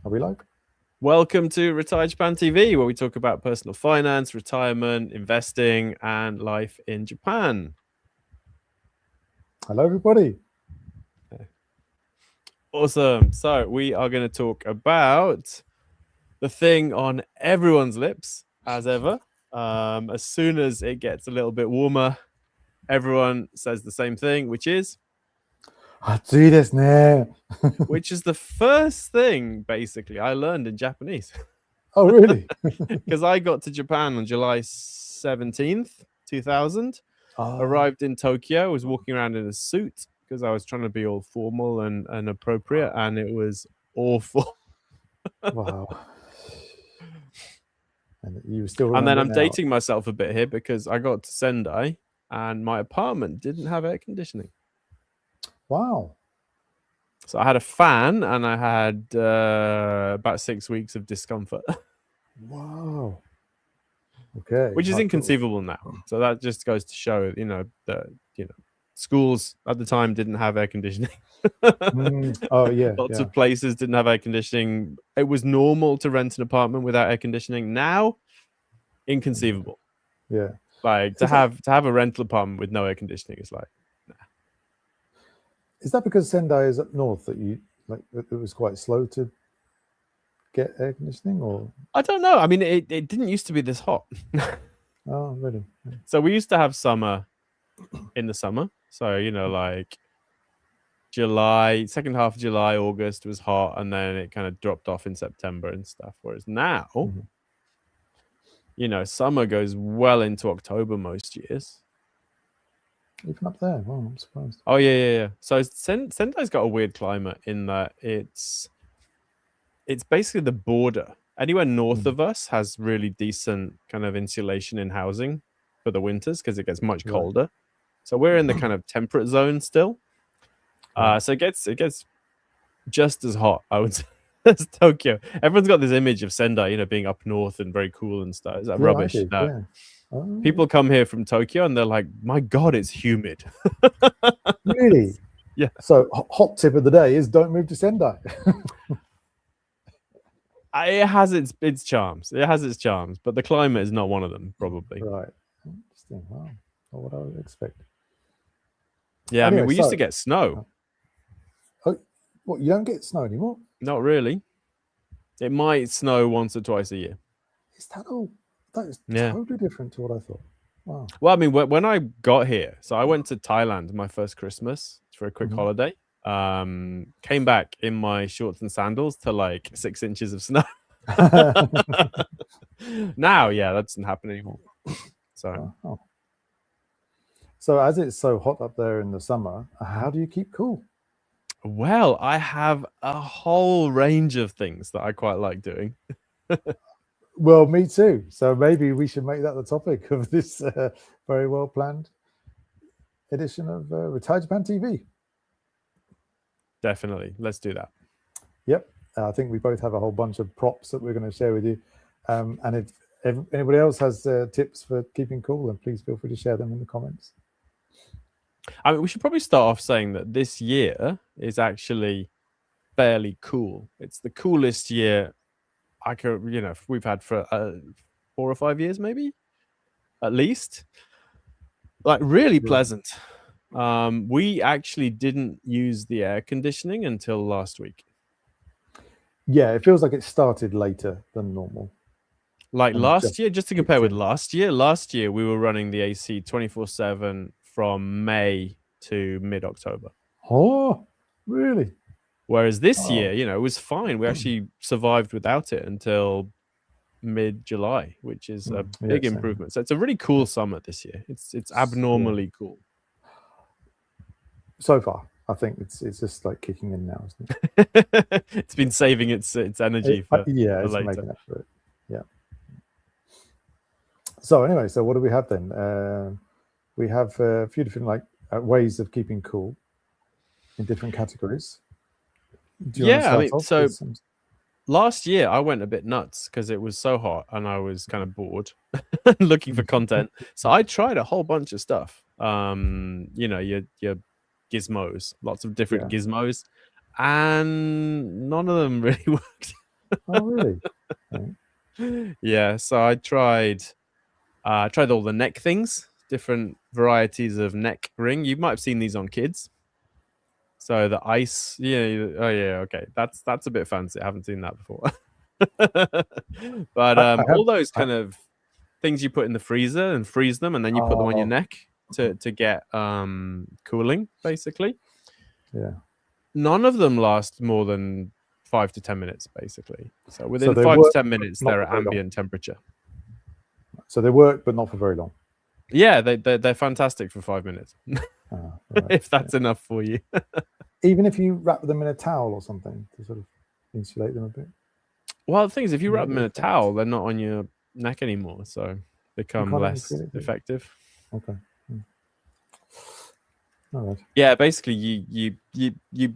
Are we live? Welcome to RetireJapan TV, where we talk about personal finance, retirement, investing, and life in Japan. Hello, everybody. Awesome. So we are going to talk about the thing on everyone's lips, as ever. As soon as it gets a little bit warmer, everyone says the same thing, which is 暑いですね. which is the first thing, basically, I learned in Japanese. Oh, really? Because I got to Japan on July 17th, 2000. Arrived in Tokyo, was walking around in a suit because I was trying to be all formal and appropriate, and it was awful. Wow. And you still And then remember I'm now. dating myself a bit here because I got to Sendai and my apartment didn't have air conditioning. Wow. So I had a fan and I had about 6 weeks of discomfort. Wow. Okay. Which is inconceivable now. So that just goes to show, that schools at the time didn't have air conditioning. Oh, yeah. Lots of places didn't have air conditioning. It was normal to rent an apartment without air conditioning. Now, inconceivable. Yeah. Like to have a rental apartment with no air conditioning is like, nah. Is that because Sendai is up north that it was quite slow to get air conditioning, or? I don't know. I mean, it didn't used to be this hot. Oh, really? So we used to have summer in the summer. So, like July, second half of July, August was hot, and then it kind of dropped off in September and stuff. Whereas now, summer goes well into October most years. Even up there? Oh, I'm surprised. Oh, yeah. So Sendai's got a weird climate in that it's basically the border. Anywhere north of us has really decent kind of insulation in housing for the winters because it gets much colder. So we're in the kind of temperate zone still. So it gets just as hot, I would say, as Tokyo. Everyone's got this image of Sendai, being up north and very cool and stuff. Is that rubbish? No. Oh. People come here from Tokyo and they're like, my God, it's humid. Really? Yeah. So hot tip of the day is don't move to Sendai. It has its charms. It has its charms, but the climate is not one of them, probably. Right. Interesting. Wow. Not what I would expect. Yeah, anyway, I mean, we used to get snow. Oh, what? You don't get snow anymore? Not really. It might snow once or twice a year. Is that all? That is totally different to what I thought. Wow. Well, I mean, when I got here, so I went to Thailand my first Christmas for a quick holiday. Came back in my shorts and sandals to like 6 inches of snow. Now, that doesn't happen anymore. So as it's so hot up there in the summer, how do you keep cool? Well, I have a whole range of things that I quite like doing. Well, me too. So maybe we should make that the topic of this very well planned edition of RetireJapan TV. Definitely. Let's do that. Yep. I think we both have a whole bunch of props that we're going to share with you. And if anybody else has tips for keeping cool, then please feel free to share them in the comments. I mean, we should probably start off saying that this year is actually fairly cool. It's the coolest year we've had for 4 or 5 years, maybe, at least. Like really pleasant. We actually didn't use the air conditioning until last week. Yeah, it feels like it started later than normal. Like last year, just to compare with last year we were running the AC 24/7 from May to mid-October. Oh, really? Whereas this year, it was fine. We actually survived without it until mid-July, which is a big improvement. So it's a really cool summer this year. It's abnormally cool. So far, I think it's just like kicking in now, isn't it? It's been saving its energy for it's later. making up for it. Yeah. So anyway, so what do we have then? We have a few different ways of keeping cool in different categories. I mean, so last year I went a bit nuts because it was so hot and I was kind of bored looking for content. So I tried a whole bunch of stuff. Your gizmos, lots of different gizmos, and none of them really worked. Oh, really? Right. Yeah, so I tried all the neck things, different varieties of neck ring. You might have seen these on kids. So the ice, oh yeah, okay, that's a bit fancy. I haven't seen that before. But I have. all those kind of things you put in the freezer and freeze them, and then you put them on your neck to get cooling, basically. Yeah. None of them last more than 5 to 10 minutes, basically. So within they 5 to work, 10 minutes, not they're for at very long. ambient temperature. So they work, but not for very long. Yeah, they're fantastic for 5 minutes, Right. if that's enough for you. Even if you wrap them in a towel or something to sort of insulate them a bit. Well, the thing is, if you wrap them in a Effect. towel, they're not on your neck anymore, so become less effective. Okay. All right. Yeah, basically, you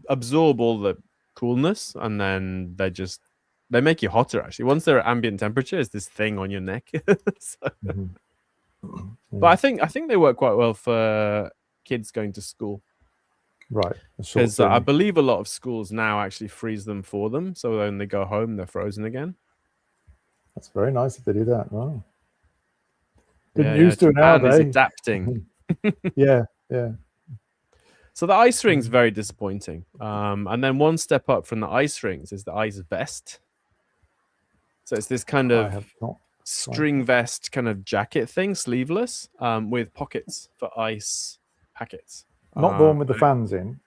absorb all the coolness, and then they make you hotter. Actually, once they're at ambient temperature, it's this thing on your neck. So, Yeah. but I think they work quite well for kids going to school. Right. Because I believe a lot of schools now actually freeze them for them, so when they go home, they're frozen again. That's very nice if they do that. Wow. Didn't used to nowadays. Adapting. Yeah. So the ice ring's very disappointing. And then one step up from the ice rings is the ice vest. So it's this kind of string vest kind of jacket thing, sleeveless, with pockets for ice packets. Not the one with the fans in.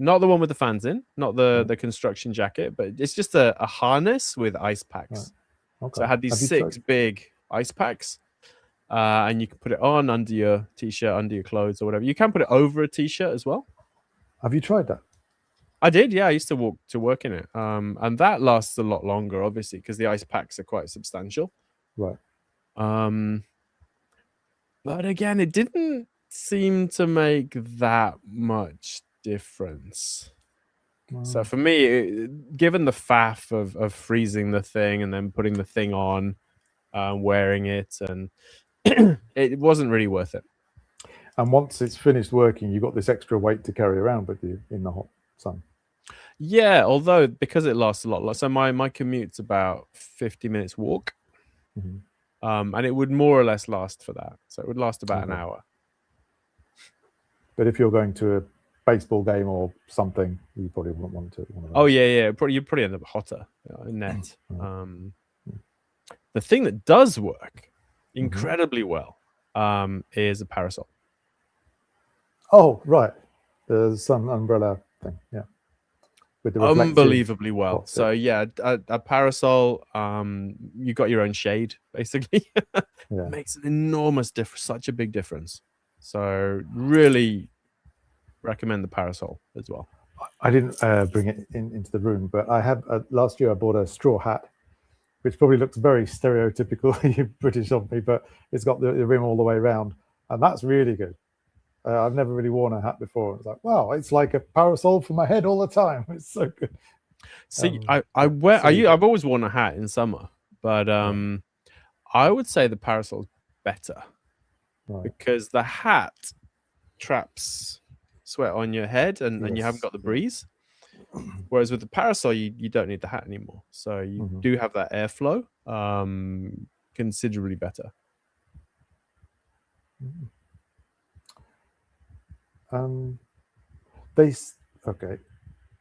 Not the one with the fans in, not the construction jacket, but it's just a harness with ice packs. Right. Okay. So it had these 6 big ice packs, and you can put it on under your t-shirt, under your clothes or whatever. You can put it over a t-shirt as well. Have you tried that? I did, yeah. I used to walk to work in it, and that lasts a lot longer, obviously, because the ice packs are quite substantial. Right. But again, it didn't seem to make that much difference. Wow. So for me, given the faff of freezing the thing and then putting the thing on, wearing it, and it wasn't really worth it. And once it's finished working, you've got this extra weight to carry around with you in the hot sun. Yeah, although because it lasts a lot. So my commute's about 50 minutes walk. And it would more or less last for that. So it would last about an hour. But if you're going to a baseball game or something, you probably wouldn't want to. Oh, yeah. You'd probably end up hotter in net. The thing that does work incredibly well is a parasol. Oh, right. The sun umbrella thing, yeah. With the unbelievably well. So yeah, a parasol, you got your own shade, basically. Yeah. Makes an enormous difference, such a big difference. So really recommend the parasol as well. I didn't bring it into the room, but I had last year I bought a straw hat, which probably looks very stereotypical British of me, but it's got the rim all the way around, and that's really good. I've never really worn a hat before. It's like, wow, it's like a parasol for my head all the time. It's so good. See, I've always worn a hat in summer, but I would say the parasol's better because the hat traps sweat on your head and you haven't got the breeze. Whereas with the parasol, you don't need the hat anymore. So you do have that airflow considerably better.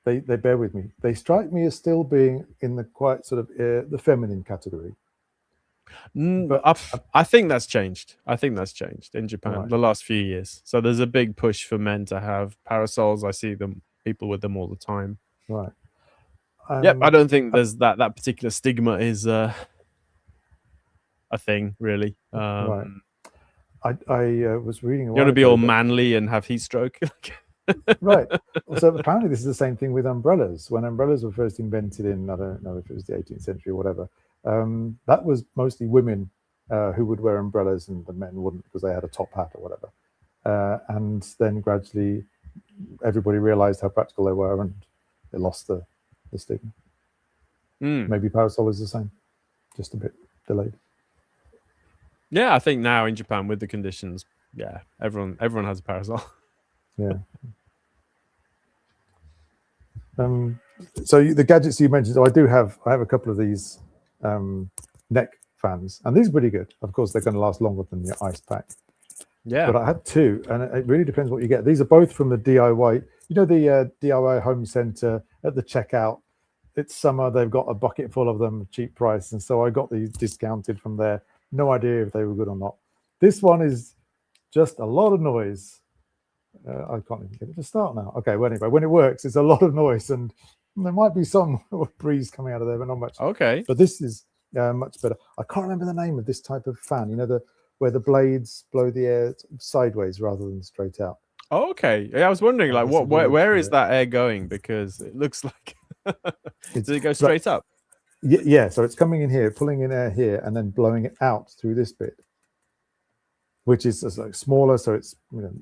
They bear with me. They strike me as still being in the quite sort of the feminine category. But I think that's changed. I think that's changed in Japan the last few years. So there's a big push for men to have parasols. I see people with them all the time. Right. Yep. I don't think there's that particular stigma is a thing really. Right. I was reading. You want to be all manly and have heat stroke. Right. So apparently this is the same thing with umbrellas. When umbrellas were first invented in, I don't know if it was the 18th century or whatever, that was mostly women who would wear umbrellas and the men wouldn't because they had a top hat or whatever. And then gradually everybody realized how practical they were and they lost the stigma. Maybe parasol is the same, just a bit delayed. Yeah, I think now in Japan with the conditions, yeah, everyone has a parasol. Yeah. So the gadgets you mentioned, so I have a couple of these neck fans, and these are pretty good. Of course, they're going to last longer than your ice pack. Yeah. But I had two, and it really depends what you get. These are both from the DIY. You know, the DIY home center at the checkout. It's summer. They've got a bucket full of them, cheap price, and so I got these discounted from there. No idea if they were good or not. This one is just a lot of noise. I can't even get it to start now. Okay, well, anyway, when it works, it's a lot of noise, and there might be some breeze coming out of there, but not much. Okay. But this is much better. I can't remember the name of this type of fan. You know, where the blades blow the air sideways rather than straight out. Oh, okay. Yeah, I was wondering, like, where is that air going? Because it looks like does it go straight up? Yeah. So it's coming in here, pulling in air here, and then blowing it out through this bit, which is like smaller. So it's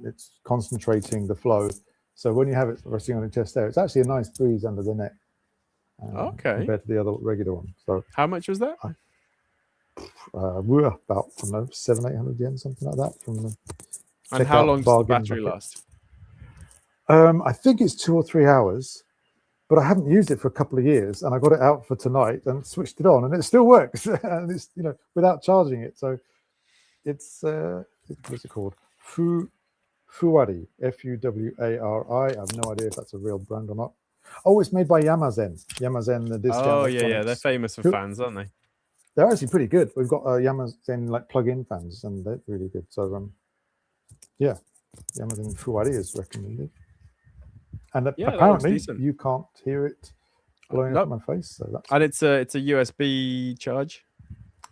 it's concentrating the flow. So when you have it resting on your chest there, it's actually a nice breeze under the neck. Okay. Compared to the other regular one. So how much was that? We were about, I don't know, 700-800 yen, something like that. From the and how long does the battery last? I think it's 2 or 3 hours, but I haven't used it for a couple of years, and I got it out for tonight and switched it on, and it still works, and it's without charging it. So it's what's it called? Fuwari, Fuwari. I have no idea if that's a real brand or not. Oh, it's made by Yamazen. Yamazen, the discount. Oh yeah, they're famous for fans, aren't they? They're actually pretty good. We've got Yamazen like plug-in fans, and they're really good. So yeah, Yamazen Fuwari is recommended. And apparently you can't hear it blowing up in my face. So that's it's a USB charge.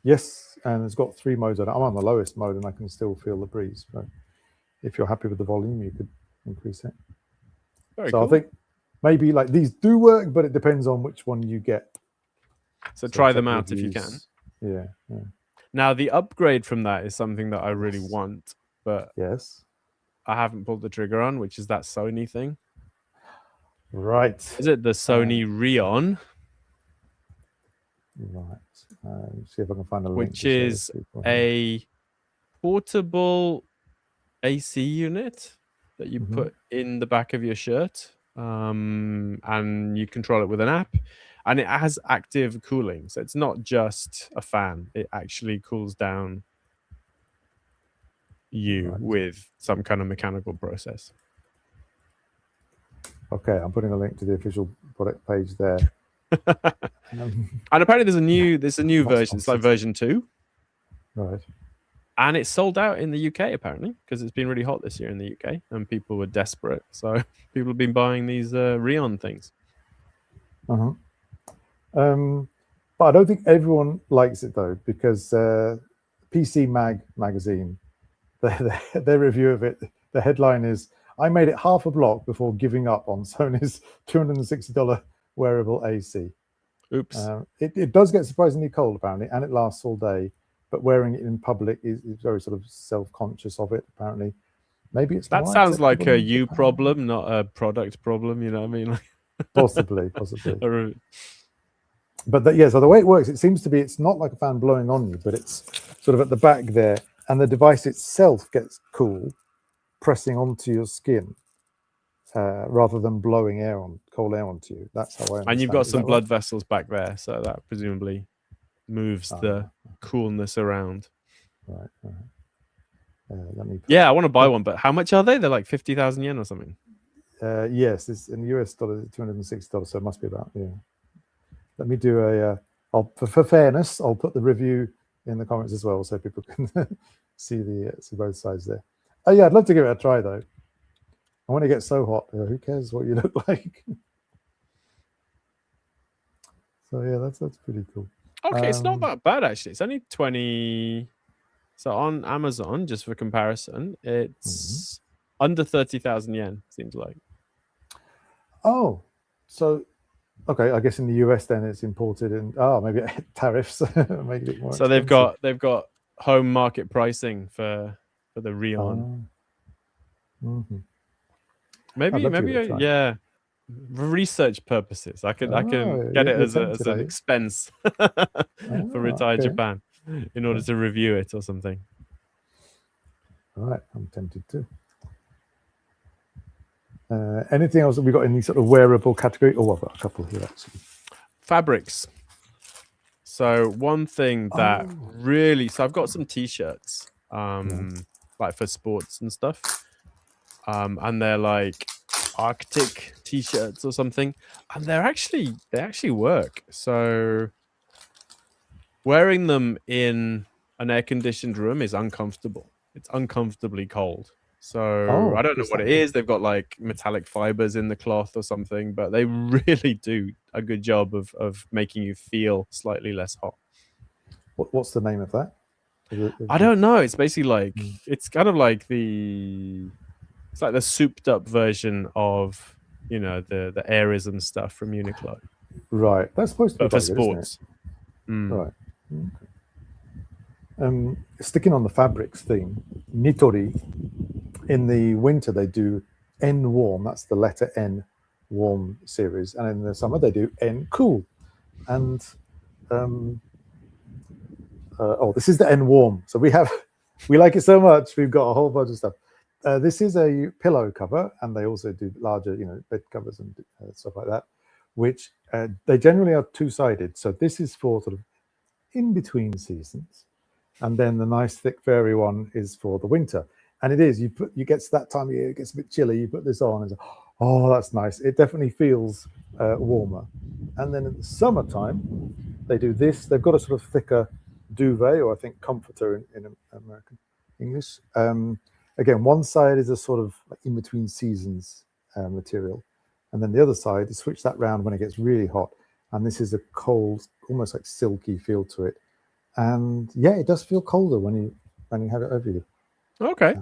Yes, and it's got 3 modes on it. I'm on the lowest mode, and I can still feel the breeze. So if you're happy with the volume, you could increase it. Very cool. I think maybe like these do work, but it depends on which one you get. So try them out if you can. Yeah. Now the upgrade from that is something that I really want, but yes, I haven't pulled the trigger on, which is that Sony thing. Right. Is it the Sony Rion? Right. See if I can find a link. Which is a portable AC unit that you put in the back of your shirt, and you control it with an app, and it has active cooling, so it's not just a fan. It actually cools down you with some kind of mechanical process. Okay, I'm putting a link to the official product page there. And apparently there's a new version. It's like version 2. Right. And it's sold out in the UK apparently, because it's been really hot this year in the UK and people were desperate. So people have been buying these Rion things. But I don't think everyone likes it though, because PC magazine, their review of it, the headline is, "I made it half a block before giving up on Sony's $260 wearable AC." Oops. It does get surprisingly cold apparently, and it lasts all day. But wearing it in public is very sort of self-conscious of it. Apparently, maybe it's that sounds like a you problem, not a product problem. You know what I mean? Possibly. But so the way it works, it seems to be, it's not like a fan blowing on you, but it's sort of at the back there, and the device itself gets cool, pressing onto your skin, rather than blowing cold air onto you. That's how I understand. And you've got some blood vessels back there, so that presumably moves the coolness around. Right. I want to buy one, but how much are they? They're like 50,000 yen or something. Yes, it's in US dollars, $260, so it must be about, Let me do for fairness, I'll put the review in the comments as well, so people can see both sides there. Oh yeah, I'd love to give it a try though. And when it gets so hot, who cares what you look like? So yeah, that's pretty cool. Okay, it's not that bad actually. It's only 20. So on Amazon, just for comparison, it's under 30,000 yen. Seems like. Oh, so okay. I guess in the US then it's imported, and maybe tariffs make it more. So expensive. they've got home market pricing for the Rion. Maybe yeah. For research purposes, I can get it as an expense for Retire Japan in order to review it or something. All right, I'm tempted to. Anything else that we got in the sort of wearable category? Oh, I've got a couple here actually. Fabrics. So one thing that Oh. really, so I've got some t-shirts, like for sports and stuff. And they're like Arctic t-shirts or something. And they actually work. So wearing them in an air-conditioned room is uncomfortable. It's uncomfortably cold. So I don't know what it is. They've got like metallic fibers in the cloth or something, but they really do a good job of making you feel slightly less hot. What's the name of that? I don't know. It's basically like it's kind of like it's like the souped up version of the Airism stuff from Uniqlo. Right, that's supposed to be for sports. Right. Okay. Sticking on the fabrics theme, Nitori, in the winter they do N warm. That's the letter N, warm series, and in the summer they do N cool. And this is the N warm. So we like it so much. We've got a whole bunch of stuff. This is a pillow cover, and they also do larger, bed covers and stuff like that, which they generally are two-sided. So this is for sort of in between seasons, and then the nice thick furry one is for the winter. And it is, you get to that time of year, it gets a bit chilly, you put this on and oh, that's nice. It definitely feels warmer. And then in the summertime, they do this. They've got a sort of thicker duvet, or I think comforter in American English. Again, one side is a sort of like in between seasons material, and then the other side, you switch that round when it gets really hot, and this is a cold, almost like silky feel to it. And yeah, it does feel colder when you have it over you. Okay,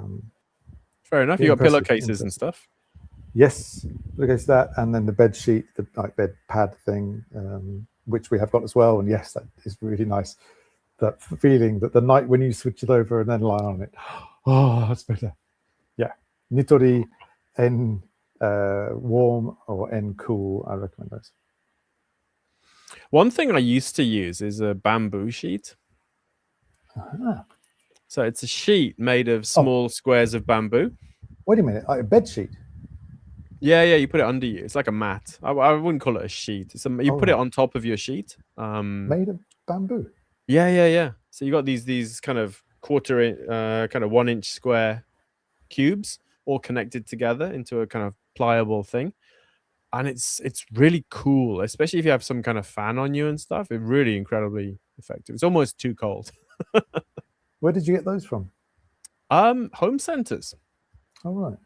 fair enough. You got pillowcases and stuff. Yes, pillowcase that, and then the bed sheet, the like bed pad thing, which we have got as well. And yes, that is really nice. That feeling that the night when you switch it over and then lie on it, oh, that's better. Yeah, Nitori N warm or N cool. I recommend those. One thing I used to use is a bamboo sheet. So it's a sheet made of small squares of bamboo. Wait a minute, a bed sheet? Yeah, you put it under you. It's like a mat. I wouldn't call it a sheet. You put it on top of your sheet. Made of bamboo? Yeah. So you got these kind of kind of 1 inch square cubes all connected together into a kind of pliable thing. And it's really cool, especially if you have some kind of fan on you and stuff. It's really incredibly effective. It's almost too cold. Where did you get those from? Home centers. Oh, right.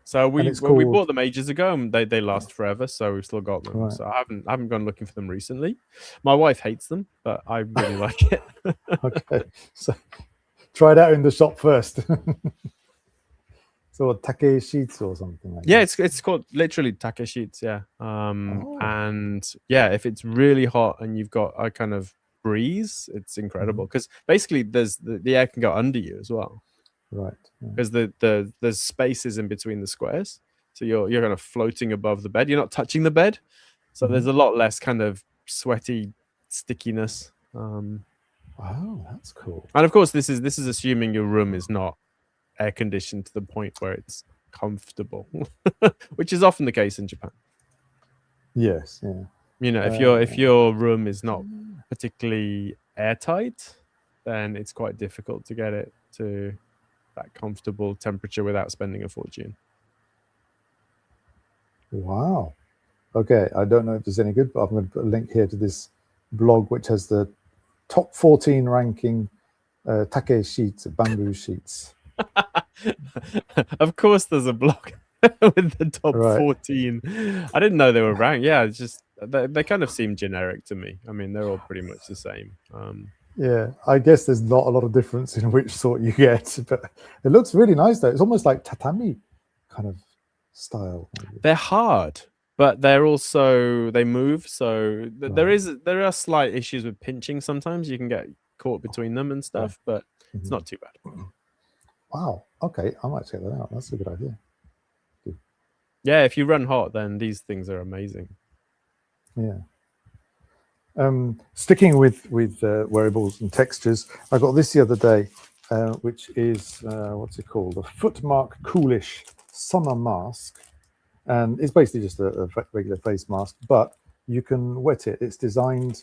So we bought them ages ago, and they last forever. So we've still got them. Right. So I haven't gone looking for them recently. My wife hates them, but I really like it. Okay, so try it out in the shop first. So take sheets or something like that. Yeah, it's called literally take sheets. Yeah. And yeah, if it's really hot and you've got a kind of breeze, it's incredible because basically the air can go under you as well. Right. Because there's spaces in between the squares, so you're kind of floating above the bed. You're not touching the bed, so there's a lot less kind of sweaty stickiness. Wow, that's cool. And of course, this is assuming your room is not air conditioned to the point where it's comfortable, which is often the case in Japan. Yes, yeah. If your room is not particularly airtight, then it's quite difficult to get it to that comfortable temperature without spending a fortune. Wow. Okay, I don't know if there's any good, but I'm going to put a link here to this blog which has the top 14 ranking take sheets, bamboo sheets. Of course there's a blog with the top 14. I didn't know they were ranked. Yeah, it's just they kind of seem generic to me. I mean, they're all pretty much the same. Yeah, I guess there's not a lot of difference in which sort you get, but it looks really nice though. It's almost like tatami kind of style. They're hard, but they're also they move. So there are slight issues with pinching sometimes. You can get caught between them and stuff, but it's not too bad. Wow. Okay, I might check that out. That's a good idea. Yeah, if you run hot, then these things are amazing. Yeah. Sticking with wearables and textures, I got this the other day, which is what's it called? A Footmark Coolish summer mask, and it's basically just a regular face mask, but you can wet it. It's designed,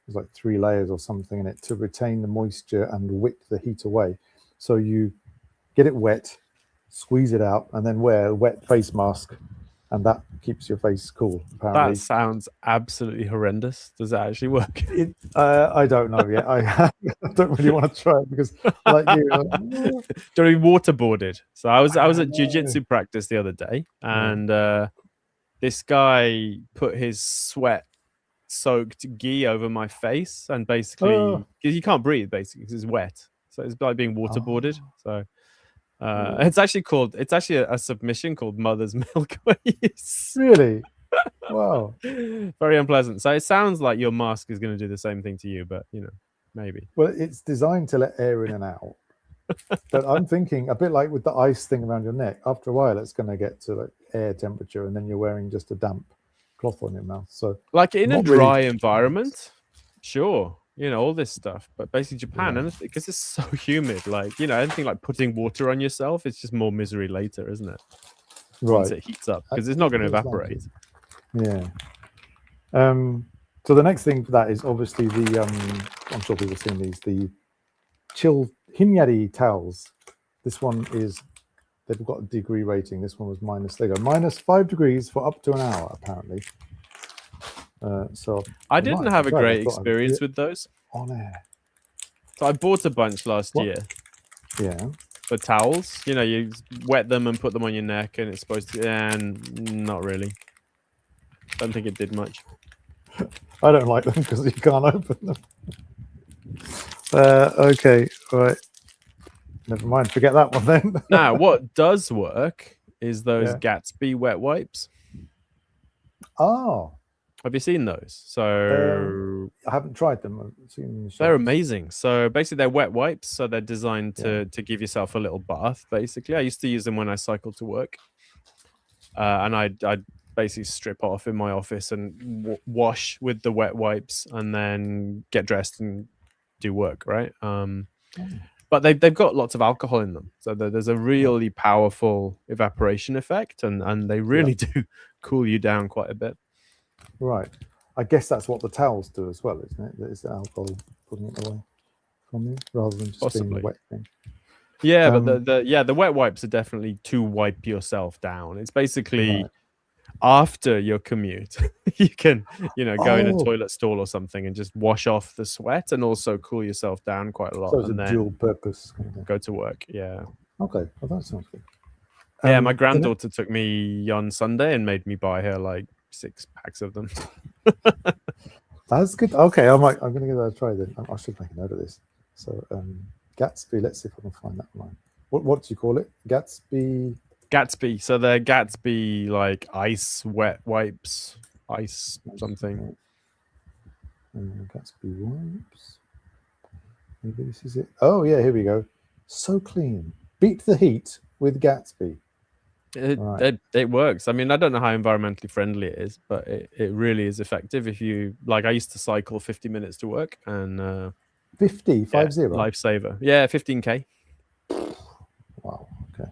there's like 3 layers or something in it to retain the moisture and wick the heat away. So you get it wet, squeeze it out, and then wear a wet face mask, and that keeps your face cool. Apparently, That sounds absolutely horrendous. Does that actually work? I don't know yet. I don't really want to try it because, like you, Doing waterboarded. So I was at jiu-jitsu practice the other day, and this guy put his sweat-soaked gi over my face, and basically, because you can't breathe, basically, because it's wet. So it's like being waterboarded. So it's actually a submission called Mother's Milk. Really? Wow. Very unpleasant. So it sounds like your mask is going to do the same thing to you, but maybe. Well, it's designed to let air in and out. But I'm thinking a bit like with the ice thing around your neck. After a while, it's going to get to like air temperature, and then you're wearing just a damp cloth on your mouth. So, like in a dry environment, sure, all this stuff. But basically, Japan, because it's so humid, like anything like putting water on yourself, it's just more misery later, isn't it? Once it heats up, because it's not going to evaporate. Yeah. So the next thing for that is obviously the I'm sure people have seen these, the chill Hinyari towels. This one is, they've got a degree rating. This one was -5 degrees for up to an hour, apparently. So I didn't have a great experience with those on air. So I bought a bunch last year. Yeah. For towels, you wet them and put them on your neck, and it's supposed to. And not really. Don't think it did much. I don't like them because you can't open them. Okay, all right. Never mind. Forget that one then. Now, what does work is those Gatsby wet wipes. Oh. Have you seen those? So I haven't tried them. I've seen them. They're amazing. So basically, they're wet wipes. So they're designed to give yourself a little bath. Basically, I used to use them when I cycled to work, and I'd basically strip off in my office and wash with the wet wipes, and then get dressed and do work. Right. But they've got lots of alcohol in them, so there's a really powerful evaporation effect, and they really do cool you down quite a bit. Right. I guess that's what the towels do as well, isn't it? That is the alcohol putting it away from you, rather than just being a wet thing. Yeah, but the wet wipes are definitely to wipe yourself down. It's basically after your commute, you can go in a toilet stall or something and just wash off the sweat and also cool yourself down quite a lot. So it's a dual purpose. Go to work. Yeah. Okay. Well, that sounds good. Yeah, my granddaughter took me on Sunday and made me buy her like 6 packs of them. That's good. Okay, I'm going to give that a try then. I should make a note of this. So Gatsby, let's see if I can find that online. What do you call it? Gatsby. So they're Gatsby like ice wet wipes, ice something. Gatsby wipes. Maybe this is it. Oh yeah, here we go. So clean. Beat the heat with Gatsby. It works. I mean, I don't know how environmentally friendly it is, but it really is effective. If you I used to cycle 50 minutes to work, and 50 lifesaver. Yeah, 15K. Wow. Okay.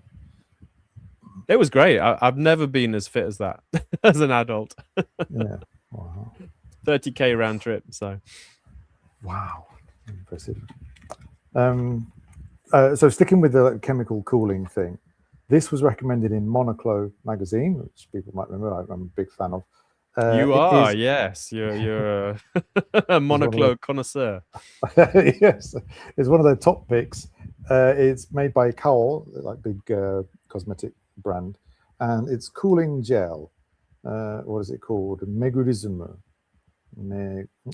It was great. I've never been as fit as that as an adult. Yeah. Wow. 30K round trip. So. Wow. Impressive. So sticking with the chemical cooling thing, this was recommended in Monoclo magazine, which people might remember. I'm a big fan of. You are, yes. You're a Monoclo connoisseur. Yes, it's one of their top picks. It's made by Kao, like big cosmetic brand, and it's cooling gel. What is it called? Megurism.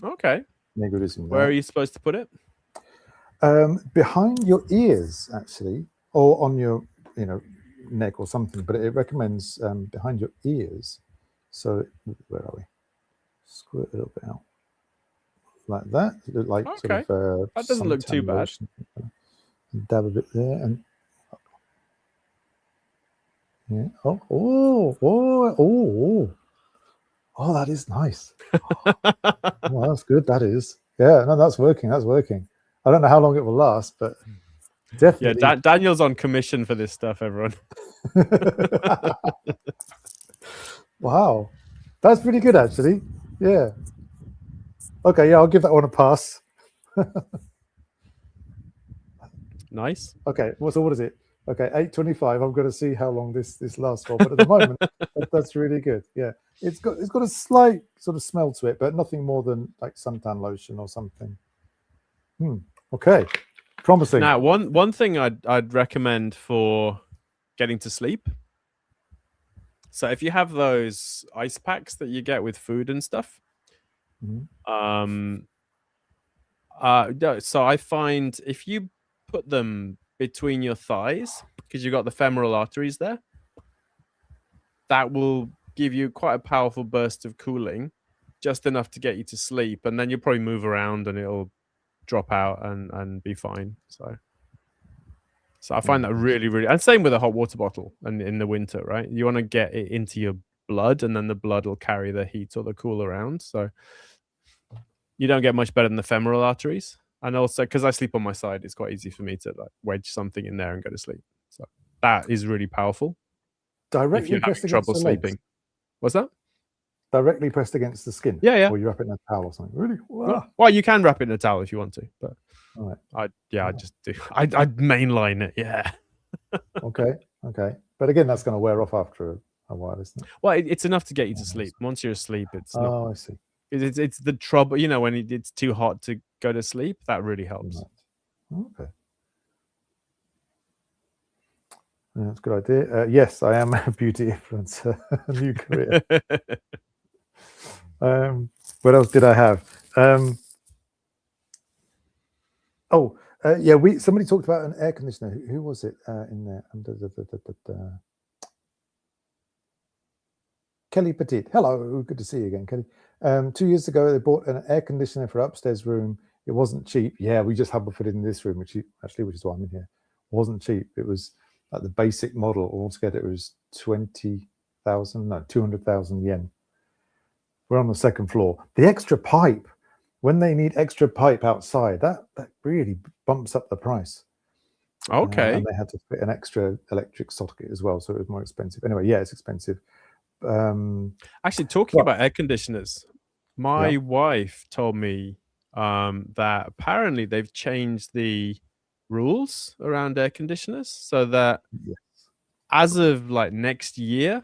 Okay. Megurism. Where are you supposed to put it? Behind your ears, actually, or on your neck or something, but it recommends behind your ears. So where are we? Squirt a little bit out like that. Like sort of, that doesn't look too bad. Dab a bit there, and yeah. Oh, that is nice. Oh, that's good. That is. Yeah, no, that's working. That's working. I don't know how long it will last, but definitely. Yeah, Daniel's on commission for this stuff, everyone. Wow, that's pretty good actually. Yeah. Okay, yeah, I'll give that one a pass. Nice. Okay, well, so what is it? Okay, 8:25. I'm going to see how long this lasts for. But at the moment, that's really good. Yeah, it's got a slight sort of smell to it, but nothing more than like suntan lotion or something. Okay, promising. Now, one thing I'd recommend for getting to sleep. So if you have those ice packs that you get with food and stuff, so I find if you put them between your thighs, because you've got the femoral arteries there, that will give you quite a powerful burst of cooling, just enough to get you to sleep, and then you'll probably move around and it'll drop out and be fine. So I find that really, and same with a hot water bottle and in the winter, right? You want to get it into your blood, and then the blood will carry the heat or the cool around. So you don't get much better than the femoral arteries. And also, because I sleep on my side, it's quite easy for me to like wedge something in there and go to sleep. So that is really powerful. Directly if you're pressed having against trouble the sleeping. legs. What's that? Directly pressed against the skin. Yeah. Or you wrap it in a towel or something. Really? Wow. Well, you can wrap it in a towel if you want to, but All right. I just do. I'd mainline it. Yeah. Okay. But again, that's going to wear off after a while, isn't it? Well, it's enough to get you to sleep. Once you're asleep, it's not. Oh, I see. It's the trouble, when it's too hot to go to sleep. That really helps. Right. Okay. Yeah, that's a good idea. Yes, I am a beauty influencer. New career. What else did I have? Somebody talked about an air conditioner. Who was it in there? Kelly Petit. Hello, good to see you again, Kelly. 2 years ago, they bought an air conditioner for upstairs room. It wasn't cheap. Yeah, we just happened to put it in this room, which is why I'm in here. It wasn't cheap. It was like the basic model. Altogether, it was 200,000 yen. We're on the second floor. The extra pipe, when they need extra pipe outside, that really bumps up the price. Okay. And they had to fit an extra electric socket as well, so it was more expensive. Anyway, yeah, it's expensive. Actually, talking about air conditioners, my wife told me that apparently they've changed the rules around air conditioners so that as of like next year,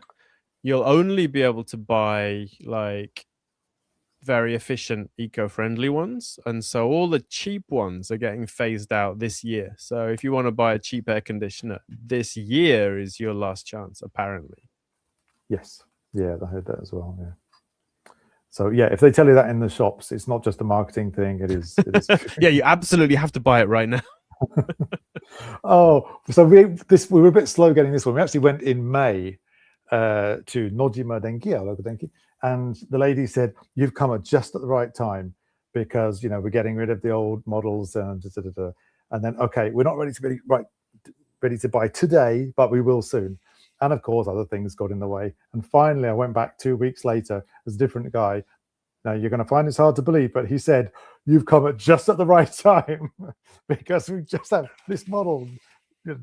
you'll only be able to buy like very efficient, eco-friendly ones, and so all the cheap ones are getting phased out this year. So if you want to buy a cheap air conditioner, this year is your last chance, apparently. Yes, yeah, I heard that as well. Yeah. So yeah, if they tell you that in the shops, it's not just a marketing thing. It is. Yeah, you absolutely have to buy it right now. Oh, so we were a bit slow getting this one. We actually went in May to Nojima Denki, our local Denki, and the lady said, "You've come at just at the right time because we're getting rid of the old models and and then okay, we're not ready to buy today, but we will soon." And of course, other things got in the way. And finally, I went back 2 weeks later as a different guy. Now, you're going to find this hard to believe, but he said, "You've come at just at the right time because we just have this model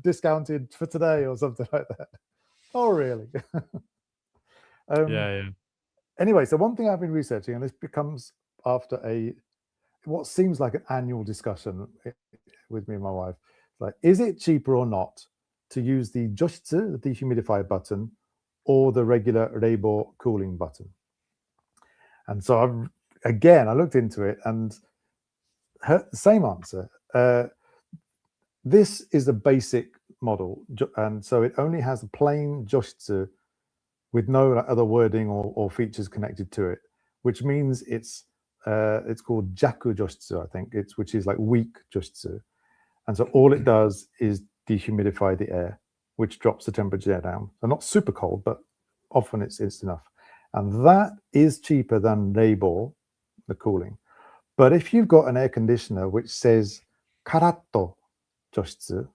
discounted for today," or something like that. Oh, really? Yeah. Anyway, so one thing I've been researching, and this becomes after what seems like an annual discussion with me and my wife, like, is it cheaper or not to use the joshitsu, the dehumidifier button, or the regular Reibo cooling button? And so I looked into it, and same answer. This is a basic model, and so it only has a plain joshitsu with no other wording or features connected to it, which means it's called jaku joshitsu, I think, which is like weak joshitsu. And so all it does is dehumidify the air, which drops the temperature down. So not super cold, but often it's enough. And that is cheaper than Reibo, the cooling. But if you've got an air conditioner which says karatto joshitsu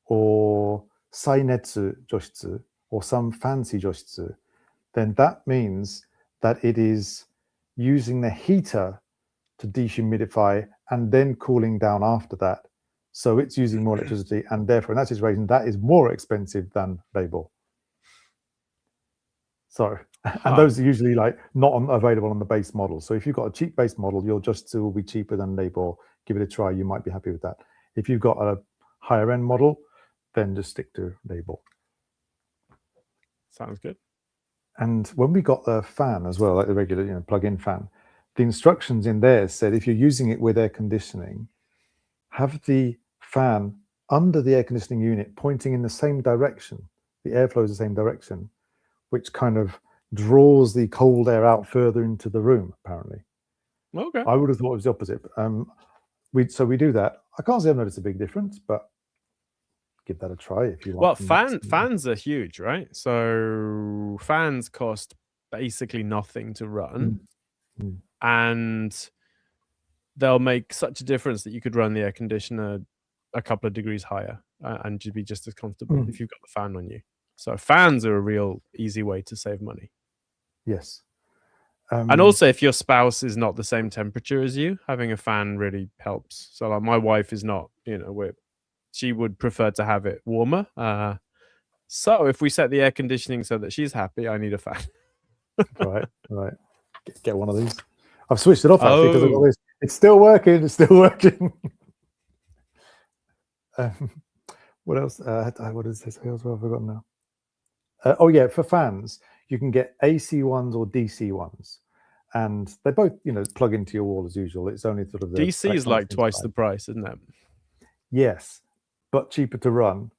or sainetsu joshitsu or some fancy joshitsu, then that means that it is using the heater to dehumidify and then cooling down after that. So it's using more electricity, and therefore, in that situation, that is more expensive than Reibo. So And those are usually like not available on the base model. So if you've got a cheap base model, your adjuster will be cheaper than labor. Give it a try. You might be happy with that. If you've got a higher end model, then just stick to labor. Sounds good. And when we got the fan as well, like the regular, plug-in fan, the instructions in there said if you're using it with air conditioning, have the fan under the air conditioning unit pointing in the same direction. The airflow is the same direction, which kind of draws the cold air out further into the room, apparently. Okay. I would have thought it was the opposite. So we do that. I can't say I've noticed a big difference, but give that a try if you want. Well, fans are huge, right? So fans cost basically nothing to run. And they'll make such a difference that you could run the air conditioner a couple of degrees higher and you'd be just as comfortable if you've got the fan on you. So fans are a real easy way to save money. Yes. And also, if your spouse is not the same temperature as you, having a fan really helps. So like my wife is not, she would prefer to have it warmer. So if we set the air conditioning so that she's happy, I need a fan. Right. Get one of these. I've switched it off actually because I've got this. It's still working. What else? What did it say as well? I've forgotten now. Oh yeah, for fans, you can get AC ones or DC ones, and they both, plug into your wall as usual. It's only sort of the DC is like twice the price, isn't it? Yes, but cheaper to run.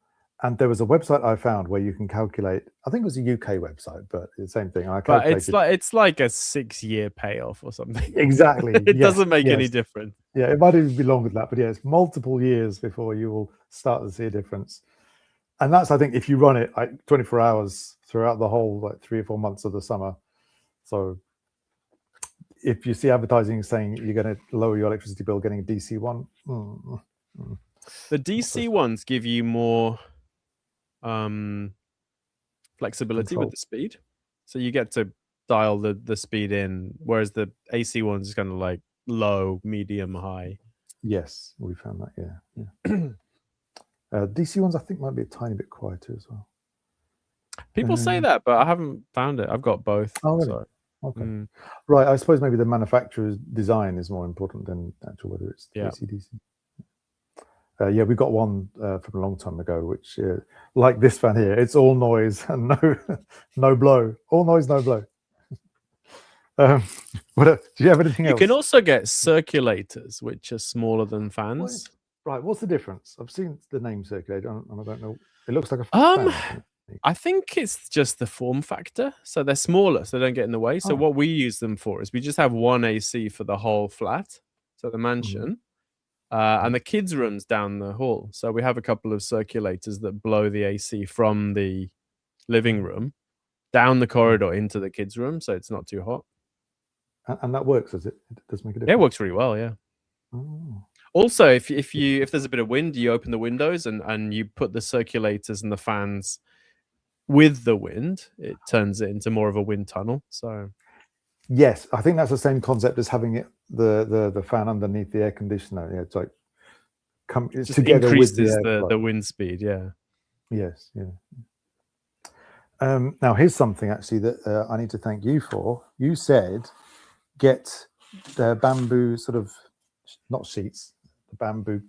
And there was a website I found where you can calculate. I think it was a UK website, but it's the same thing. But it's like a 6-year payoff or something. Exactly. It doesn't make any difference. Yeah, it might even be longer than that, but yeah, it's multiple years before you will start to see a difference. And that's, I think, if you run it like 24 hours throughout the whole 3 or 4 months of the summer. So if you see advertising saying you're going to lower your electricity bill getting a DC one, the DC ones give you more flexibility with the speed, so you get to dial the speed in, whereas the AC ones is kind of like low, medium, high. Yes, we found that. Yeah. DC ones I think might be a tiny bit quieter as well. People say that, but I haven't found it. I've got both. Oh, really? So. Okay. Right. I suppose maybe the manufacturer's design is more important than actual whether it's AC, DC. Yeah, we got one from a long time ago, which, like this fan here, it's all noise and no blow. All noise, no blow. Do you have anything else? You can also get circulators, which are smaller than fans. Right. What's the difference? I've seen the name circulator, and I don't know. It looks like a fan. I think it's just the form factor. So they're smaller, so they don't get in the way. So what we use them for is we just have one AC for the whole flat, so the mansion. And the kids' room's down the hall. So we have a couple of circulators that blow the AC from the living room down the corridor into the kids' room, so it's not too hot. And that works, does it? It does make a difference. Yeah, it works really well, yeah. Also, if there's a bit of wind, you open the windows and you put the circulators and the fans with the wind, it turns it into more of a wind tunnel. So yes, I think that's the same concept as having it the fan underneath the air conditioner. Yeah, it's like it's together increases with the wind speed. Yeah. Yes. Yeah. Now here's something actually that I need to thank you for. You said get the bamboo sort of not sheets, the bamboo.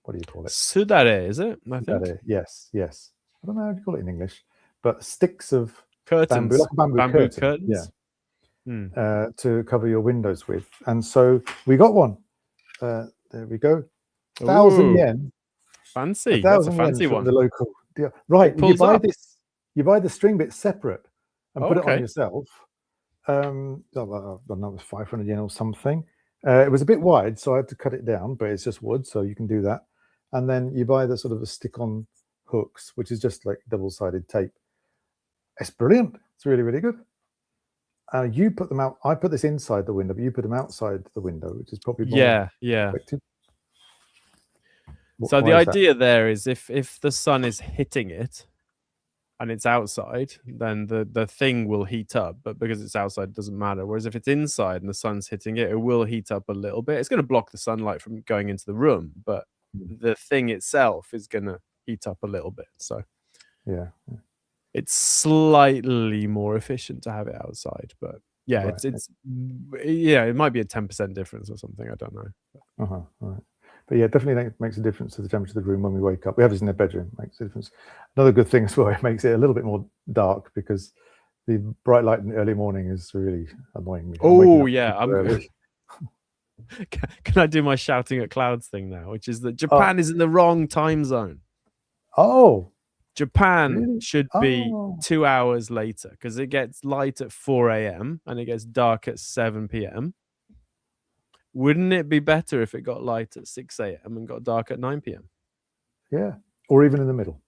What do you call it? Sudare, is it? I think. Yes. I don't know how you call it in English, but sticks of curtains, bamboo curtains. Yeah. To cover your windows with, and so we got one. There we go. 1,000 yen. Fancy. That's a fancy one. The local. Yeah. Right. You buy this. You buy the string bit separate and put it on yourself. I don't know, it was 500 yen or something. It was a bit wide, so I had to cut it down, but it's just wood, so you can do that. And then you buy the sort of a stick-on hooks, which is just like double-sided tape. It's brilliant. It's really, really good. You put them out. I put this inside the window, but you put them outside the window, which is probably more effective. So the idea there is if the sun is hitting it and it's outside, then the thing will heat up, but because it's outside, it doesn't matter. Whereas if it's inside and the sun's hitting it, it will heat up a little bit. It's going to block the sunlight from going into the room, but the thing itself is going to heat up a little bit. So yeah. It's slightly more efficient to have it outside, but yeah, Right. it might be a 10% difference or something. I don't know. Right. But yeah, definitely makes a difference to the temperature of the room when we wake up. We have this in the bedroom, makes a difference. Another good thing as well, it makes it a little bit more dark because the bright light in the early morning is really annoying me. Oh yeah, early. Can I do my shouting at clouds thing now? Which is that Oh. Japan is in the wrong time zone. Oh, Japan really? should be 2 hours later because it gets light at 4 a.m. and it gets dark at 7 p.m. Wouldn't it be better if it got light at 6 a.m. and got dark at 9 p.m.? Yeah, or even in the middle.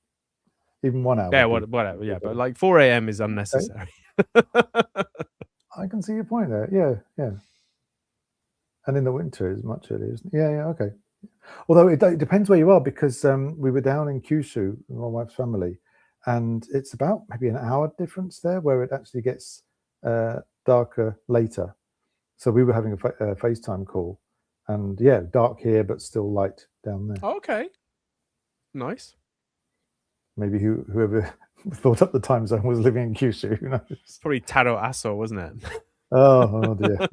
Even 1 hour. Yeah, whatever. Yeah, but like 4 a.m. is unnecessary. Okay. I can see your point there. Yeah. And in the winter, it's much earlier, isn't it? Yeah, okay. Although it depends where you are, because we were down in Kyushu with my wife's family, and it's about maybe an hour difference there where it actually gets darker later. So we were having a FaceTime call, and yeah, dark here, but still light down there. Okay. Nice. Maybe whoever thought up the time zone was living in Kyushu. Who knows? Probably Taro Aso, wasn't it? Oh dear.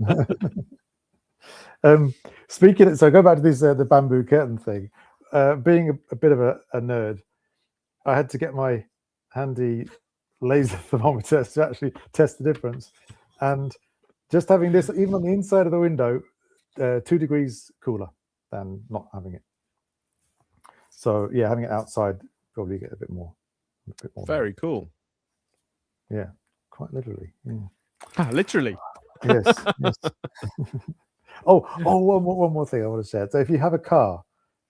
Speaking, so go back to this the bamboo curtain thing. Being a bit of a nerd, I had to get my handy laser thermometer to actually test the difference, and just having this even on the inside of the window, 2 degrees cooler than not having it. So yeah, having it outside probably get a bit more. Very cool. Yeah, quite literally. Yeah. Literally. Yes. One more thing I want to share. So if you have a car,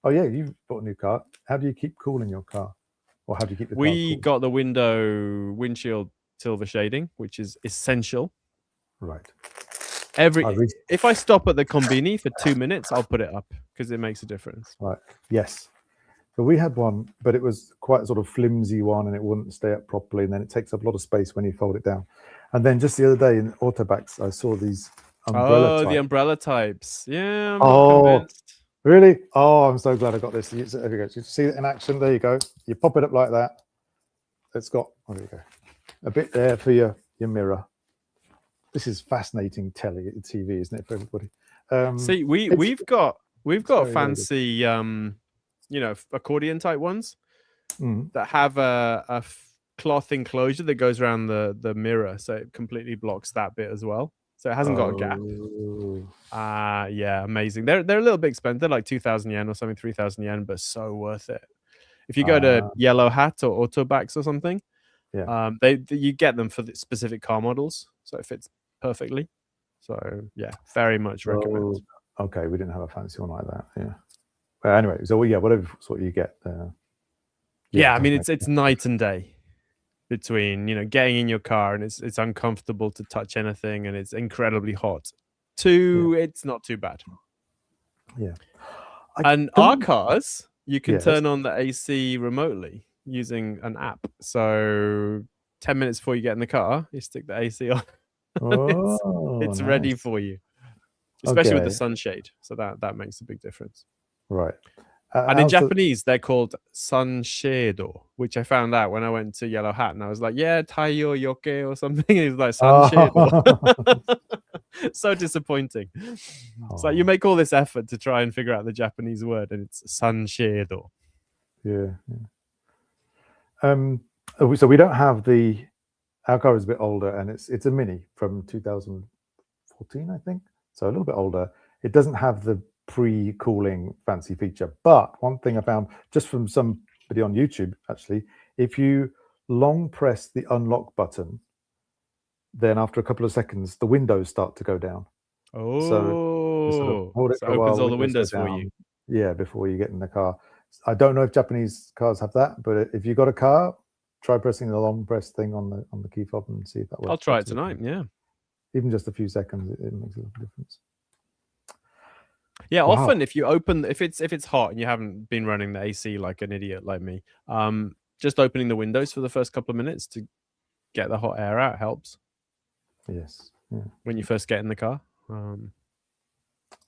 you've bought a new car. How do you keep cool in your car, or how do you keep the car We cool? got the windshield silver shading, which is essential. Right. If I stop at the Konbini for 2 minutes, I'll put it up because it makes a difference. Right. Yes. So we had one, but it was quite a sort of flimsy one, and it wouldn't stay up properly, and then it takes up a lot of space when you fold it down. And then just the other day in Autobacks, I saw these umbrella the umbrella types. Yeah, I'm not convinced. Really? Oh, I'm so glad I got this. There we go. You see it in action. There you go. You pop it up like that. It's got, there you go, a bit there for your mirror. This is fascinating TV, isn't it, for everybody? See, we've got fancy accordion type ones that have a cloth enclosure that goes around the mirror, so it completely blocks that bit as well. So it hasn't got a gap. Yeah, amazing. They're a little bit expensive. They're like 2,000 yen or something, 3,000 yen, but so worth it. If you go to Yellow Hat or Autobacks or something, you get them for the specific car models, so it fits perfectly. So yeah, very much recommend. Okay, we didn't have a fancy one like that. Yeah. Anyway, so whatever sort you get. I mean it's night and day between getting in your car and it's uncomfortable to touch anything and it's incredibly hot. It's not too bad. Yeah. And our cars, you can turn on the AC remotely using an app. So 10 minutes before you get in the car, you stick the AC on. It's nice. Ready for you, especially with the sunshade. So that makes a big difference. Right. And in Japanese, they're called sunshadow, which I found out when I went to Yellow Hat, and I was like, "Yeah, taiyo yoke" or something. It's like sunshadow. So disappointing. It's like you make all this effort to try and figure out the Japanese word, and it's sunshadow. Yeah. So we don't have our car is a bit older, and it's a Mini from 2014, I think. So a little bit older. It doesn't have the pre-cooling fancy feature, but one thing I found just from somebody on YouTube, actually, if you long press the unlock button, then after a couple of seconds the windows start to go down. So you sort of hold it for a while, opens all the windows for you. Yeah, before you get in the car. I don't know if Japanese cars have that, but if you've got a car, try pressing the long press thing on the key fob and see if that works. I'll try it tonight. Yeah, even just a few seconds, it makes a little difference. Yeah, often if it's hot and you haven't been running the AC like an idiot like me, just opening the windows for the first couple of minutes to get the hot air out helps. Yes. Yeah. When you first get in the car.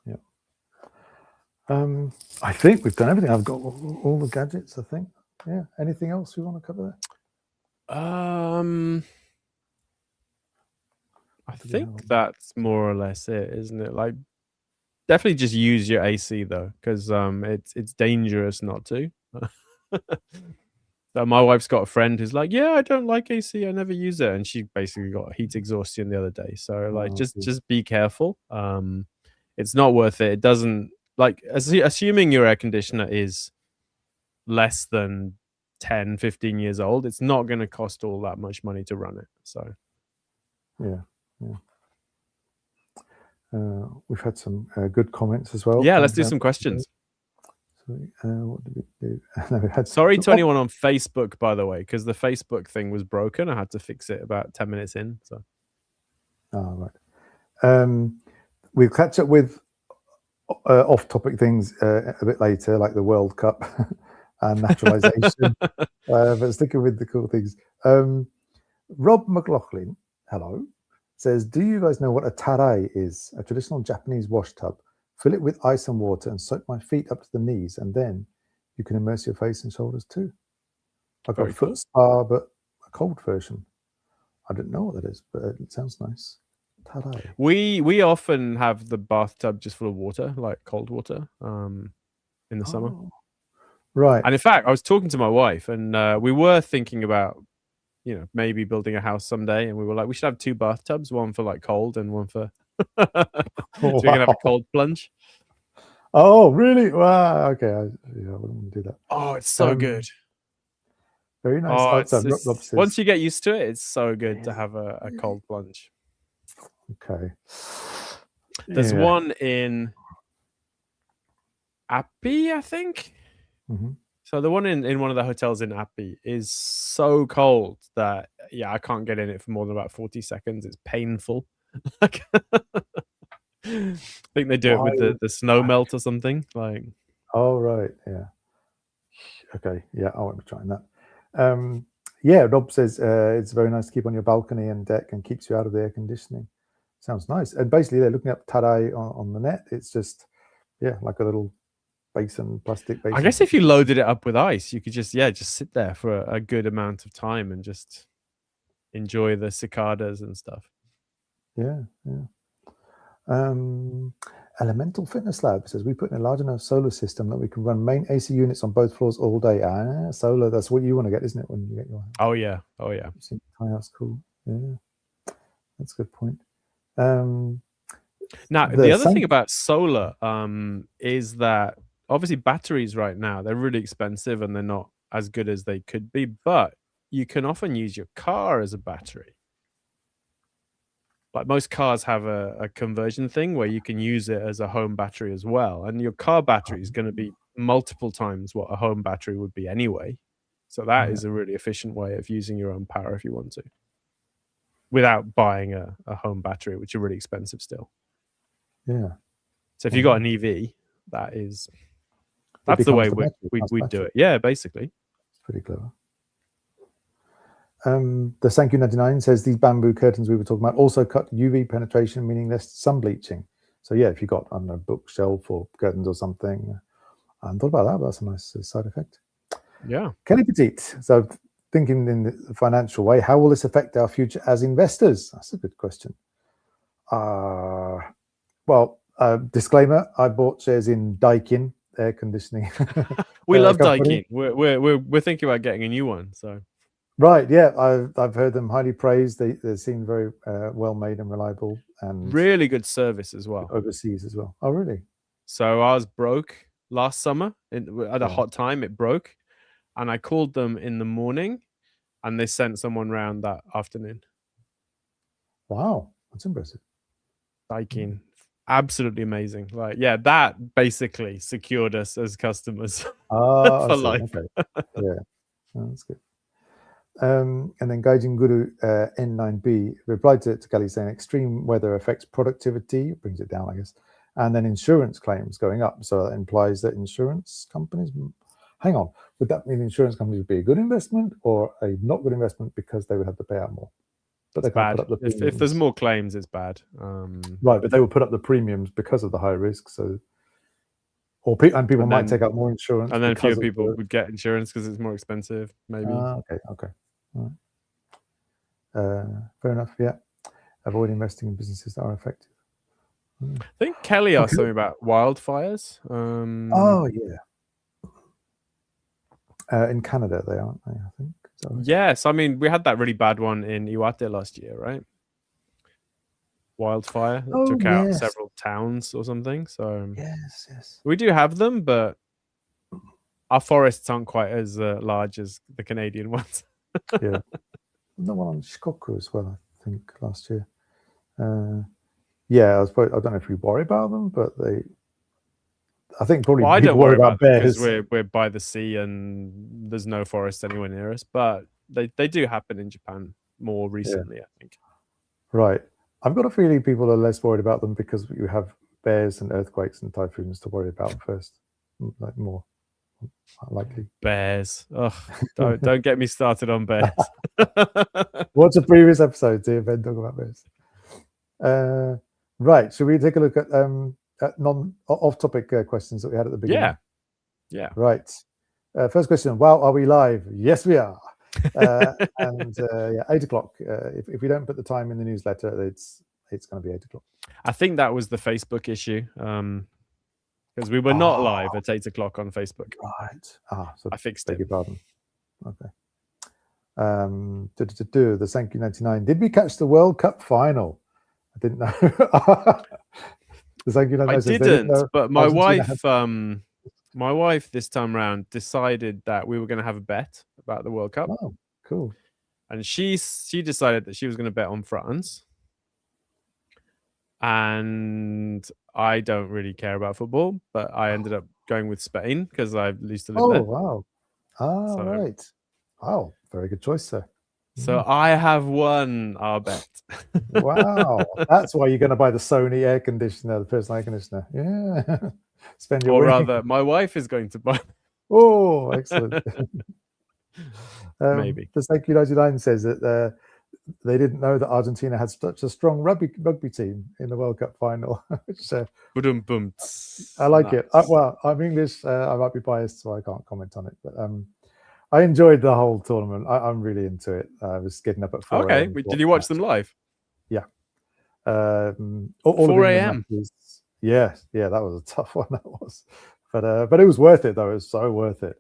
Yeah. I think we've done everything. I've got all the gadgets, I think. Yeah. Anything else we want to cover there? I Did you have think that's more or less it, isn't it? Like, definitely just use your AC though, because it's dangerous not to. So my wife's got a friend who's like, yeah, I don't like AC, I never use it, and she basically got heat exhaustion the other day. So like, just be careful. It's not worth it. It doesn't, like, assuming your air conditioner is less than 10, 15 years old, it's not going to cost all that much money to run it. So yeah. We've had some good comments as well. yeah, let's do some questions. So, what did we do? No, we had Sorry to anyone on Facebook, by the way, because the Facebook thing was broken. I had to fix it about 10 minutes in. So right. We'll catch up with off-topic things a bit later, like the World Cup and naturalization. But sticking with the cool things. Rob McLaughlin, hello, says, do you guys know what a tarai is? A traditional Japanese wash tub. Fill it with ice and water and soak my feet up to the knees, and then you can immerse your face and shoulders too. I've got a foot spa, but a cold version. I didn't know what that is, but it sounds nice. Tarai. We often have the bathtub just full of water, like cold water, in the summer. Right. And in fact, I was talking to my wife, and we were thinking about, you know, maybe building a house someday, and we were like, we should have 2 bathtubs, one for like cold and one for so we can have a cold plunge. Oh, really? Wow. Okay. I wouldn't want to do that. Oh, it's so good. Very nice. Oh, once you get used to it, it's so good to have a cold plunge. Okay. There's one in Appy, I think. So the one in one of the hotels in Appy is so cold that, yeah, I can't get in it for more than about 40 seconds. It's painful. I think they do it with the snow melt or something. Like, oh, right. Yeah. Okay. Yeah, I won't be trying that. Yeah, Rob says it's very nice to keep on your balcony and deck and keeps you out of the air conditioning. Sounds nice. And basically, they're looking up tarai on the net. It's just, yeah, like a little basin, plastic basin. I guess if you loaded it up with ice, you could just sit there for a good amount of time and just enjoy the cicadas and stuff. Yeah. Elemental Fitness Lab says we put in a large enough solar system that we can run main AC units on both floors all day. Solar, that's what you want to get, isn't it, when you get your house? Oh yeah. That's cool. Yeah, that's a good point. Now, the other thing about solar is that obviously batteries right now, they're really expensive and they're not as good as they could be, but you can often use your car as a battery. Like, most cars have a conversion thing where you can use it as a home battery as well. And your car battery is going to be multiple times what a home battery would be anyway. So that is a really efficient way of using your own power if you want to, without buying a home battery, which are really expensive still. Yeah. So if you got an EV, that's the way we'd do it. Yeah, basically. It's pretty clever. The Thank You 99 says these bamboo curtains we were talking about also cut UV penetration, meaning less sun bleaching. So yeah, if you got, I don't know, bookshelf or curtains or something, I hadn't thought about that, but that's a nice side effect. Yeah. Kelly Petit, so thinking in the financial way, how will this affect our future as investors? That's a good question. Well, disclaimer, I bought shares in Daikin air conditioning. We love Daikin. We're thinking about getting a new one. So right, yeah, I've heard them highly praised. They seem very well made and reliable, and really good service as well. Overseas as well. Oh, really? So ours broke last summer at a hot time. It broke, and I called them in the morning, and they sent someone round that afternoon. Wow, that's impressive. Daikin, absolutely amazing. Like, yeah, that basically secured us as customers for life. Okay. Yeah, that's good. And then Gaijin Guru N9B replied to Kelly saying extreme weather affects productivity, brings it down, I guess, and then insurance claims going up. So that implies that insurance companies, hang on, would that mean insurance companies would be a good investment or a not good investment because they would have to pay out more? But they can't put up the premiums. If there's more claims, it's bad. Right, but they will put up the premiums because of the high risk. So, people might take out more insurance, and then fewer people would get insurance because it's more expensive. Maybe. Okay. All right. Fair enough. Yeah. Avoid investing in businesses that are effective. I think Kelly asked Okay. something about wildfires. Oh yeah. In Canada, they aren't they? I think. Is that right? Yes, I mean we had that really bad one in Iwate last year, right? Wildfire that Oh took out yes. several towns or something. So Yes. we do have them, but our forests aren't quite as large as the Canadian ones. Yeah. The one on Shikoku as well, I think, last year. Yeah, I don't know if we worry about them, but I think probably Well, I people don't worry about them bears. because we're by the sea and there's no forest anywhere near us. But they do happen in Japan more recently, I think. Right. I've got a feeling people are less worried about them because you have bears and earthquakes and typhoons to worry about first, like more likely. Bears. Ugh, don't get me started on bears. What's a previous episode to Ben talk about bears? Right. Should we take a look at off-topic questions that we had at the beginning? Yeah. Right. First question. Wow, are we live? Yes, we are. And yeah, 8 o'clock. If we don't put the time in the newsletter, it's going to be 8 o'clock. I think that was the Facebook issue. Because we were not live at 8 o'clock on Facebook. Right. So I fixed beg it. your pardon. Okay. The Sankey 99. Did we catch the World Cup final? I didn't know. The Sankey 99 I says didn't, but my Argentina wife this time around decided that we were going to have a bet about the World Cup. Oh, cool. And she decided that she was going to bet on France. And I don't really care about football, but I ended up going with Spain because I used to live there. Oh, wow. Right. Wow, very good choice, sir. So I have won our bet. Wow. That's why you're going to buy the Sony air conditioner, the personal air conditioner. Yeah. Spend your Or winning. rather, my wife is going to buy. Oh, excellent. Maybe. The Sankey 99 says that they didn't know that Argentina had such a strong rugby team in the World Cup final. Which, I like it. Well, I'm English. I might be biased, so I can't comment on it. But I enjoyed the whole tournament. I'm really into it. I was getting up at 4 Okay. Did you watch them live? Yeah. All 4 a.m. Yeah, that was a tough one. That was, but it was worth it though. It was so worth it.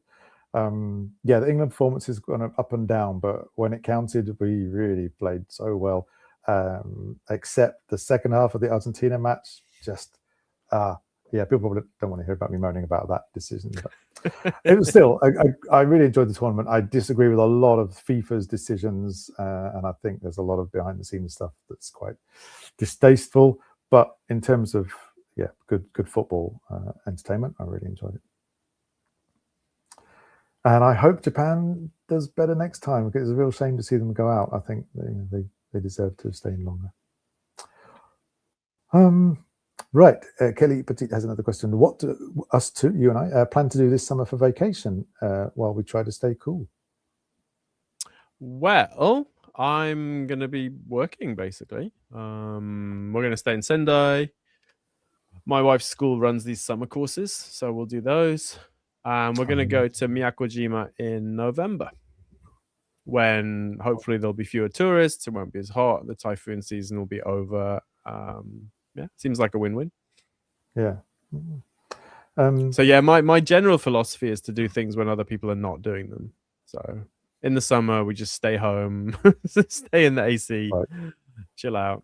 Yeah, the England performance has gone up and down, but when it counted, we really played so well. Except the second half of the Argentina match, just yeah, people probably don't want to hear about me moaning about that decision. But it was still, I really enjoyed the tournament. I disagree with a lot of FIFA's decisions, and I think there's a lot of behind the scenes stuff that's quite distasteful. But in terms of good football entertainment, I really enjoyed it. And I hope Japan does better next time, because it's a real shame to see them go out. I think they deserve to stay in longer. Right, Kelly Petit has another question. What do us two, you and I, plan to do this summer for vacation while we try to stay cool? Well, I'm going to be working, basically. We're going to stay in Sendai. My wife's school runs these summer courses, so we'll do those. We're going to go to Miyakojima in November, when hopefully there'll be fewer tourists. It won't be as hot. The typhoon season will be over. Yeah, seems like a win-win. Yeah. So yeah, my general philosophy is to do things when other people are not doing them. So in the summer, we just stay home, stay in the AC, right. Chill out.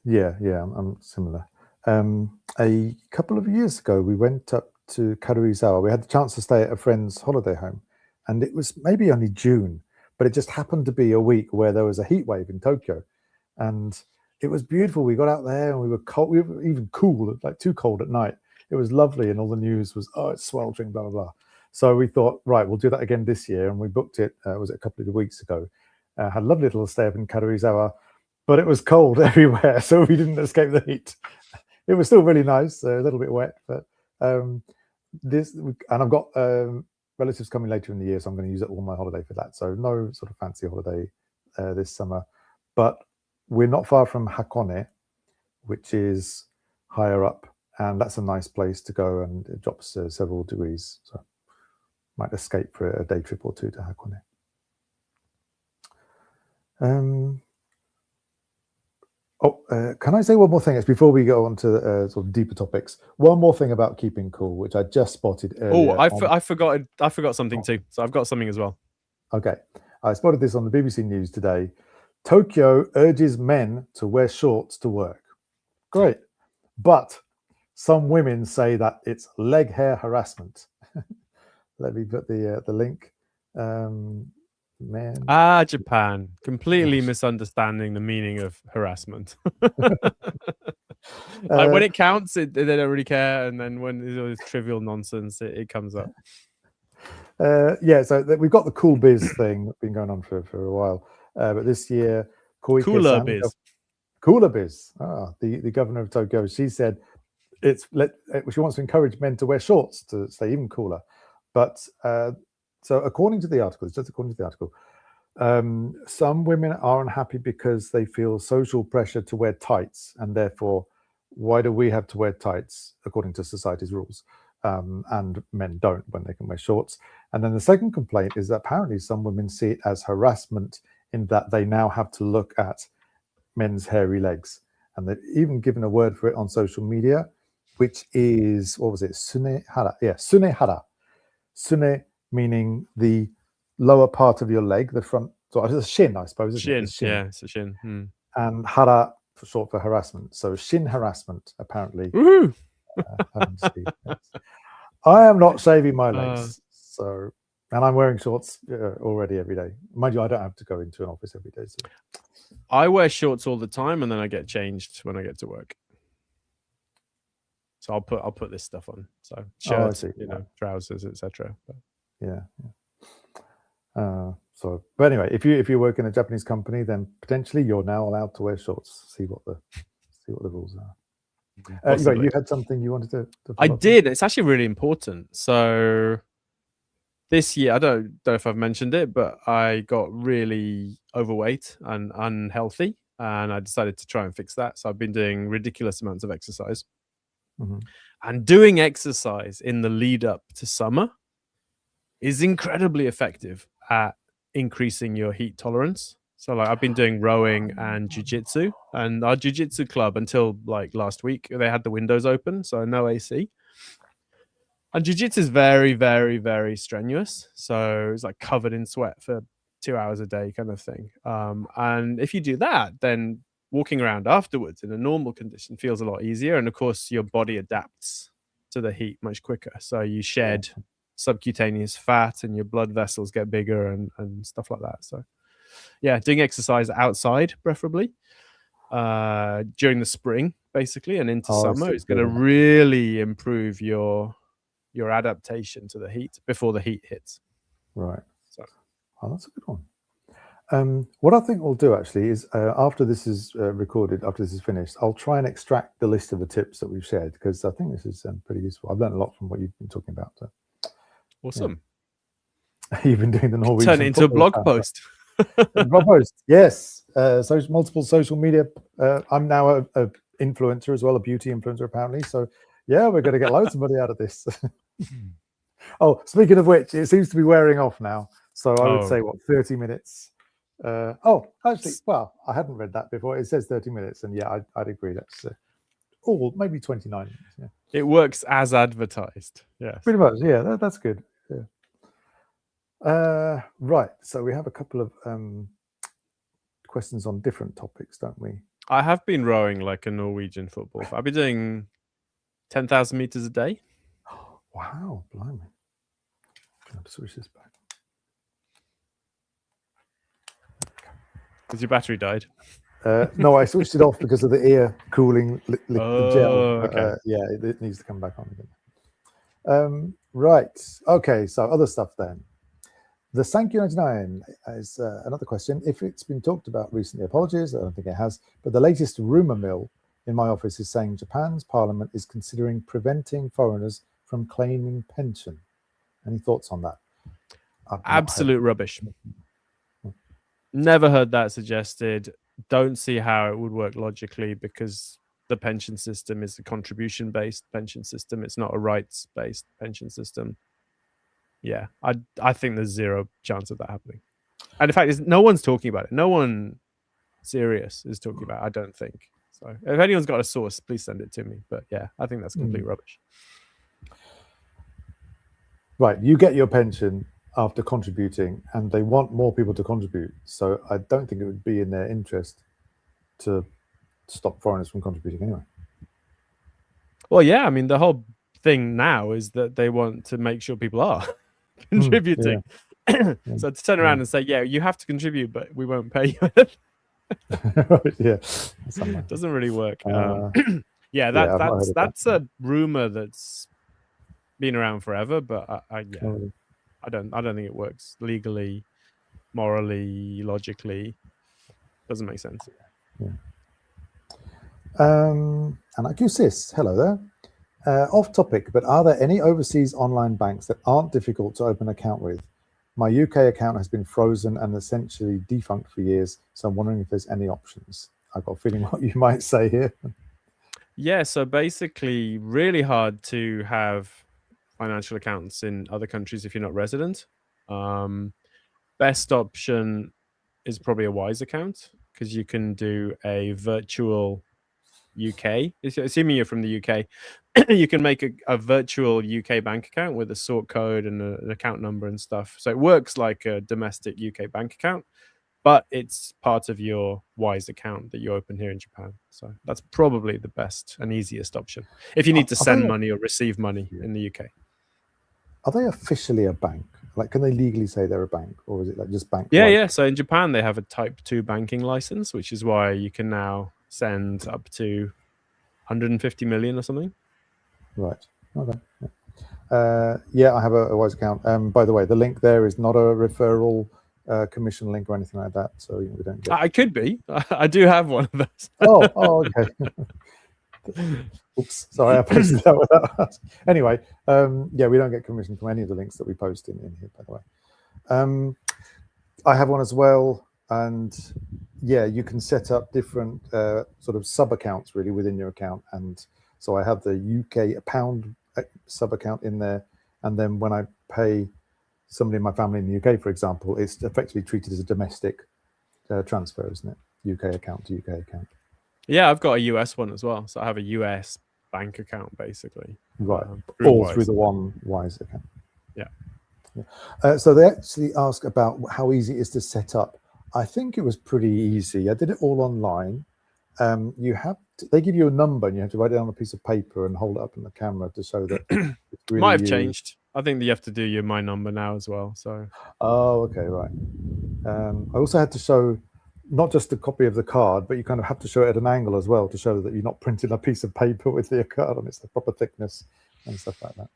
Yeah, I'm similar. A couple of years ago, we went up to Karuizawa. We had the chance to stay at a friend's holiday home, and it was maybe only June, but it just happened to be a week where there was a heat wave in Tokyo, and it was beautiful. We got out there and we were cold. We were even cool, like too cold at night. It was lovely, and all the news was, oh, it's sweltering, blah blah blah. So we thought, right, we'll do that again this year, and we booked it. Was it a couple of weeks ago? Had a lovely little stay up in Karuizawa, but it was cold everywhere, so we didn't escape the heat. It was still really nice, a little bit wet, but and I've got relatives coming later in the year, so I'm going to use it all my holiday for that. So no sort of fancy holiday this summer, but we're not far from Hakone, which is higher up, and that's a nice place to go, and it drops several degrees, so might escape for a day trip or two to Hakone. Can I say one more thing? It's before we go on to sort of deeper topics. One more thing about keeping cool, which I just spotted earlier. Oh, I forgot something too. So I've got something as well. Okay, I spotted this on the BBC News today. Tokyo urges men to wear shorts to work. Great, but some women say that it's leg hair harassment. Let me put the link. Men. Japan, completely misunderstanding the meaning of harassment. Like when it counts, they don't really care, and then when there's all this trivial nonsense, it comes up. Yeah, so we've got the cool biz thing that's been going on for a while, but this year, Cooler biz. Cooler biz. The governor of Tokyo, she said she wants to encourage men to wear shorts to stay even cooler. But so according to the article, some women are unhappy because they feel social pressure to wear tights, and therefore, why do we have to wear tights according to society's rules? And men don't when they can wear shorts. And then the second complaint is that apparently some women see it as harassment in that they now have to look at men's hairy legs. And they've even given a word for it on social media, which is, what was it? Sunehara. Yeah, sunehara. Sune meaning the lower part of your leg, the front, so it's a shin, I suppose. Shin, yeah, it's a shin. And hara, short for harassment. So shin harassment, apparently. I am not shaving my legs, and I'm wearing shorts already every day. Mind you, I don't have to go into an office every day. So. I wear shorts all the time, and then I get changed when I get to work. So I'll put this stuff on. So shirts, trousers, etc. Yeah. But anyway, if you work in a Japanese company, then potentially you're now allowed to wear shorts. See what the rules are. You had something you wanted to I did. It's actually really important. So this year, I don't know if I've mentioned it, but I got really overweight and unhealthy, and I decided to try and fix that. So I've been doing ridiculous amounts of exercise. And doing exercise in the lead up to summer is incredibly effective at increasing your heat tolerance. So like I've been doing rowing and jiu-jitsu, and our jiu-jitsu club until like last week, they had the windows open, so no AC. And jiu-jitsu is very, very, very strenuous. So it's like covered in sweat for 2 hours a day kind of thing. And if you do that, then walking around afterwards in a normal condition feels a lot easier. And of course, your body adapts to the heat much quicker. So you shed subcutaneous fat and your blood vessels get bigger and stuff like that. So yeah, doing exercise outside, preferably during the spring, basically, and into summer, is going to really improve your adaptation to the heat before the heat hits. Right. So, that's a good one. What I think we'll do actually is after this is recorded, after this is finished, I'll try and extract the list of the tips that we've shared, because I think this is pretty useful. I've learned a lot from what you've been talking about. So. Awesome. Yeah. You've been doing the Norwegian. Turn it into a blog post. Blog post, yes. So multiple social media. I'm now a influencer as well, a beauty influencer apparently. So yeah, we're going to get loads of money out of this. Oh, speaking of which, it seems to be wearing off now. So I would say 30 minutes. Actually, well, I hadn't read that before. It says 30 minutes, and yeah, I'd agree. That's maybe 29 minutes. Yeah. It works as advertised. Yes. Pretty much. Yeah, that's good. Yeah. Right. So we have a couple of questions on different topics, don't we? I have been rowing like a Norwegian football. I've been doing 10,000 meters a day. Wow, blimey. I have to switch this back. Has your battery died? No, I switched it off because of the ear cooling liquid gel. Okay. Yeah, it needs to come back on again. Right. Okay, so other stuff then. The Sankey 99 is another question. If it's been talked about recently, apologies, I don't think it has, but the latest rumor mill in my office is saying Japan's parliament is considering preventing foreigners from claiming pension. Any thoughts on that? Absolute rubbish. Never heard that suggested. Don't see how it would work logically, because the pension system is a contribution-based pension system. It's not a rights-based pension system. Yeah, I think there's zero chance of that happening. And in fact, no one's talking about it. No one serious is talking about it, I don't think. So if anyone's got a source, please send it to me. But yeah, I think that's complete rubbish. Right, you get your pension after contributing, and they want more people to contribute. So I don't think it would be in their interest to stop foreigners from contributing anyway. Well, yeah, I mean, the whole thing now is that they want to make sure people are contributing. So to turn around and say, yeah, you have to contribute, but we won't pay you. Yeah, doesn't really work. Yeah, that's a rumor that's been around forever, but I don't think it works legally, morally, logically. Doesn't make sense. Yeah. And Anacusis, hello there. Off topic, but are there any overseas online banks that aren't difficult to open an account with? My UK account has been frozen and essentially defunct for years, so I'm wondering if there's any options. I've got a feeling what you might say here. Yeah, so basically really hard to have financial accounts in other countries if you're not resident. Best option is probably a Wise account, because you can do a virtual UK. Assuming you're from the UK, you can make a virtual UK bank account with a sort code and an account number and stuff. So it works like a domestic UK bank account, but it's part of your Wise account that you open here in Japan. So that's probably the best and easiest option if you need to send money or receive money in the UK. Are they officially a bank? Like, can they legally say they're a bank, or is it like just bank? Yeah. So in Japan, they have a Type 2 banking license, which is why you can now send up to 150 million or something. Right. Okay. Yeah, I have a Wise account. By the way, the link there is not a referral commission link or anything like that, so we don't get. I could be. I do have one of those. Oh, okay. Oops, sorry, I posted that without us. Anyway, yeah, we don't get commission from any of the links that we post in here, by the way. I have one as well, and yeah, you can set up different sort of sub accounts really within your account. And so I have the UK pound sub account in there, and then when I pay somebody in my family in the UK, for example, it's effectively treated as a domestic transfer, isn't it? UK account to UK account. Yeah, I've got a US one as well. So I have a US bank account, basically. Right, all through the one Wise account. Yeah. So they actually ask about how easy it is to set up. I think it was pretty easy. I did it all online. They give you a number and you have to write it on a piece of paper and hold it up in the camera to show that it's really might have changed. I think that you have to do your My Number now as well. So. Oh, okay, right. I also had to show not just a copy of the card, but you kind of have to show it at an angle as well to show that you're not printing a piece of paper with the card on. It's the proper thickness and stuff like that.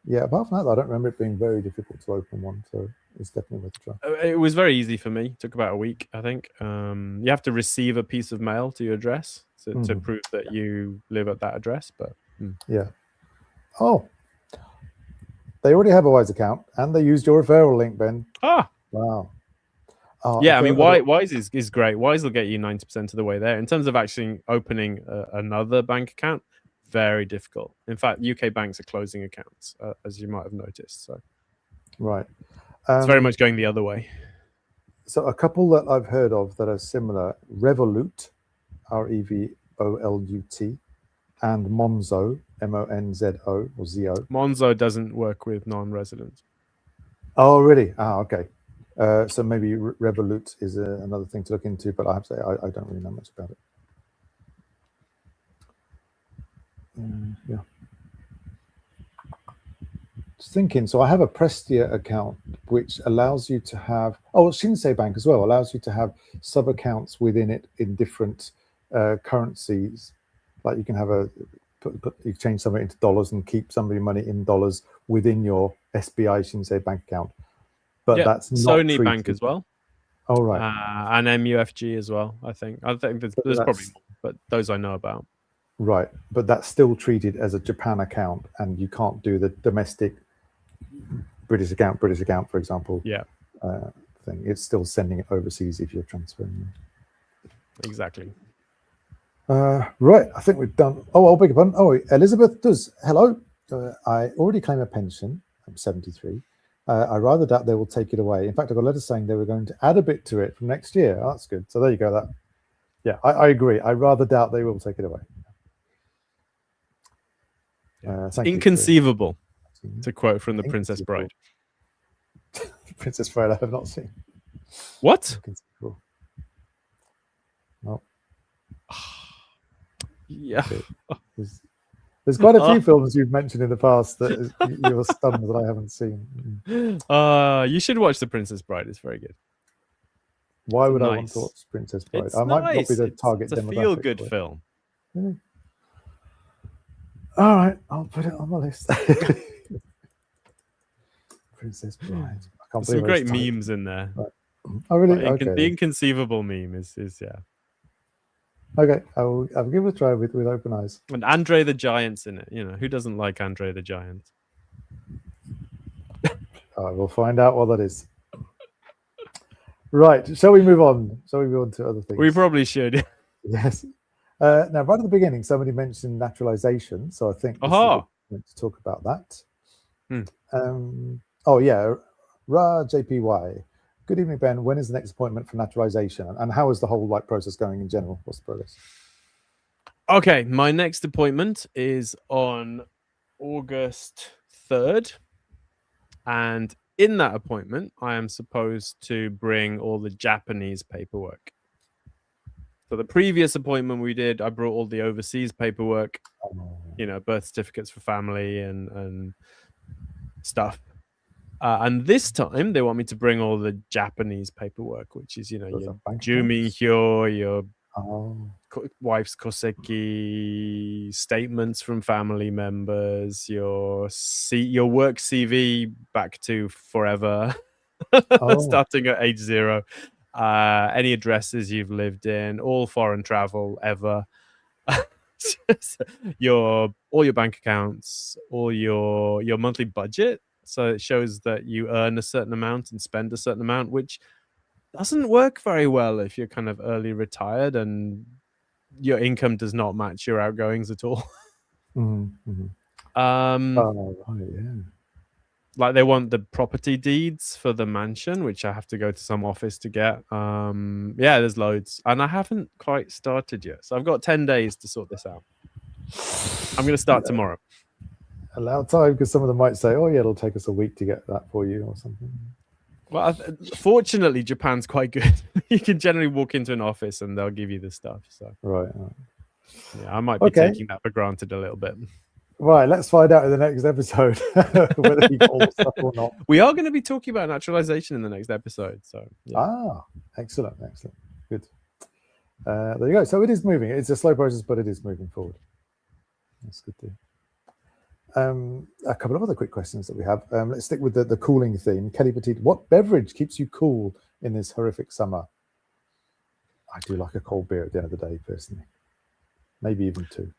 Yeah, apart from that, I don't remember it being very difficult to open one, so it's definitely worth a try. It was very easy for me. It took about a week, I think. You have to receive a piece of mail to your address to prove that you live at that address. But yeah. Oh, they already have a Wise account, and they used your referral link, Ben. Wow. Oh, yeah, I mean, Wise is great. Wise will get you 90% of the way there. In terms of actually opening another bank account, very difficult. In fact, UK banks are closing accounts, as you might have noticed. So, right, it's very much going the other way. So a couple that I've heard of that are similar: Revolut, REVOLUT, and Monzo, MONZO or ZO. Monzo doesn't work with non-residents. Oh, really? Okay. So maybe Revolut is another thing to look into, but I have to say I don't really know much about it. Yeah. Just thinking, so I have a Prestia account which allows you to have, Shinsei Bank as well, allows you to have sub accounts within it in different currencies. Like you can have you change something into dollars and keep somebody money in dollars within your SBI Shinsei Bank account. But yeah, that's not Sony treated. Bank as well. Oh, right. And MUFG as well, I think. There's probably more, but those I know about. Right, but that's still treated as a Japan account, and you can't do the domestic British account, for example. Yeah. Thing. It's still sending it overseas if you're transferring. Exactly. Right, I think we've done. Oh, beg your pardon. Oh, Elizabeth does. Hello. I already claim a pension. I'm 73. I rather doubt they will take it away. In fact, I got a letter saying they were going to add a bit to it from next year. Oh, that's good. So there you go. That, yeah, I agree. I rather doubt they will take it away. Inconceivable, to quote from the Princess Bride. Princess Bride, I have not seen. What? Inconceivable. No. Yeah. Okay. There's quite a few films you've mentioned in the past that you're stunned that I haven't seen. You should watch The Princess Bride. It's very good. Why would I want to watch Princess Bride? It's might not be the target demographic. It's a feel-good film. Really? All right, I'll put it on my list. Princess Bride. I can't believe some great memes in there. Right. Oh, really? Okay. The inconceivable meme is yeah. Okay, I'll give it a try with open eyes. And Andre the Giant's in it. You know, who doesn't like Andre the Giant? I will find out what that is. Right, shall we move on? Shall we move on to other things? We probably should. Yes. Now, right at the beginning, somebody mentioned naturalization, so I think this is a good point to talk about that. Oh yeah, Ra JPY. Good evening, Ben. When is the next appointment for naturalization, and how is the whole process going in general? What's the progress? Okay, my next appointment is on August 3rd, and in that appointment, I am supposed to bring all the Japanese paperwork. So the previous appointment we did, I brought all the overseas paperwork, you know, birth certificates for family and stuff. And this time they want me to bring all the Japanese paperwork, which is, you know, your Juminhyo, your wife's koseki, statements from family members, your work CV back to forever, starting at age 0, any addresses you've lived in, all foreign travel ever, all your bank accounts, all your monthly budget. So it shows that you earn a certain amount and spend a certain amount, which doesn't work very well if you're kind of early retired and your income does not match your outgoings at all. Like they want the property deeds for the mansion, which I have to go to some office to get. Yeah, there's loads, and I haven't quite started yet, so I've got 10 days to sort this out. I'm going to start tomorrow. Allow time, because some of them might say, "Oh yeah, it'll take us a week to get that for you," or something. Well, fortunately, Japan's quite good. You can generally walk into an office and they'll give you the stuff. So right. Yeah, I might be taking that for granted a little bit. Right, let's find out in the next episode whether you got all the stuff or not. We are going to be talking about naturalization in the next episode. So yeah. Excellent, good. There you go. So it is moving. It's a slow process, but it is moving forward. That's good too. A couple of other quick questions that we have. Let's stick with the cooling theme. Kelly Petit, what beverage keeps you cool in this horrific summer? I do like a cold beer at the end of the day, personally. Maybe even 2.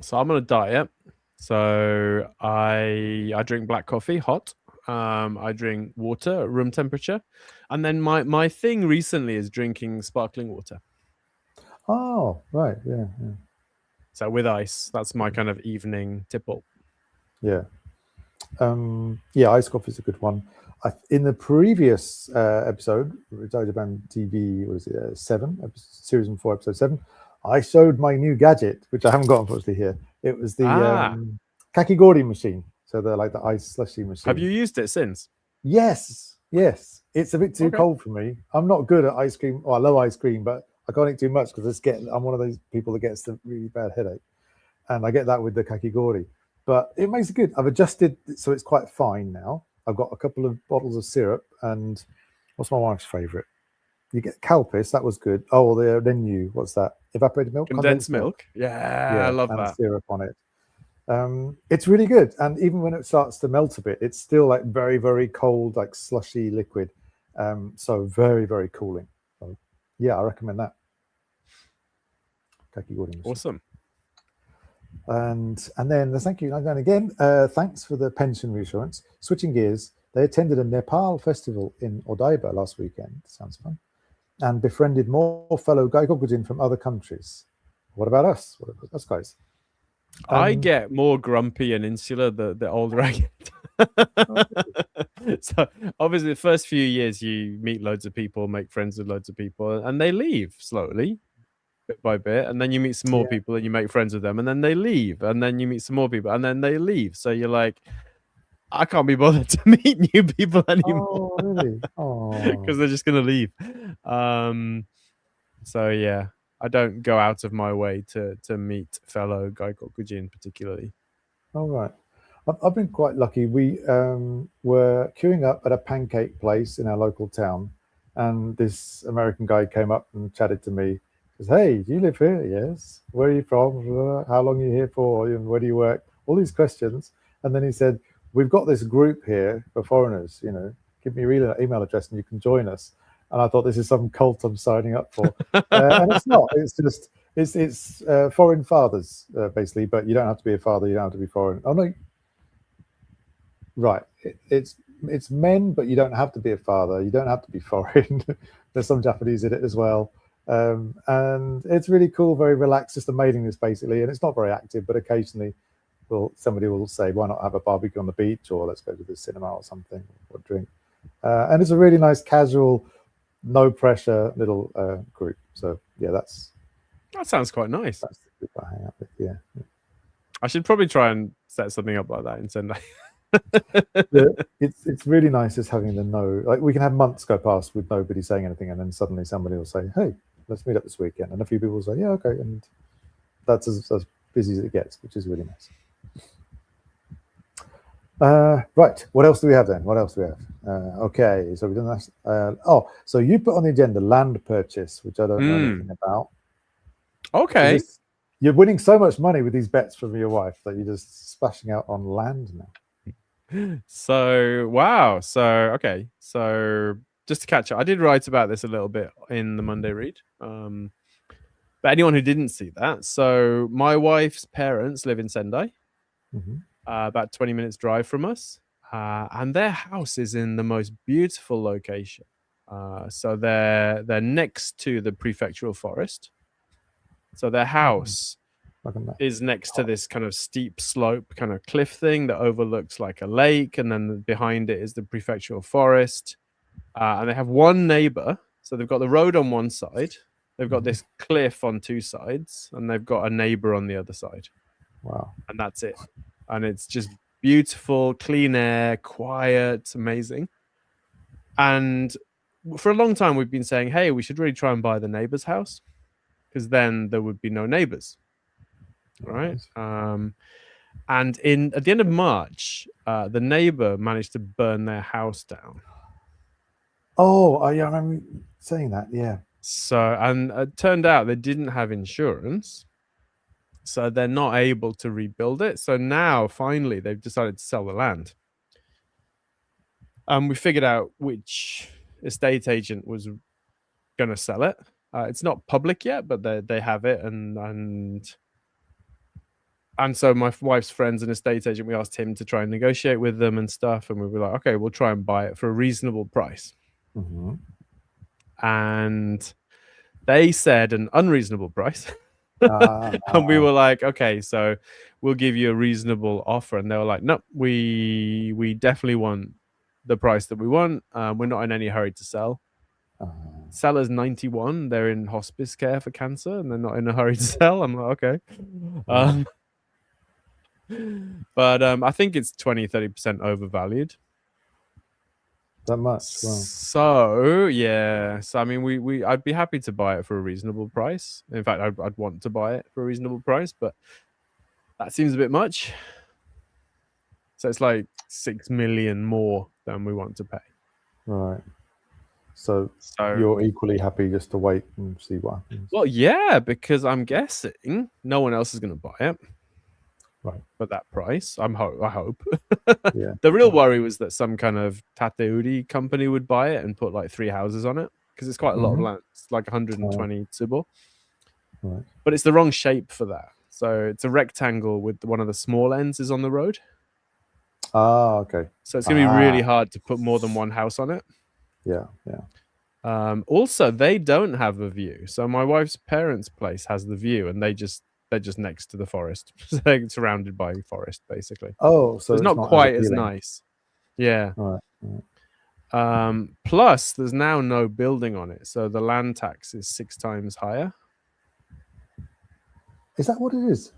So I'm on a diet. So I drink black coffee hot. I drink water at room temperature. And then my thing recently is drinking sparkling water. Oh, right. Yeah. So with ice, that's my kind of evening tipple. Yeah. Iced coffee is a good one. In the previous episode, RetireJapan TV, what is it, 7, series 4, episode 7, I showed my new gadget, which I haven't got unfortunately here. It was the kakigori machine. So they're like the ice slushy machine. Have you used it since? Yes. It's a bit too cold for me. I'm not good at ice cream. Well, I love ice cream, but I can't eat too much because I'm one of those people that gets the really bad headache. And I get that with the kakigori. But it makes it good. I've adjusted so it's quite fine now. I've got a couple of bottles of syrup, and what's my wife's favorite? You get Calpis, that was good. Oh, then what's that? Evaporated milk? Condensed milk. Yeah, I love that. Syrup on it. It's really good. And even when it starts to melt a bit, it's still like very, very cold, like slushy liquid. So very, very cooling. So, yeah, I recommend that. Kakigori. Awesome. And then thank you. And again, thanks for the pension reassurance. Switching gears, they attended a Nepal festival in Odaiba last weekend. Sounds fun. And befriended more fellow Gaikokujin from other countries. What about us? What about us guys? I get more grumpy and insular the older I get. So obviously the first few years you meet loads of people, make friends with loads of people, and they leave slowly, bit by bit, and then you meet some more Yeah. people and you make friends with them, and then they leave, and then you meet some more people and then they leave. So you're like, I can't be bothered to meet new people anymore. Oh, really? Oh, Because they're just gonna leave. So yeah, I don't go out of my way to meet fellow Gaikokujin particularly. all right. I've been quite lucky. We were queuing up at a pancake place in our local town, and this American guy came up and chatted to me. He says, "Hey, do you live here?" "Yes." "Where are you from? How long are you here for? And where do you work?" All these questions. And then he said, "We've got this group here for foreigners. Give me your email address and you can join us." And I thought, this is some cult I'm signing up for. And it's not. It's just it's foreign fathers basically, but you don't have to be a father. You don't have to be foreign. Oh no. Right. It's men, but you don't have to be a father. You don't have to be foreign. There's some Japanese in it as well. And it's really cool, very relaxed, just a mailing list basically. And it's not very active, but occasionally somebody will say, why not have a barbecue on the beach, or let's go to the cinema or something, or drink. And it's a really nice, casual, no pressure little group. So yeah, that sounds quite nice. That's the group I hang out with. Yeah. I should probably try and set something up like that in Sendai. It's really nice just having the no. Like, we can have months go past with nobody saying anything, and then suddenly somebody will say, "Hey, let's meet up this weekend," and a few people will say, "Yeah, okay," and that's as busy as it gets, which is really nice. Right, what else do we have then? Okay, so we've done that. So you put on the agenda land purchase, which I don't know anything about. Okay. You're winning so much money with these bets from your wife that you're just splashing out on land now. So wow. So okay. So just to catch up, I did write about this a little bit in the Monday read. But anyone who didn't see that, so my wife's parents live in Sendai, about 20 minutes drive from us, and their house is in the most beautiful location. So they're next to the prefectural forest. So their house is next to this kind of steep slope, kind of cliff thing that overlooks like a lake, and then behind it is the prefectural forest. And they have one neighbor. So they've got the road on one side, they've got this cliff on two sides, and they've got a neighbor on the other side. Wow. And that's it. And it's just beautiful, clean air, quiet, amazing. And for a long time, we've been saying, hey, we should really try and buy the neighbor's house, because then there would be no neighbors. Right. And at the end of March, the neighbor managed to burn their house down. Oh, yeah, I remember saying that. Yeah. So, and it turned out they didn't have insurance, so they're not able to rebuild it. So now, finally, they've decided to sell the land. We figured out which estate agent was going to sell it. It's not public yet, but they have it, and so my wife's friend's an estate agent. We asked him to try and negotiate with them and stuff. And we were like, okay, we'll try and buy it for a reasonable price. And they said an unreasonable price. And we were like, okay, so we'll give you a reasonable offer. And they were like, no, we definitely want the price that we want. We're not in any hurry to sell. Seller's 91. They're in hospice care for cancer, and they're not in a hurry to sell. I'm like, okay. But I think it's 20-30% overvalued. That much? Wow. So yeah, so I mean, I'd be happy to buy it for a reasonable price. In fact, I'd want to buy it for a reasonable price, but that seems a bit much. So it's like 6 million more than we want to pay. Right. So you're equally happy just to wait and see what happens? Well, yeah, because I'm guessing no one else is going to buy it. Right. For that price. I hope. Yeah. The real worry was that some kind of tateuri company would buy it and put like 3 houses on it, because it's quite a lot of land. It's like 120 tsubo. Right. But it's the wrong shape for that. So it's a rectangle with one of the small ends is on the road. Okay. So it's going to be really hard to put more than one house on it. Yeah. Also, they don't have a view. So my wife's parents' place has the view, and they're just next to the forest. So they're surrounded by forest, basically. Oh, so it's not quite as nice. Yeah. Right. Right. Plus, there's now no building on it, so the land tax is 6 times higher. Is that what it is?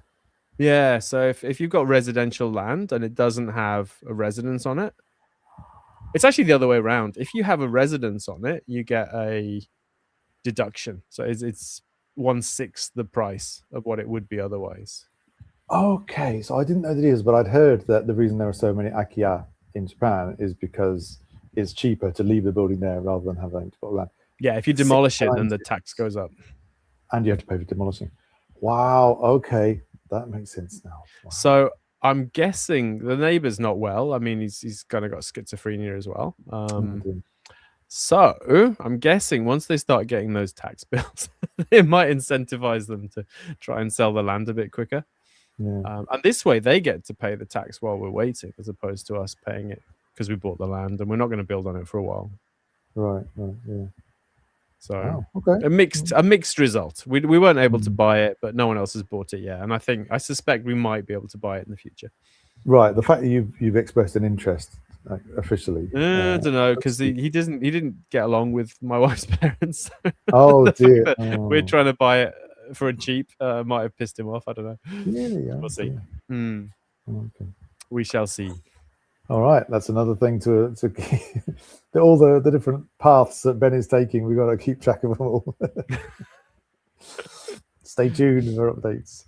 Yeah. So if you've got residential land and it doesn't have a residence on it, it's actually the other way around. If you have a residence on it, you get a deduction. So it's 1/6 the price of what it would be otherwise. Okay, so I didn't know that it is, but I'd heard that the reason there are so many akiya in Japan is because it's cheaper to leave the building there rather than having to put land. Yeah, if you 6 demolish it, then times the tax goes up. and you have to pay for demolishing. Wow. Okay, that makes sense now. Wow. So I'm guessing the neighbor's not well. I mean, he's kind of got schizophrenia as well. So I'm guessing once they start getting those tax bills, it might incentivize them to try and sell the land a bit quicker. Yeah. And this way they get to pay the tax while we're waiting, as opposed to us paying it because we bought the land and we're not going to build on it for a while. Right. Right. Yeah. So okay. a mixed result. We weren't able to buy it, but no one else has bought it yet. And I suspect we might be able to buy it in the future. Right. The fact that you've expressed an interest officially. I don't know, because he didn't get along with my wife's parents. Oh dear. We're trying to buy it for a cheap. Might have pissed him off. I don't know. Really? We'll see. Okay. We shall see. All right, that's another thing to all the different paths that Ben is taking. We've got to keep track of them all. Stay tuned for updates.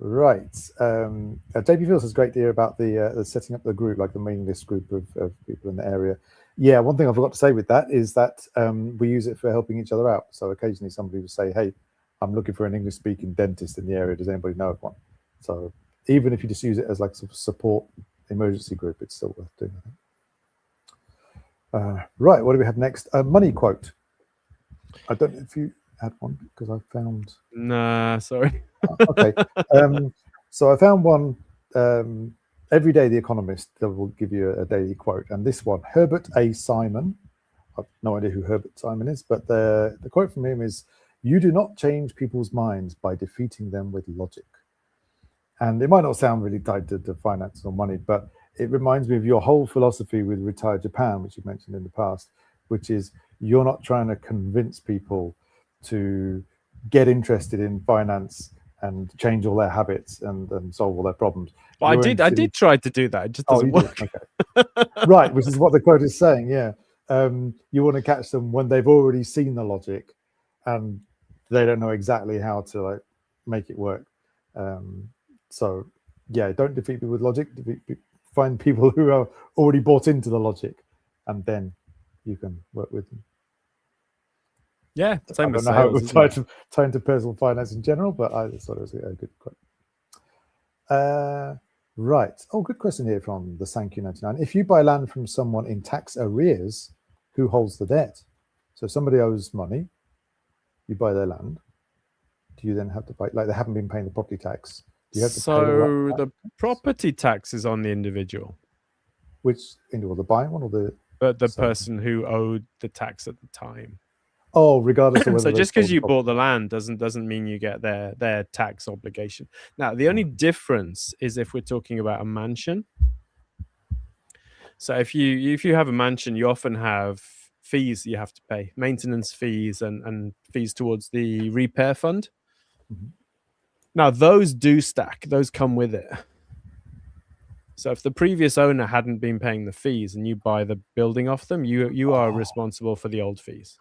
Right. JP Fields has a great idea about the setting up the group, like the mailing list group of people in the area. Yeah, one thing I forgot to say with that is that we use it for helping each other out. So occasionally somebody will say, hey, I'm looking for an English-speaking dentist in the area. Does anybody know of one? So even if you just use it as like sort of support emergency group, it's still worth doing, I think. Right, what do we have next? A money quote. I don't know if you had one because I found... Nah, sorry. Okay. So I found one. Every day, The Economist will give you a daily quote. And this one, Herbert A. Simon. I've no idea who Herbert Simon is, but the quote from him is, "You do not change people's minds by defeating them with logic." And it might not sound really tied to finance or money, but it reminds me of your whole philosophy with Retire Japan, which you mentioned in the past, which is you're not trying to convince people to get interested in finance and change all their habits and solve all their problems. Well, I did try to do that. It just doesn't work. Okay. Right, which is what the quote is saying. Yeah. You want to catch them when they've already seen the logic and they don't know exactly how to make it work. So yeah, don't defeat people with logic. Find people who are already bought into the logic, and then you can work with them. Yeah, same I don't know how it was tied to personal finance in general, but I thought it was a good quote. Right. Oh, good question here from the Sankey99. If you buy land from someone in tax arrears, who holds the debt? So if somebody owes money, you buy their land. Do you then have to pay, like they haven't been paying the property tax? Do you have to pay all that the property tax is on the individual. Which individual, the buying one or the person who owed the tax at the time? Oh, regardless of whether so just because you bought the land doesn't mean you get their tax obligation. Now, the only difference is if we're talking about a mansion. So if you have a mansion, you often have fees you have to pay, maintenance fees and fees towards the repair fund. Now, those do stack. Those come with it. So if the previous owner hadn't been paying the fees and you buy the building off them, you are responsible for the old fees.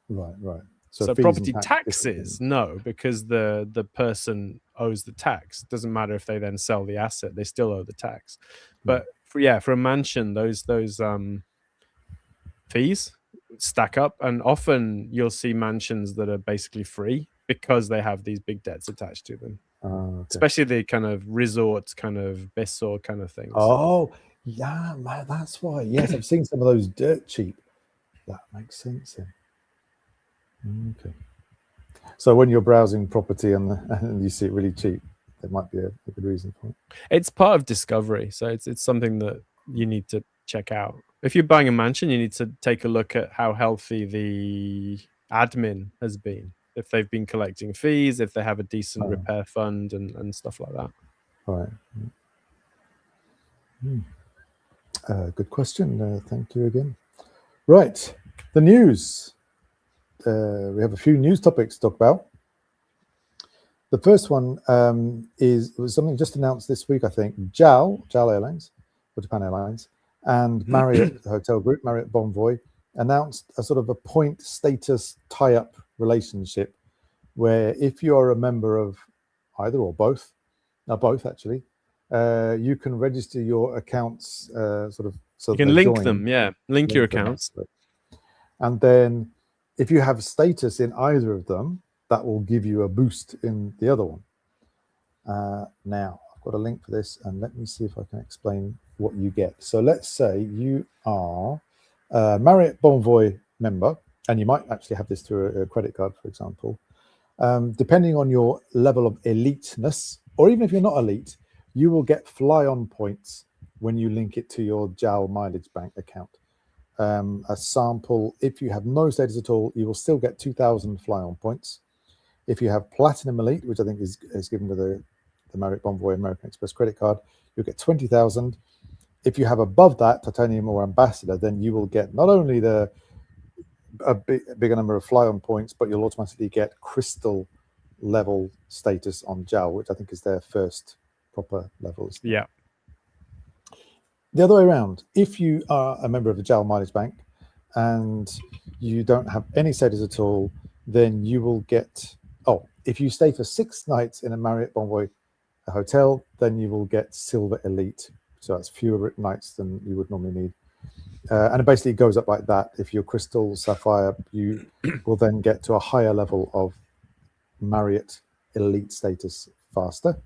Right. So property taxes, no, because the person owes the tax. It doesn't matter if they then sell the asset; they still owe the tax. But for a mansion, those fees stack up, and often you'll see mansions that are basically free because they have these big debts attached to them. Okay. Especially the kind of resorts, kind of besso kind of things. Oh, yeah, man, that's why. Yes, I've seen some of those dirt cheap. That makes sense. Okay. So when you're browsing property and you see it really cheap, there might be a good reason for it. It's part of discovery, so it's something that you need to check out. If you're buying a mansion, you need to take a look at how healthy the admin has been. If they've been collecting fees, if they have a decent repair fund and stuff like that. Right. Good question. Thank you again. Right, the news. We have a few news topics to talk about. The first one was something just announced this week, I think. JAL Airlines, or Japan Airlines, and Marriott Hotel Group, Marriott Bonvoy, announced a sort of a point status tie-up relationship where if you are a member of either or both, actually, you can register your accounts sort of so You can link them, link your accounts. And then if you have status in either of them, that will give you a boost in the other one. Now, I've got a link for this, and let me see if I can explain what you get. So let's say you are a Marriott Bonvoy member, and you might actually have this through a credit card, for example. Depending on your level of eliteness, or even if you're not elite, you will get fly-on points when you link it to your JAL Mileage Bank account. A sample, if you have no status at all, you will still get 2,000 fly-on points. If you have Platinum Elite, which I think is given to the Marriott Bonvoy American Express credit card, you'll get 20,000. If you have above that, Titanium or Ambassador, then you will get not only a bigger number of fly-on points, but you'll automatically get Crystal level status on JAL, which I think is their first proper levels. Yeah. The other way around, if you are a member of the JAL Mileage Bank and you don't have any status at all, then you will get, if you stay for 6 nights in a Marriott Bonvoy hotel, then you will get Silver Elite. So that's fewer nights than you would normally need. And it basically goes up like that. If you're Crystal, Sapphire, you will then get to a higher level of Marriott Elite status faster.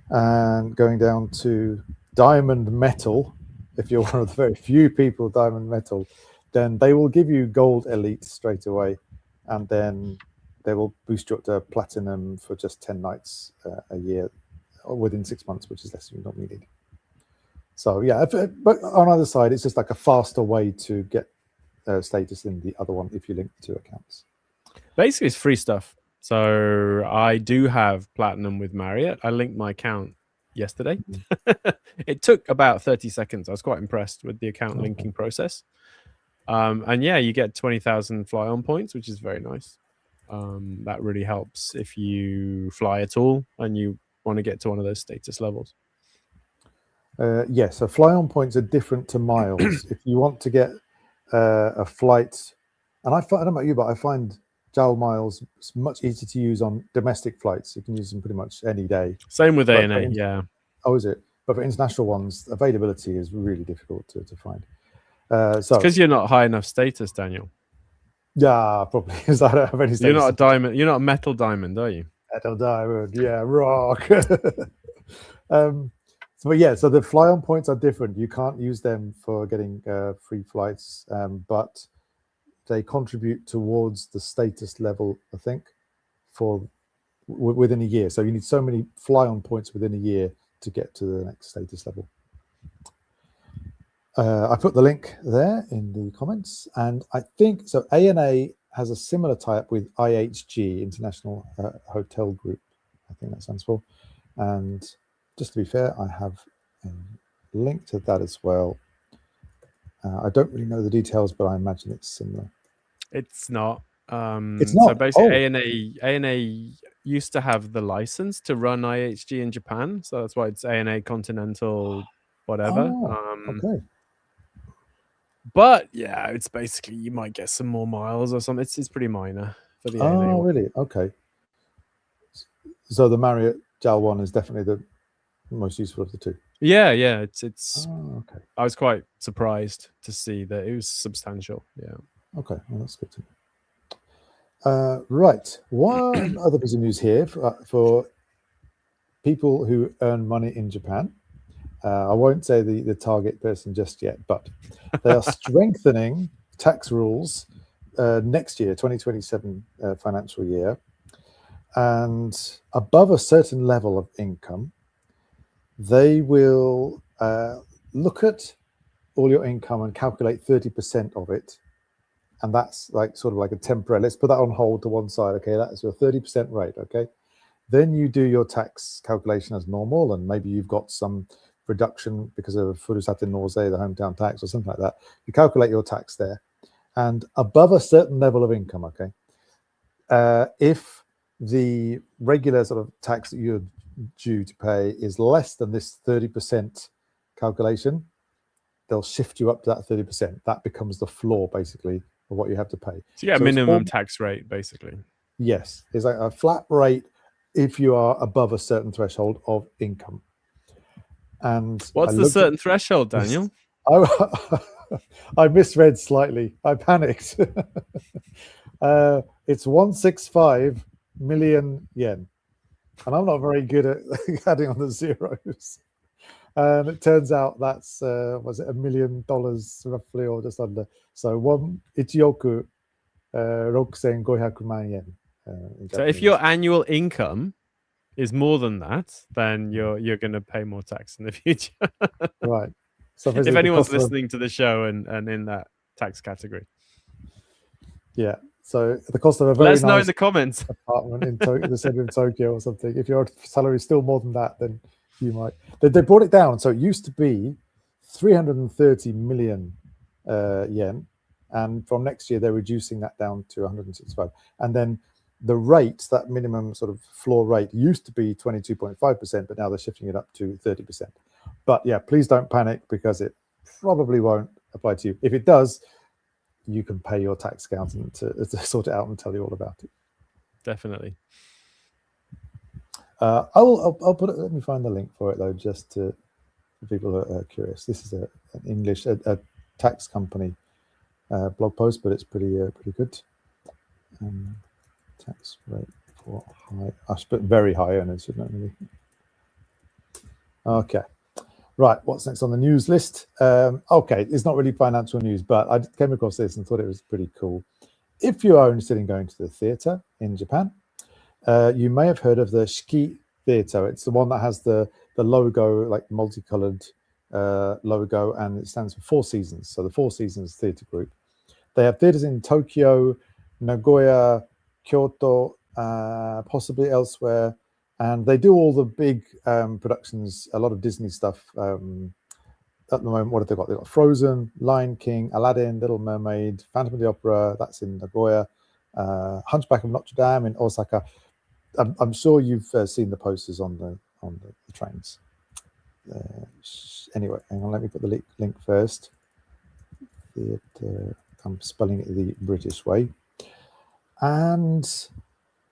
And going down to Diamond Metal, if you're one of the very few people Diamond Metal, then they will give you Gold Elite straight away, and then they will boost you up to Platinum for just 10 nights a year, or within 6 months, which is less than you normally need. So yeah, but on either side, it's just like a faster way to get status in the other one if you link the 2 accounts. Basically, it's free stuff. So I do have Platinum with Marriott. I linked my account yesterday. It took about 30 seconds. I was quite impressed with the account linking process. And yeah, you get 20,000 fly-on points, which is very nice. That really helps if you fly at all and you want to get to one of those status levels. So fly-on points are different to miles. If you want to get a flight, and I don't know about you, but I find JAL miles much easier to use on domestic flights. You can use them pretty much any day. Same with ANA, yeah. Oh, is it? But for international ones, availability is really difficult to find. So because you're not high enough status, Daniel. Yeah, probably, because I don't have any status. You're not a diamond. You're not a metal diamond, are you? Metal diamond, yeah, rock. So the fly-on points are different. You can't use them for getting free flights, but they contribute towards the status level, I think, for within a year. So you need so many fly-on points within a year to get to the next status level. I put the link there in the comments, and I think so. ANA has a similar tie-up with IHG, International Hotel Group, I think that stands for. And just to be fair, I have a link to that as well. I don't really know the details, but I imagine it's similar. It's not. It's not. So basically, ANA used to have the license to run IHG in Japan, so that's why it's ANA Continental, whatever. Okay. But yeah, it's basically you might get some more miles or something. It's pretty minor for the ANA. Oh, really? Okay. So the Marriott JAL one is definitely the most useful of the 2. Yeah. It's. Okay. I was quite surprised to see that it was substantial. Yeah. Okay, well, that's good to know. Right, one other piece of news here for people who earn money in Japan. I won't say the target person just yet, but they are strengthening tax rules next year, 2027 financial year. And above a certain level of income, they will look at all your income and calculate 30% of it. And that's like sort of like a temporary, let's put that on hold to one side. Okay, that's your 30% rate. Okay, then you do your tax calculation as normal, and maybe you've got some reduction because of Furusate Nose, the hometown tax or something like that. You calculate your tax there, and above a certain level of income, okay, if the regular sort of tax that you're due to pay is less than this 30% calculation, they'll shift you up to that 30%. That becomes the floor, basically, of what you have to pay. So you get a minimum tax rate, basically. Yes, it's like a flat rate if you are above a certain threshold of income. And what's the certain threshold, Daniel? I misread slightly. I panicked. It's 165 million yen, and I'm not very good at adding on the zeros. And it turns out that's was it $1 million roughly, or just under? So 1 6,500 man yen. So if your annual income is more than that, then you're going to pay more tax in the future. Right. So if anyone's listening to the show and in that tax category. Yeah. So the cost of a very Let us know nice in the comments apartment in the center of Tokyo or something. If your salary is still more than that, then you might. They brought it down. So it used to be 330 million yen, and from next year they're reducing that down to 165. And then the rate, that minimum sort of floor rate, used to be 22.5%, but now they're shifting it up to 30%. But yeah, please don't panic, because it probably won't apply to you. If it does, you can pay your tax accountant to sort it out and tell you all about it. Definitely. I'll put it. Let me find the link for it though, just for people who are curious. This is an English a tax company blog post, but it's pretty good. Tax rate for high. I should put very high earners, shouldn't I? Really? Okay. Right, what's next on the news list? Okay, it's not really financial news, but I came across this and thought it was pretty cool. If you are interested in going to the theatre in Japan, you may have heard of the Shiki Theatre. It's the one that has the logo, like multicolored logo, and it stands for Four Seasons. So the Four Seasons Theatre Group. They have theatres in Tokyo, Nagoya, Kyoto, possibly elsewhere. And they do all the big productions, a lot of Disney stuff. At the moment, what have they got? They've got Frozen, Lion King, Aladdin, Little Mermaid, Phantom of the Opera, that's in Nagoya, Hunchback of Notre Dame in Osaka. I'm sure you've seen the posters on the trains. Anyway, hang on, let me put the link first. I'm spelling it the British way. And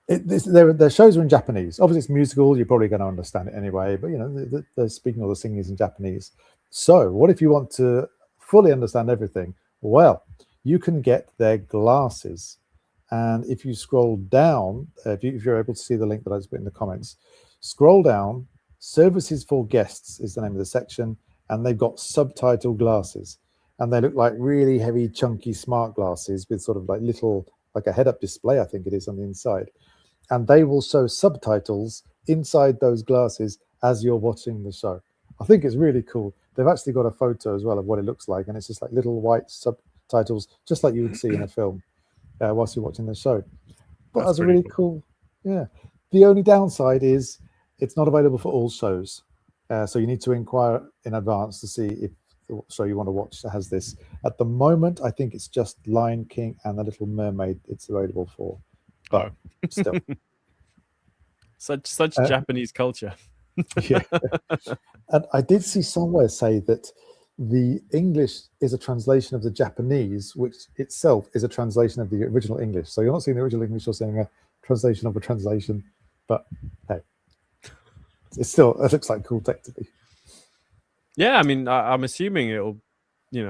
their shows are in Japanese. Obviously, it's musical. You're probably going to understand it anyway. But you know, they're speaking all the singing is in Japanese. So, what if you want to fully understand everything? Well, you can get their glasses, and if you scroll down, if you're able to see the link that I just put in the comments, scroll down. Services for guests is the name of the section, and they've got subtitle glasses, and they look like really heavy, chunky, smart glasses with sort of like little, like a head-up display, I think it is, on the inside. And they will show subtitles inside those glasses as you're watching the show. I think it's really cool. They've actually got a photo as well of what it looks like, and it's just like little white subtitles, just like you would see in a film whilst you're watching the show. But that's really cool. Yeah. The only downside is it's not available for all shows. So you need to inquire in advance to see if the show you want to watch has this. At the moment, I think it's just Lion King and The Little Mermaid it's available for. But still. Such Japanese culture. Yeah. And I did see somewhere say that the English is a translation of the Japanese, which itself is a translation of the original English. So you're not seeing the original English, you're seeing a translation of a translation. But hey, it looks like cool tech to me. Yeah, I mean, I'm assuming it'll,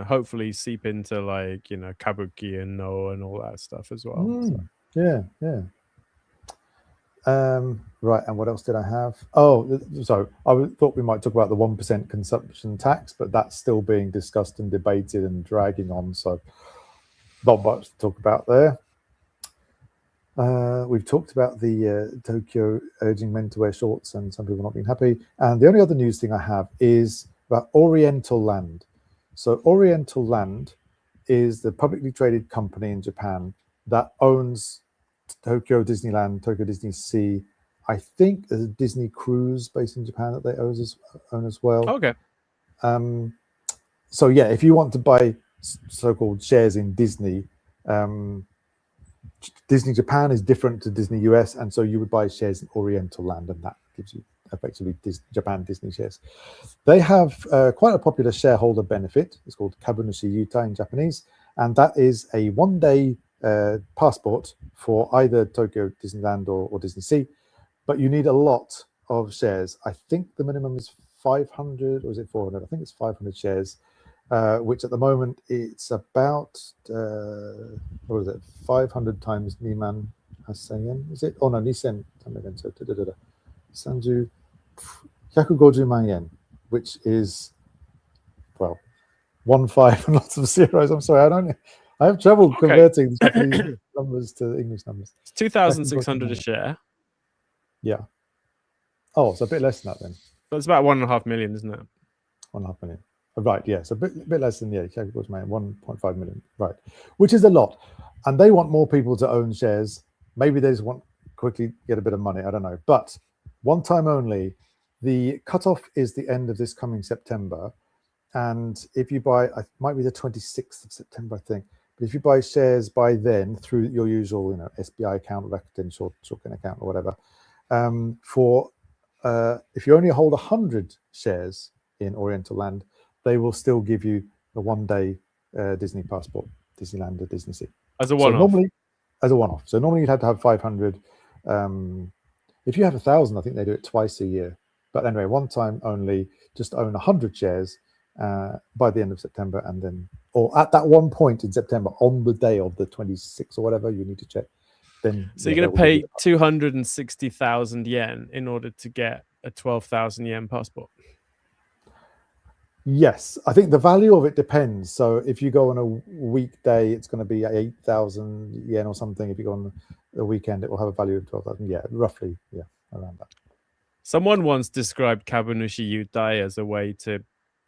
hopefully seep into like, kabuki and no and all that stuff as well. So. Yeah. Right, and what else did I have? Oh, so I thought we might talk about the 1% consumption tax, but that's still being discussed and debated and dragging on, so not much to talk about there. We've talked about the Tokyo urging men to wear shorts and some people not being happy. And the only other news thing I have is about Oriental Land. So Oriental Land is the publicly traded company in Japan that owns Tokyo Disneyland, Tokyo Disney Sea. I think there's a Disney Cruise based in Japan that they own as well. Okay. So yeah, if you want to buy so-called shares in Disney, Disney Japan is different to Disney US, and so you would buy shares in Oriental Land, and that gives you effectively Japan Disney shares. They have quite a popular shareholder benefit. It's called Kabunushi Yutai in Japanese, and that is a one-day passport for either Tokyo Disneyland or Disney Sea, but you need a lot of shares. I think the minimum is 500, or is it 400? I think it's 500 shares, which at the moment it's about, what is it, 500 times Niman Hasayen, is it? Oh no, Nisen, 30, 150 man yen, which is, well, 15 and lots of zeros. I'm sorry, I have trouble converting the Japanese numbers to English numbers. It's 2,600 a share. Yeah. Oh, it's a bit less than that then. So it's about 1.5 million, isn't it? 1.5 million. Right, yeah, so a bit less than 1.5 million, right, which is a lot. And they want more people to own shares. Maybe they just want quickly get a bit of money, I don't know. But one time only, the cutoff is the end of this coming September. And if you buy, it might be the 26th of September, I think. But if you buy shares by then through your usual, SBI account, Rakuten Shoken account or whatever, if you only hold 100 shares in Oriental Land, they will still give you a one-day Disney passport, Disneyland or Disney Sea. As a one-off? So normally, So normally you'd have to have 500. If you have 1,000, I think they do it twice a year. But anyway, one time only, just own 100 shares by the end of September, and then, or at that one point in September, on the day of the 26th or whatever, you need to check. Then, so you're going to pay 260,000 yen in order to get a 12,000 yen passport? Yes, I think the value of it depends. So if you go on a weekday, it's going to be 8,000 yen or something. If you go on the weekend, it will have a value of 12,000. Yeah, roughly, yeah, around that. Someone once described Kabunushi Yutai as a way to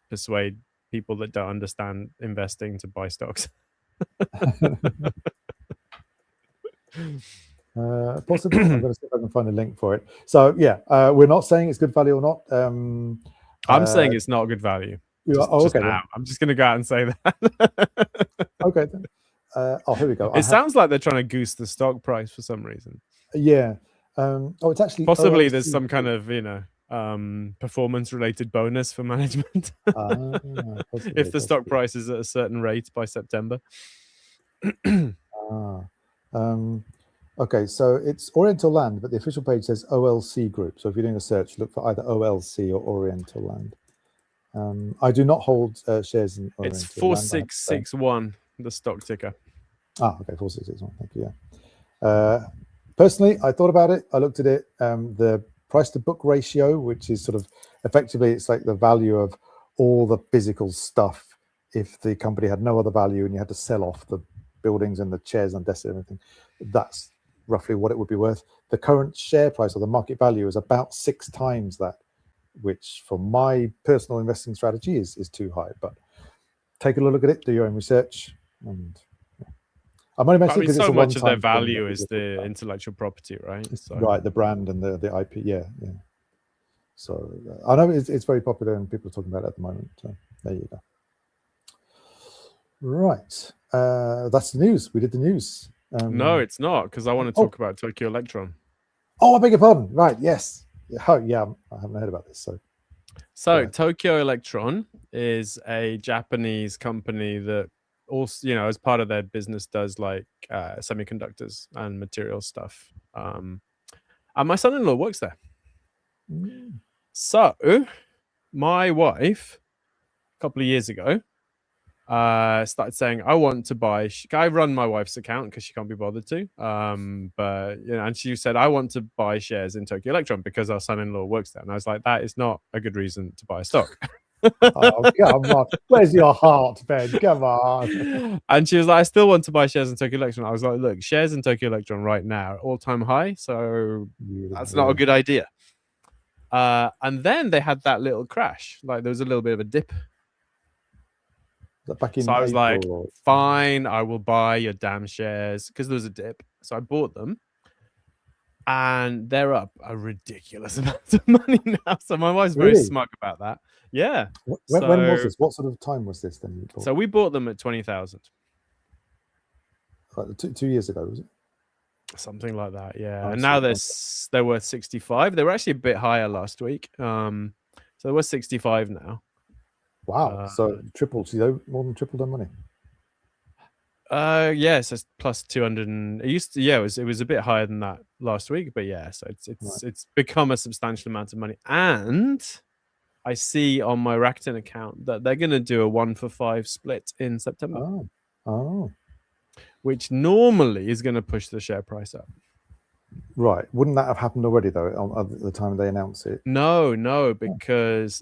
persuade people that don't understand investing to buy stocks. Possible. I'm going to see if I can find a link for it. So yeah, we're not saying it's good value or not. I'm saying it's not good value. Okay. I'm just going to go out and say that. Okay then. Here we go. It sounds like they're trying to goose the stock price for some reason. Yeah. It's actually possibly there's some kind of performance related bonus for management if the stock price is at a certain rate by September. Okay, so it's Oriental Land, but the official page says OLC Group. So if you're doing a search, look for either OLC or Oriental Land. I do not hold shares in Oriental It's 4661, the stock ticker. Okay, 4661. Thank you. Yeah. Personally, I thought about it. I looked at it. The price to book ratio, which is sort of effectively, it's like the value of all the physical stuff. If the company had no other value and you had to sell off the buildings and the chairs and desks and everything, that's roughly what it would be worth. The current share price or the market value is about 6 times that, which for my personal investing strategy is too high. But take a look at it, do your own research, and I'm only mentioning because so it's much of their value is the intellectual property, right? Right, the brand and the IP. Yeah. So I know it's very popular and people are talking about it at the moment. So there you go. Right, that's the news. We did the news. No, it's not, because I want to talk about Tokyo Electron. Oh, I beg your pardon. Right, yes. Yeah, I haven't heard about this. So Tokyo Electron is a Japanese company that also, as part of their business, does like semiconductors and material stuff. And my son-in-law works there. So my wife, a couple of years ago, started saying, I want to buy. I run my wife's account because she can't be bothered to. But and she said, I want to buy shares in Tokyo Electron because our son-in-law works there. And I was like, that is not a good reason to buy a stock. Oh, come on. Where's your heart, Ben? Come on. And she was like, I still want to buy shares in Tokyo Electron. I was like, look, shares in Tokyo Electron right now, all-time high. So that's not a good idea. And then they had that little crash. Like there was a little bit of a dip. So I was like, fine, I will buy your damn shares, because there was a dip. So I bought them. and they're up a ridiculous amount of money now. So my wife's very Really? smug about that. Yeah. When was this? What sort of time was this then? You bought? So we bought them at 20,000. Like 2 years ago, was it? Something like that, yeah. I And see. now Okay. they're worth 65. They were actually a bit higher last week. So they're worth 65 now. Wow. So tripled, more than tripled their money. Yes, it's plus 200. It used to, yeah, it was a bit higher than that last week, but yeah, so it's become a substantial amount of money. And I see on my Rakuten account that they're going to do a 1-for-5 split in September. Oh. Which normally is going to push the share price up. Right. Wouldn't that have happened already though at the time they announced it? No, because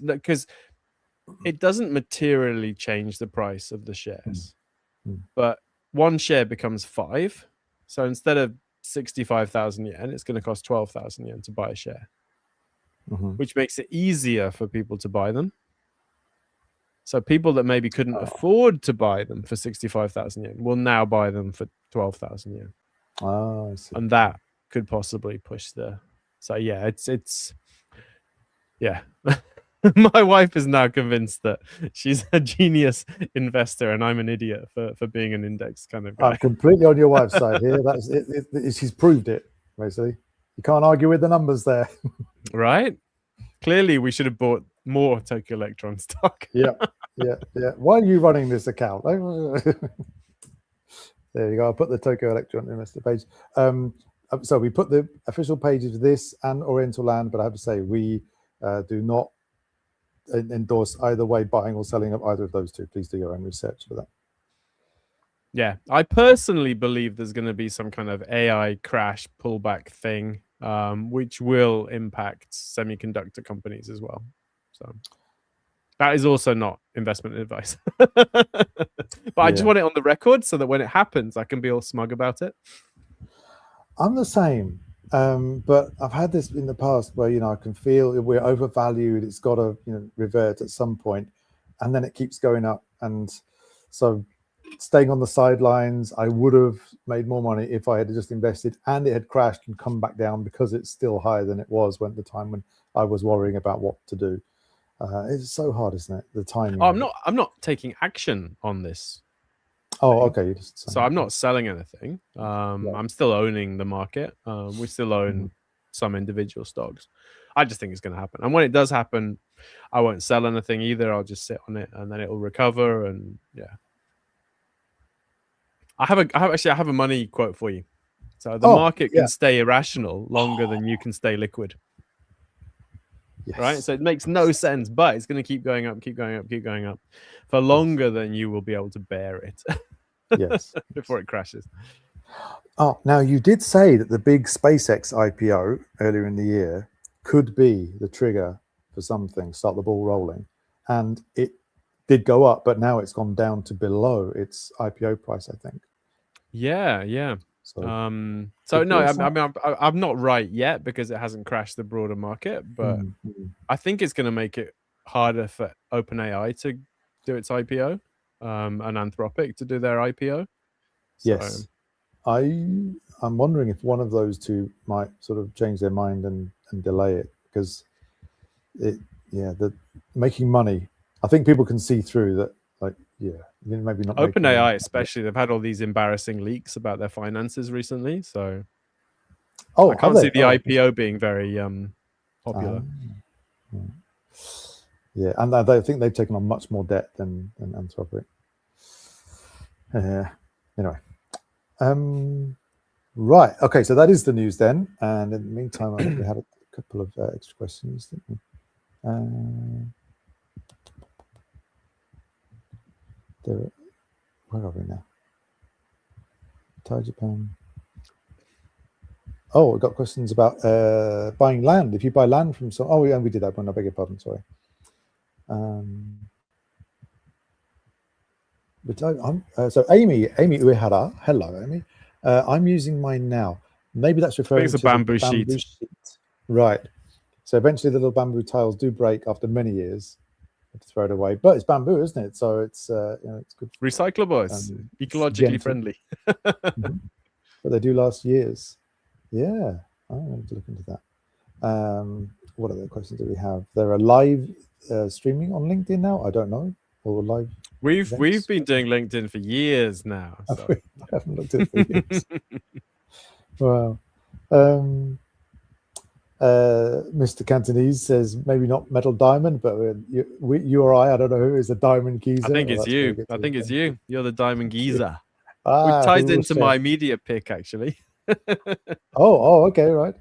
it doesn't materially change the price of the shares. But one share becomes 5. So instead of 65,000 yen, it's going to cost 12,000 yen to buy a share, which makes it easier for people to buy them. So people that maybe couldn't afford to buy them for 65,000 yen will now buy them for 12,000 yen. Oh, I see. And that could possibly push the. So yeah, it's yeah. My wife is now convinced that she's a genius investor and I'm an idiot for being an index kind of guy. I'm completely on your wife's side here. That's it. She's proved it, basically. You can't argue with the numbers there. Right? Clearly, we should have bought more Tokyo Electron stock. Yeah. Why are you running this account? There you go. I'll put the Tokyo Electron investor page. So we put the official pages of this and Oriental Land, but I have to say we do not endorse either way buying or selling of either of those two. Please do your own research for that. Yeah, I personally believe there's going to be some kind of AI crash pullback thing, which will impact semiconductor companies as well. So that is also not investment advice. But I just want it on the record so that when it happens, I can be all smug about it. I'm the same. But I've had this in the past where, I can feel we're overvalued. It's got to, revert at some point, and then it keeps going up. And so staying on the sidelines, I would have made more money if I had just invested and it had crashed and come back down because it's still higher than it was when the time when I was worrying about what to do. It's so hard, isn't it? The timing. Oh, I'm not taking action on this. Oh, okay. So I'm not selling anything. I'm still owning the market. We still own some individual stocks. I just think it's going to happen. And when it does happen, I won't sell anything either. I'll just sit on it and then it will recover. And yeah. I have a money quote for you. So the market can stay irrational longer than you can stay liquid. Yes. Right? So it makes no sense, but it's going to keep going up for longer than you will be able to bear it. Yes. Before it crashes. Oh, now you did say that the big SpaceX IPO earlier in the year could be the trigger for something, start the ball rolling. And it did go up, but now it's gone down to below its IPO price, I think. Yeah. So no, I mean, I'm not right yet because it hasn't crashed the broader market, but I think it's going to make it harder for OpenAI to do its IPO, and Anthropic to do their IPO. Yes, I'm wondering if one of those two might sort of change their mind and delay it because the making money. I think people can see through that. Maybe not OpenAI, especially. They've had all these embarrassing leaks about their finances recently, so I can't see the IPO being very popular. Yeah, and I think they've taken on much more debt than Anthropic. Anyway, right. Okay, so that is the news then. And in the meantime, I think we had a couple of extra questions, didn't we? Where are we now? RetireJapan. Oh, we've got questions about buying land. If you buy land from some, we did that one. I beg your pardon. Sorry. So Amy Uehara. Hello, Amy. I'm using mine now. Maybe that's referring to a bamboo sheet. Right. So eventually the little bamboo tiles do break after many years. To throw it away, but it's bamboo, isn't it? So it's it's good, recyclable. It's ecologically friendly. But they do last years. Yeah. I'm going to look into that. What other questions do we have? There are live streaming on LinkedIn now. I don't know. Or live. We've been doing LinkedIn for years now. So. I haven't looked at it for years. Wow. Mr. Cantonese says maybe not metal diamond, but you or I don't know who is a diamond geezer. I think it's you. I think it's you. You're the diamond geezer. Which ties into my media pick, actually. Okay, right.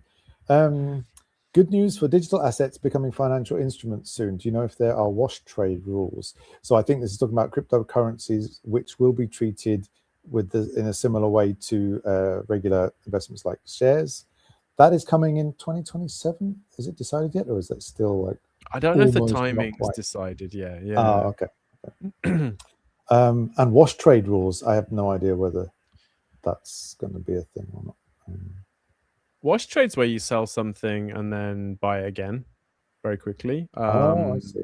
Good news for digital assets becoming financial instruments soon. Do you know if there are wash trade rules? So I think this is talking about cryptocurrencies, which will be treated in a similar way to regular investments like shares. That is coming in 2027. Is it decided yet, or is that still like? I don't know if the timing's decided yet. Yeah. Oh, okay. And wash trade rules. I have no idea whether that's going to be a thing or not. Wash trade's where you sell something and then buy it again very quickly. I see.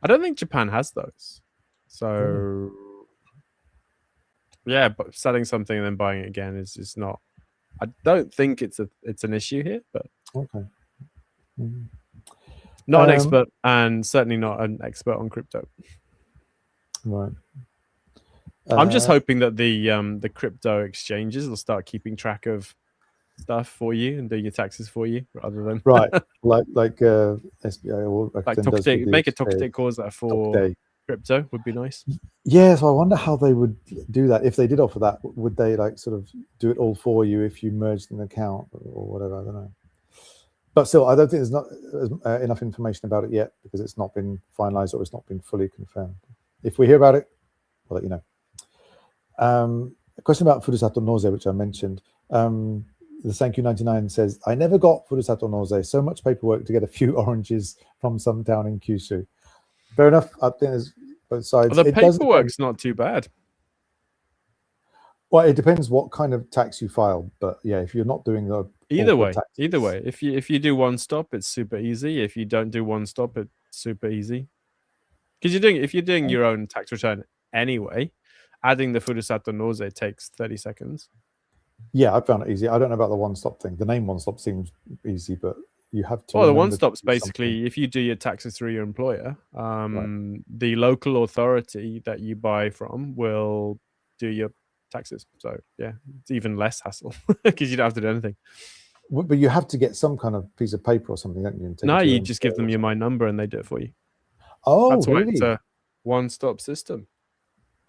I don't think Japan has those. So yeah, but selling something and then buying it again is not. I don't think it's an issue here, but okay. Not an expert, and certainly not an expert on crypto. Right. I'm just hoping that the crypto exchanges will start keeping track of stuff for you and do your taxes for you, rather than right, like SBI or like make a Tokite course that for crypto would be nice. Yeah, so I wonder how they would do that. If they did offer that, would they like sort of do it all for you if you merged an account or whatever? I don't know. But still, I don't think there's not enough information about it yet because it's not been finalized or it's not been fully confirmed. If we hear about it, we'll let you know. A question about Furusato Nose, which I mentioned. The Thank You 99 says, I never got Furusato Nose. So much paperwork to get a few oranges from some town in Kyushu. Fair enough. I think there's both sides. Well, the paperwork's not too bad. Well, it depends what kind of tax you file, but yeah, if you're not doing the either way, if you do one stop, it's super easy. If you don't do one stop, it's super easy. Because if you're doing your own tax return anyway, adding the Furusato Nose takes 30 seconds. Yeah, I found it easy. I don't know about the one stop thing. The name one stop seems easy, but you have to. Well, the one stop's basically if you do your taxes through your employer, the local authority that you buy from will do your taxes. So yeah, it's even less hassle because you don't have to do anything. But you have to get some kind of piece of paper or something, don't you? No, you just give them your My Number and they do it for you. Oh, that's really? Why it's a one-stop system.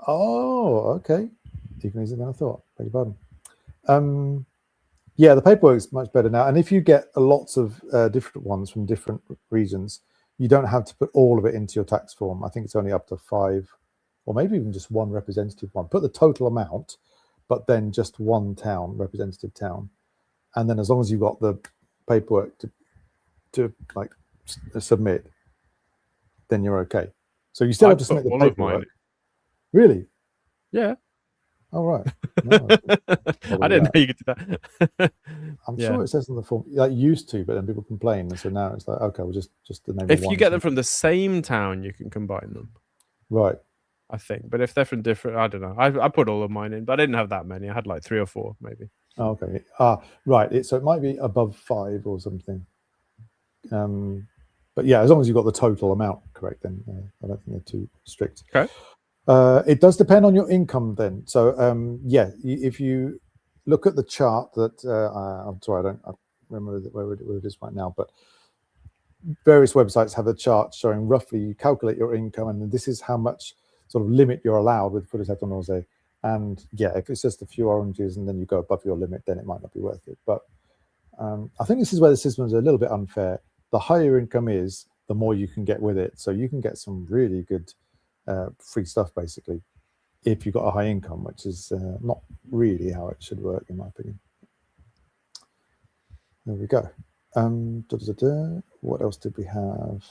Oh, okay. Even easier than I thought. Beg your pardon. Yeah, the paperwork's much better now. And if you get lots of different ones from different regions, you don't have to put all of it into your tax form. I think it's only up to 5 or maybe even just one representative one. Put the total amount, but then just one town, representative town. And then as long as you've got the paperwork to like submit, then you're okay. So you still have to submit the paperwork. Really? Yeah. Oh, right. No, I didn't know you could do that. I'm sure it says on the form, like used to, but then people complain. And so now it's like, okay, well, just the name. If you get them from the same town, you can combine them. Right. I think. But if they're from different, I don't know. I put all of mine in, but I didn't have that many. I had like 3 or 4, maybe. Oh, okay. Right. So it might be above 5 or something. But yeah, as long as you've got the total amount correct, then I don't think they're too strict. Okay. It does depend on your income then. So yeah, if you look at the chart that I'm sorry, I don't remember where it is right now, but various websites have a chart showing roughly you calculate your income, and this is how much sort of limit you're allowed with Furusato Nose. And yeah, if it's just a few oranges and then you go above your limit, then it might not be worth it. But I think this is where the system is a little bit unfair. The higher your income is, the more you can get with it. So you can get some really good free stuff, basically, if you've got a high income, which is not really how it should work, in my opinion. There we go. What else did we have?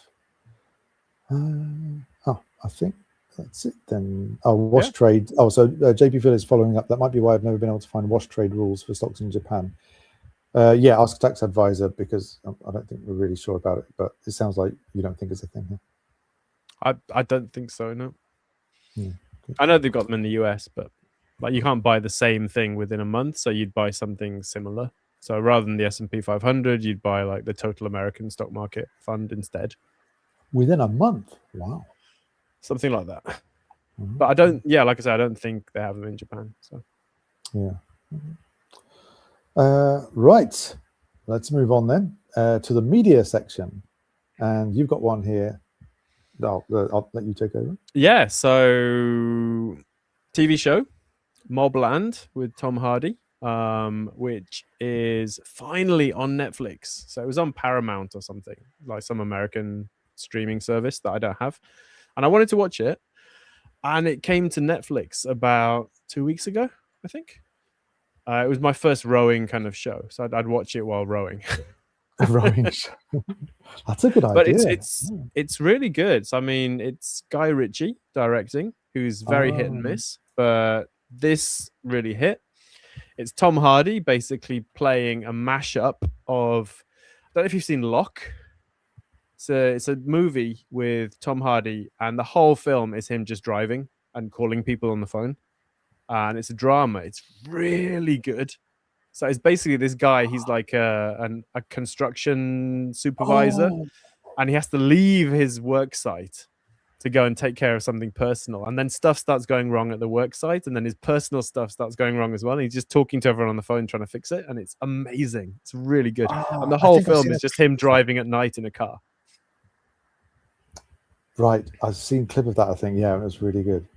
I think that's it then. Oh, wash trade. Oh, so JP Phil is following up. That might be why I've never been able to find wash trade rules for stocks in Japan. Yeah, ask a tax advisor, because I don't think we're really sure about it, but it sounds like you don't think it's a thing here. I don't think so, no. Yeah, I know they've got them in the US, but like you can't buy the same thing within a month, so you'd buy something similar. So rather than the S&P 500, you'd buy like the total American stock market fund instead. Within a month? Wow. Something like that. But I don't, like I said, I don't think they have them in Japan. So yeah. Right. Let's move on then to the media section. And you've got one here. I'll let you take over. Yeah. So TV show, Mobland with Tom Hardy, which is finally on Netflix. So it was on Paramount or something, like some American streaming service that I don't have. And I wanted to watch it. And it came to Netflix about 2 weeks ago, I think. It was my first rowing kind of show. So I'd watch it while rowing. Rowing show. That's a good idea. But it's really good. So, I mean, it's Guy Ritchie directing, who's very hit and miss. But this really hit. It's Tom Hardy basically playing a mashup of, I don't know if you've seen Locke. It's a movie with Tom Hardy, and the whole film is him just driving and calling people on the phone. And it's a drama. It's really good. So it's basically this guy. He's like a construction supervisor, and he has to leave his work site to go and take care of something personal. And then stuff starts going wrong at the work site, and then his personal stuff starts going wrong as well. And he's just talking to everyone on the phone trying to fix it, and it's amazing. It's really good. And the whole film is just him driving at night in a car. Right. I've seen a clip of that, I think. Yeah, it was really good.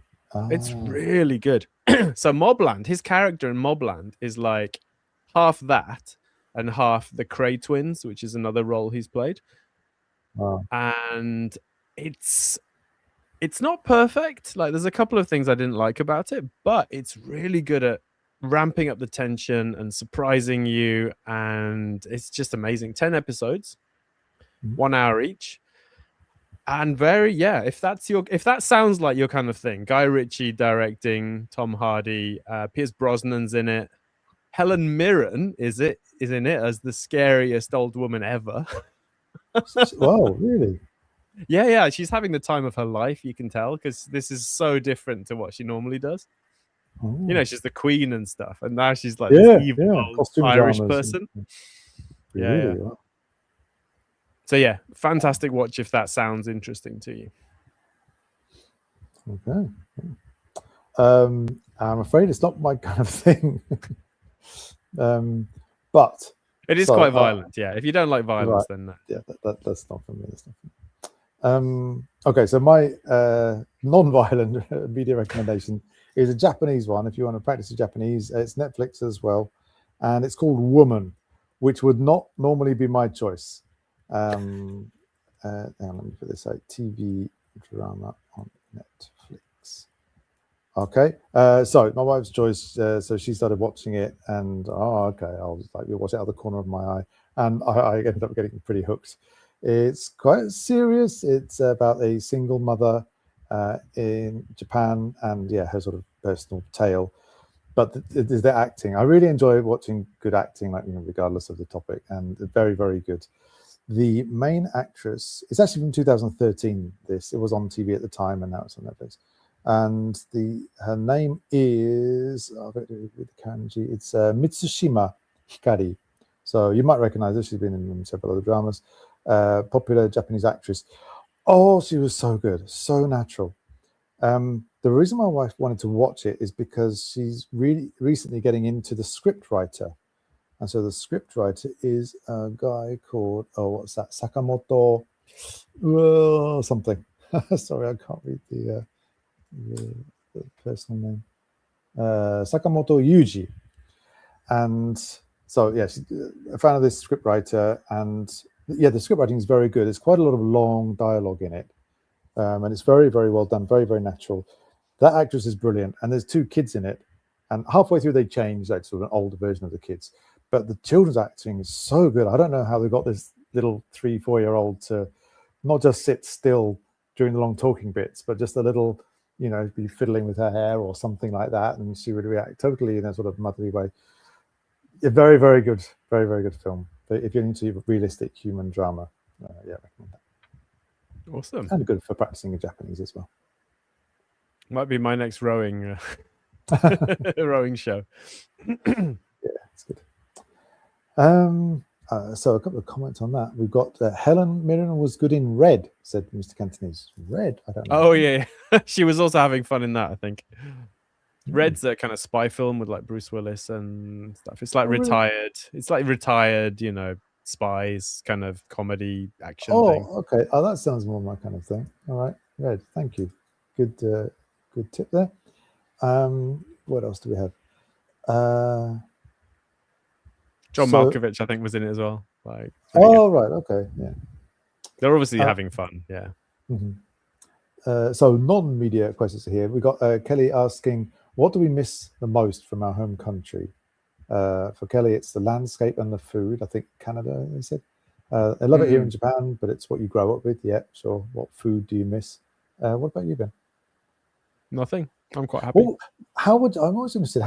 It's really good. So Mobland, his character in Mobland is like half that and half the Cray twins, which is another role he's played. And it's not perfect. Like, there's a couple of things I didn't like about it, but it's really good at ramping up the tension and surprising you. And it's just amazing. 10 episodes, 1 hour each. And if that sounds like your kind of thing, Guy Ritchie directing, Tom Hardy, Pierce Brosnan's in it. Helen Mirren is in it as the scariest old woman ever. Wow, really? Yeah. She's having the time of her life, you can tell, because this is so different to what she normally does. You know, she's the queen and stuff, and now she's like this evil Irish person. Really? Yeah. So yeah, fantastic watch if that sounds interesting to you. Okay. I'm afraid it's not my kind of thing. But it is quite violent. Yeah, if you don't like violence, then yeah, that's not for me. That's not for me. Okay, so my non-violent media recommendation is a Japanese one. If you want to practice your Japanese, it's Netflix as well, and it's called Woman, which would not normally be my choice. Let me put this out. TV drama on Netflix. Okay, so my wife's choice. So she started watching it, and okay, I'll just like watch it out of the corner of my eye, and I ended up getting pretty hooked. It's quite serious. It's about a single mother in Japan, and her sort of personal tale. But there's the acting. I really enjoy watching good acting, like regardless of the topic, and very, very good. The main actress, it's actually from 2013. It was on TV at the time, and now it's on Netflix. And her name is with the kanji. It's Mitsushima Hikari. So you might recognize her. She's been in several other dramas. Popular Japanese actress. Oh, she was so good, so natural. The reason my wife wanted to watch it is because she's really recently getting into the script writer. And so the script writer is a guy called, what's that? Sakamoto something. Sorry, I can't read the personal name. Sakamoto Yuji. And so, she's a fan of this script writer. And the script writing is very good. There's quite a lot of long dialogue in it. And it's very, very well done, very, very natural. That actress is brilliant. And there's 2 kids in it. And halfway through, they change, like sort of an older version of the kids. But the children's acting is so good. I don't know how they got this little 3-4-year-old to not just sit still during the long talking bits, but just a little, be fiddling with her hair or something like that. And she would react totally in a sort of motherly way. A very, very good, very, very good film. But if you're into realistic human drama, I recommend that. Awesome. And good for practicing your Japanese as well. Might be my next rowing rowing show. Yeah, it's good. So a couple of comments on that. We've got Helen Mirren was good in Red, said Mr. Cantonese. Red? I don't know. Oh yeah, she was also having fun in that, I think. Red's a kind of spy film with like Bruce Willis and stuff. It's like retired. It's like retired, spies kind of comedy action thing. Okay. Oh, that sounds more my kind of thing. All right, Red. Thank you. Good tip there. What else do we have? John Malkovich, I think, was in it as well. Like, right. Okay. Yeah. They're obviously having fun. Yeah. So non-media questions here. We got Kelly asking, what do we miss the most from our home country? For Kelly, it's the landscape and the food. I think Canada, they said. I love it here in Japan, but it's what you grow up with. Yeah, sure. What food do you miss? What about you, Ben? Nothing. I'm quite happy. Well, I'm always interested.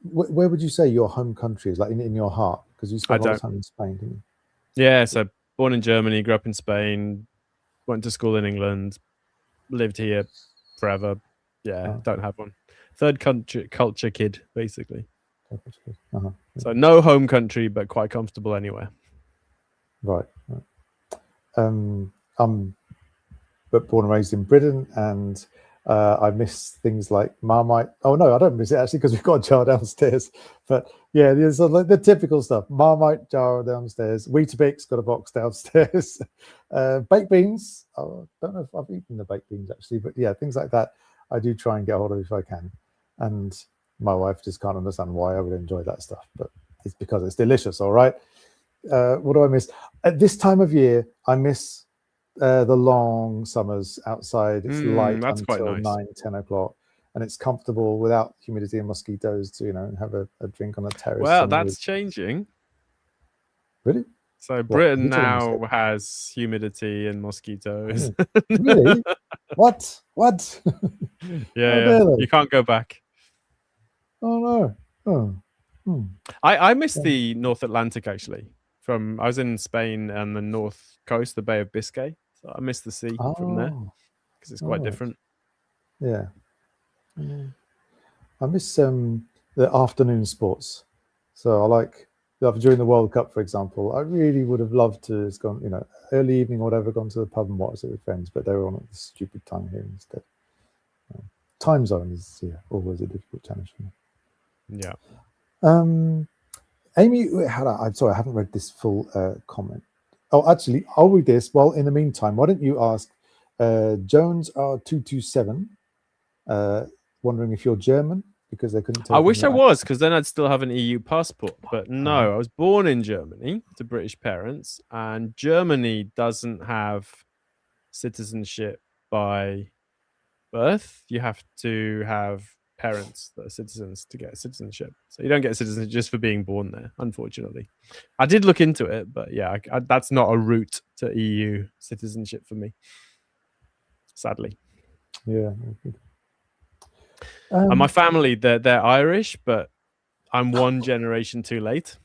Where would you say your home country is, like in your heart? Because you spent a lot of time in Spain, didn't you? Yeah, so born in Germany, grew up in Spain, went to school in England, lived here forever. Yeah, don't have one. Third culture kid, basically. So no home country, but quite comfortable anywhere. Right. I'm but born and raised in Britain, and I miss things like Marmite. Oh no, I don't miss it actually, because we've got a jar downstairs. But yeah, there's like the typical stuff: Marmite jar downstairs, Weetabix got a box downstairs, baked beans. I don't know if I've eaten the baked beans actually, but yeah, things like that I do try and get hold of if I can. And my wife just can't understand why I would enjoy that stuff, but it's because it's delicious. All right. What do I miss? At this time of year, I miss the long summers outside. It's light until 9-10 o'clock, and it's comfortable without humidity and mosquitoes to have a drink on a terrace. Well, that's changing. Really? So Britain now has humidity and mosquitoes. Really? What? Yeah, you can't go back. Oh no. I miss the North Atlantic actually. I was in Spain and the north coast, the Bay of Biscay. So I miss the sea from there because it's quite different. Yeah. I miss the afternoon sports. So I like during the World Cup, for example. I really would have loved to have gone, early evening or whatever, gone to the pub and watched it with friends, but they were on at the stupid time here instead. Time zone is always a difficult challenge for me. Yeah. Amy, I'm sorry, I haven't read this full comment. Oh, actually, I'll read this. Well, in the meantime, why don't you ask Jones R227, wondering if you're German, because they couldn't tell. I wish I was, because then I'd still have an EU passport. But no, I was born in Germany to British parents, and Germany doesn't have citizenship by birth. You have to have parents that are citizens to get citizenship. So you don't get citizenship just for being born there, unfortunately. I did look into it, but yeah, that's not a route to EU citizenship for me, sadly. Yeah. And my family, they're Irish, but I'm one generation too late.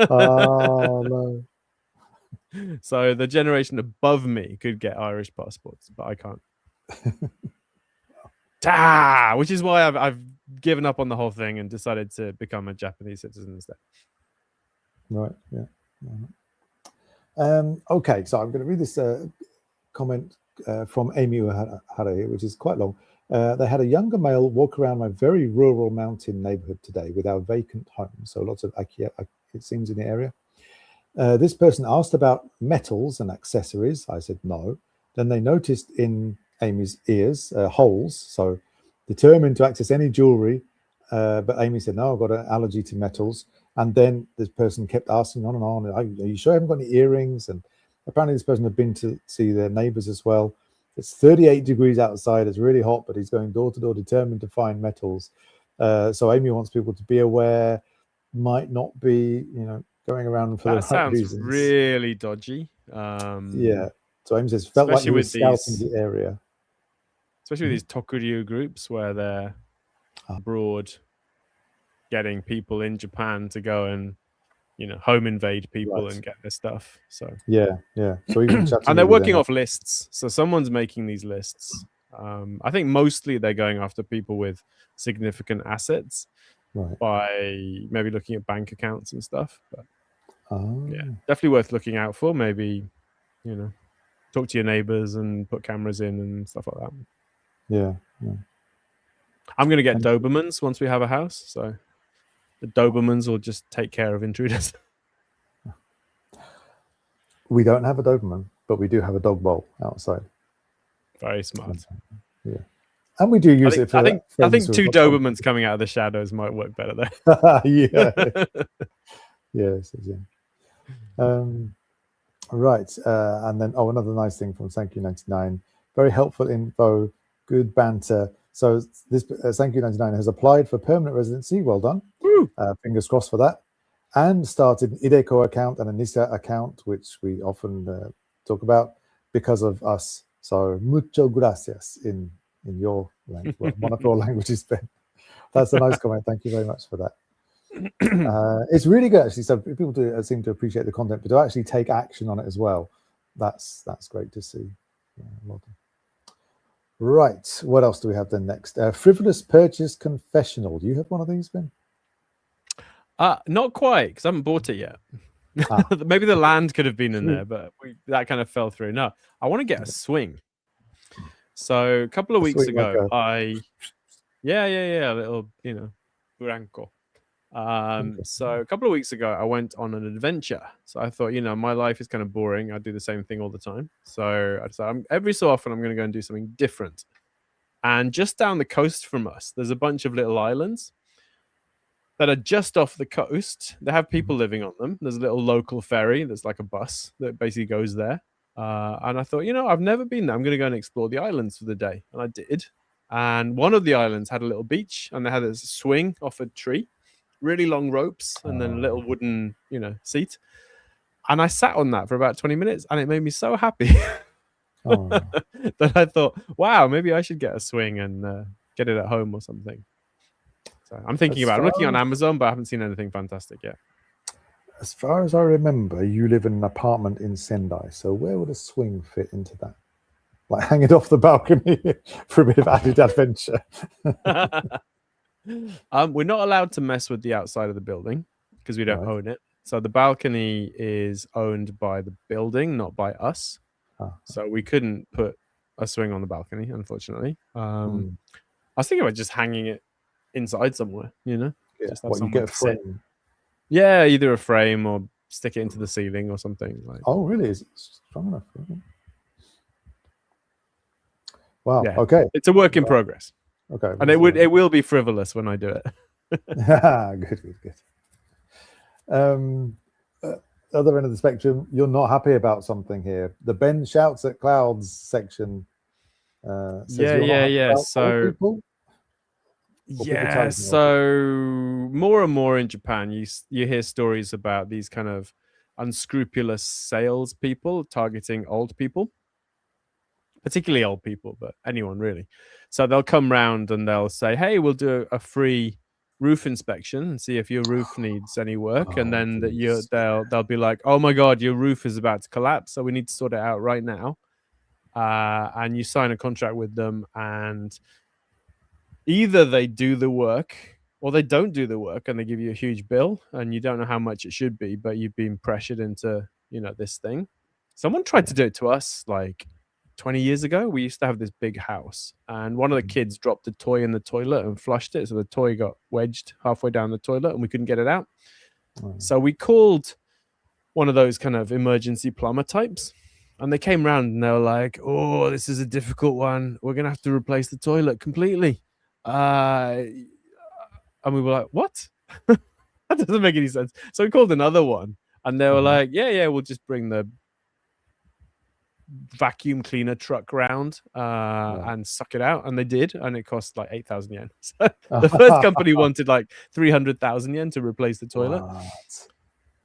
Oh no. So the generation above me could get Irish passports, but I can't. Which is why I've given up on the whole thing and decided to become a Japanese citizen instead. Right. Yeah. Okay, so I'm going to read this comment from Amy Uhara, which is quite long. They had a younger male walk around my very rural mountain neighborhood today with our vacant home. So lots of IKEA, it seems, in the area. This person asked about metals and accessories. I said no. Then they noticed in Amy's ears holes, so determined to access any jewelry. But Amy said, no, I've got an allergy to metals. And then this person kept asking on and on, are you sure you haven't got any earrings? And apparently this person had been to see their neighbors as well. It's 38 degrees outside. It's really hot, but he's going door to door, determined to find metals. So Amy wants people to be aware, might not be, going around for the right reasons. That sounds really dodgy. Yeah. So Amy says, felt like you were scouting the area. Especially with these Tokuryu groups where they're abroad getting people in Japan to go and, home invade people and get their stuff. So yeah. So even and they're working off lists. So someone's making these lists. I think mostly they're going after people with significant assets by maybe looking at bank accounts and stuff. But Oh. Yeah, definitely worth looking out for. Maybe, you know, talk to your neighbors and put cameras in and stuff like that. Yeah. I'm going to get Thank you. Dobermans once we have a house. So the Dobermans will just take care of intruders. We don't have a Doberman, but we do have a dog bowl outside. Very smart. Yeah. And we do use it for I think friends two who have got dogs. Dobermans coming out of the shadows might work better there. Yeah. Yes. Right. And then, another nice thing from Thank You 99. Very helpful info, good banter. So this Thank You 99 has applied for permanent residency. Well done. Fingers crossed for that. And started an Ideco account and a NISA account, which we often talk about because of us. So mucho gracias in your language, one of your languages, Ben. That's a nice comment. Thank you very much for that. It's really good, actually. So people do seem to appreciate the content, but to actually take action on it as well, that's great to see. Yeah, well done. Right, what else do we have then next? Frivolous purchase confessional. Do you have one of these, Ben? Not quite, because I haven't bought it yet. Maybe the land could have been in there, but that kind of fell through. No, I want to get a swing. So a couple of weeks ago, a little, Branco. So a couple of weeks ago, I went on an adventure. So I thought, my life is kind of boring. I do the same thing all the time. So I decided every so often I'm going to go and do something different. And just down the coast from us, there's a bunch of little islands that are just off the coast. They have people living on them. There's a little local ferry that's like a bus that basically goes there. And I thought, I've never been there. I'm going to go and explore the islands for the day. And I did. And one of the islands had a little beach, and they had a swing off a tree, really long ropes, and then a little wooden, seat. And I sat on that for about 20 minutes, and it made me so happy that I thought, wow, maybe I should get a swing and get it at home or something. So I'm thinking about it. I'm looking on Amazon, but I haven't seen anything fantastic yet. As far as I remember, you live in an apartment in Sendai. So where would a swing fit into that? Like hang it off the balcony for a bit of added adventure. We're not allowed to mess with the outside of the building because we don't own it. So the balcony is owned by the building, not by us. So we couldn't put a swing on the balcony, unfortunately. I was thinking about just hanging it inside somewhere, just have you get a frame. Yeah, either a frame or stick it into the ceiling or something. Oh, really? Is it strong enough? Wow. Yeah. Okay. It's a work in progress. Okay. And it will be frivolous when I do it. Good. Other end of the spectrum, you're not happy about something here. The Ben shouts at clouds section. Says So more and more in Japan, you hear stories about these kind of unscrupulous salespeople targeting old people, particularly old people, but anyone really. So they'll come round and they'll say, "Hey, we'll do a free roof inspection and see if your roof needs any work." And then they'll be like, "Oh my God, your roof is about to collapse, so we need to sort it out right now." And you sign a contract with them, and either they do the work or they don't do the work, and they give you a huge bill, and you don't know how much it should be, but you've been pressured into, this thing. Someone tried to do it to us like 20 years ago. We used to have this big house, and one of the kids dropped a toy in the toilet and flushed it. So the toy got wedged halfway down the toilet and we couldn't get it out. So we called one of those kind of emergency plumber types, and they came around and they were like, "Oh, this is a difficult one. We're going to have to replace the toilet completely." And we were like, "What?" That doesn't make any sense. So we called another one, and they were like, yeah, we'll just bring the vacuum cleaner truck round and suck it out. And they did, and it cost like 8,000 yen. So the first company wanted like 300,000 yen to replace the toilet.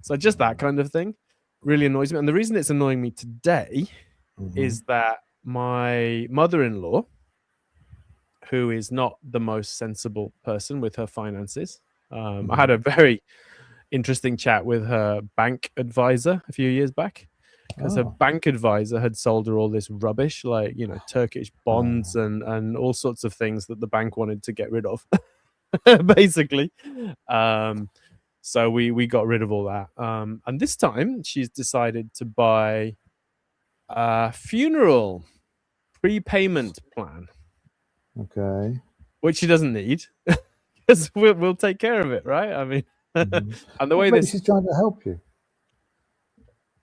So just that kind of thing really annoys me. And the reason it's annoying me today is that my mother-in-law, who is not the most sensible person with her finances, I had a very interesting chat with her bank advisor a few years back, because her bank advisor had sold her all this rubbish, like, Turkish bonds and all sorts of things that the bank wanted to get rid of, basically. So we got rid of all that. And this time she's decided to buy a funeral prepayment plan, Okay. which she doesn't need because we'll take care of it, right? I mean, Mhm. and the Well, way maybe this she's trying to help you.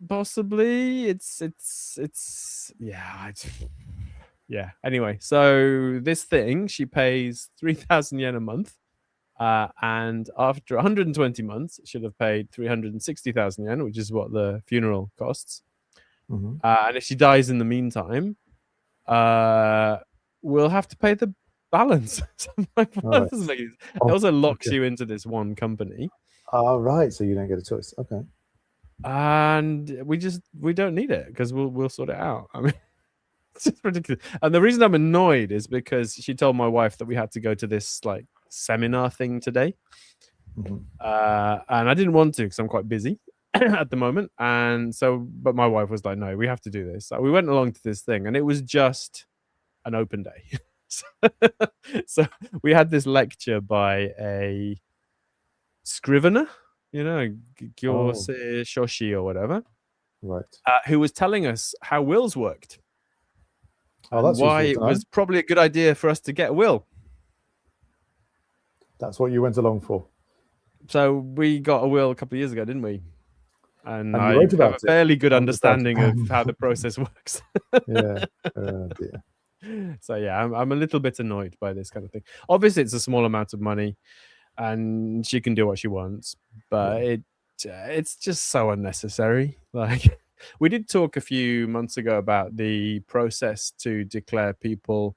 possibly yeah. Anyway, so this thing she pays 3,000 yen a month. And after 120 months, she'll have paid 360,000 yen, which is what the funeral costs. Mhm. And if she dies in the meantime, we'll have to pay the balance. So I'm like, what? Right. Doesn't make any sense. It Oh, also locks okay. you into this one company, Right. So you don't get a choice. Okay. and we don't need it because we'll sort it out. I mean, it's just ridiculous. And the reason I'm annoyed is because she told my wife that we had to go to this like seminar thing today. Mhm. And I didn't want to because I'm quite busy at the moment. And so, but my wife was like, no, we have to do this. So we went along to this thing, and it was just an open day. So we had this lecture by a scrivener, Oh, Gyose Shoshi or whatever, right. who was telling us how wills worked Oh, and that's why useful to it know. was probably a good idea for us to get a will. That's what you went along for. So we got a will a couple of years ago, didn't we? And And you I wrote have a about it fairly good on the side understanding of how the process works. Yeah. Dear. So yeah, I'm a little bit annoyed by this kind of thing. Obviously, it's a small amount of money, and she can do what she wants, but it's just so unnecessary. Like we did talk a few months ago about the process to declare people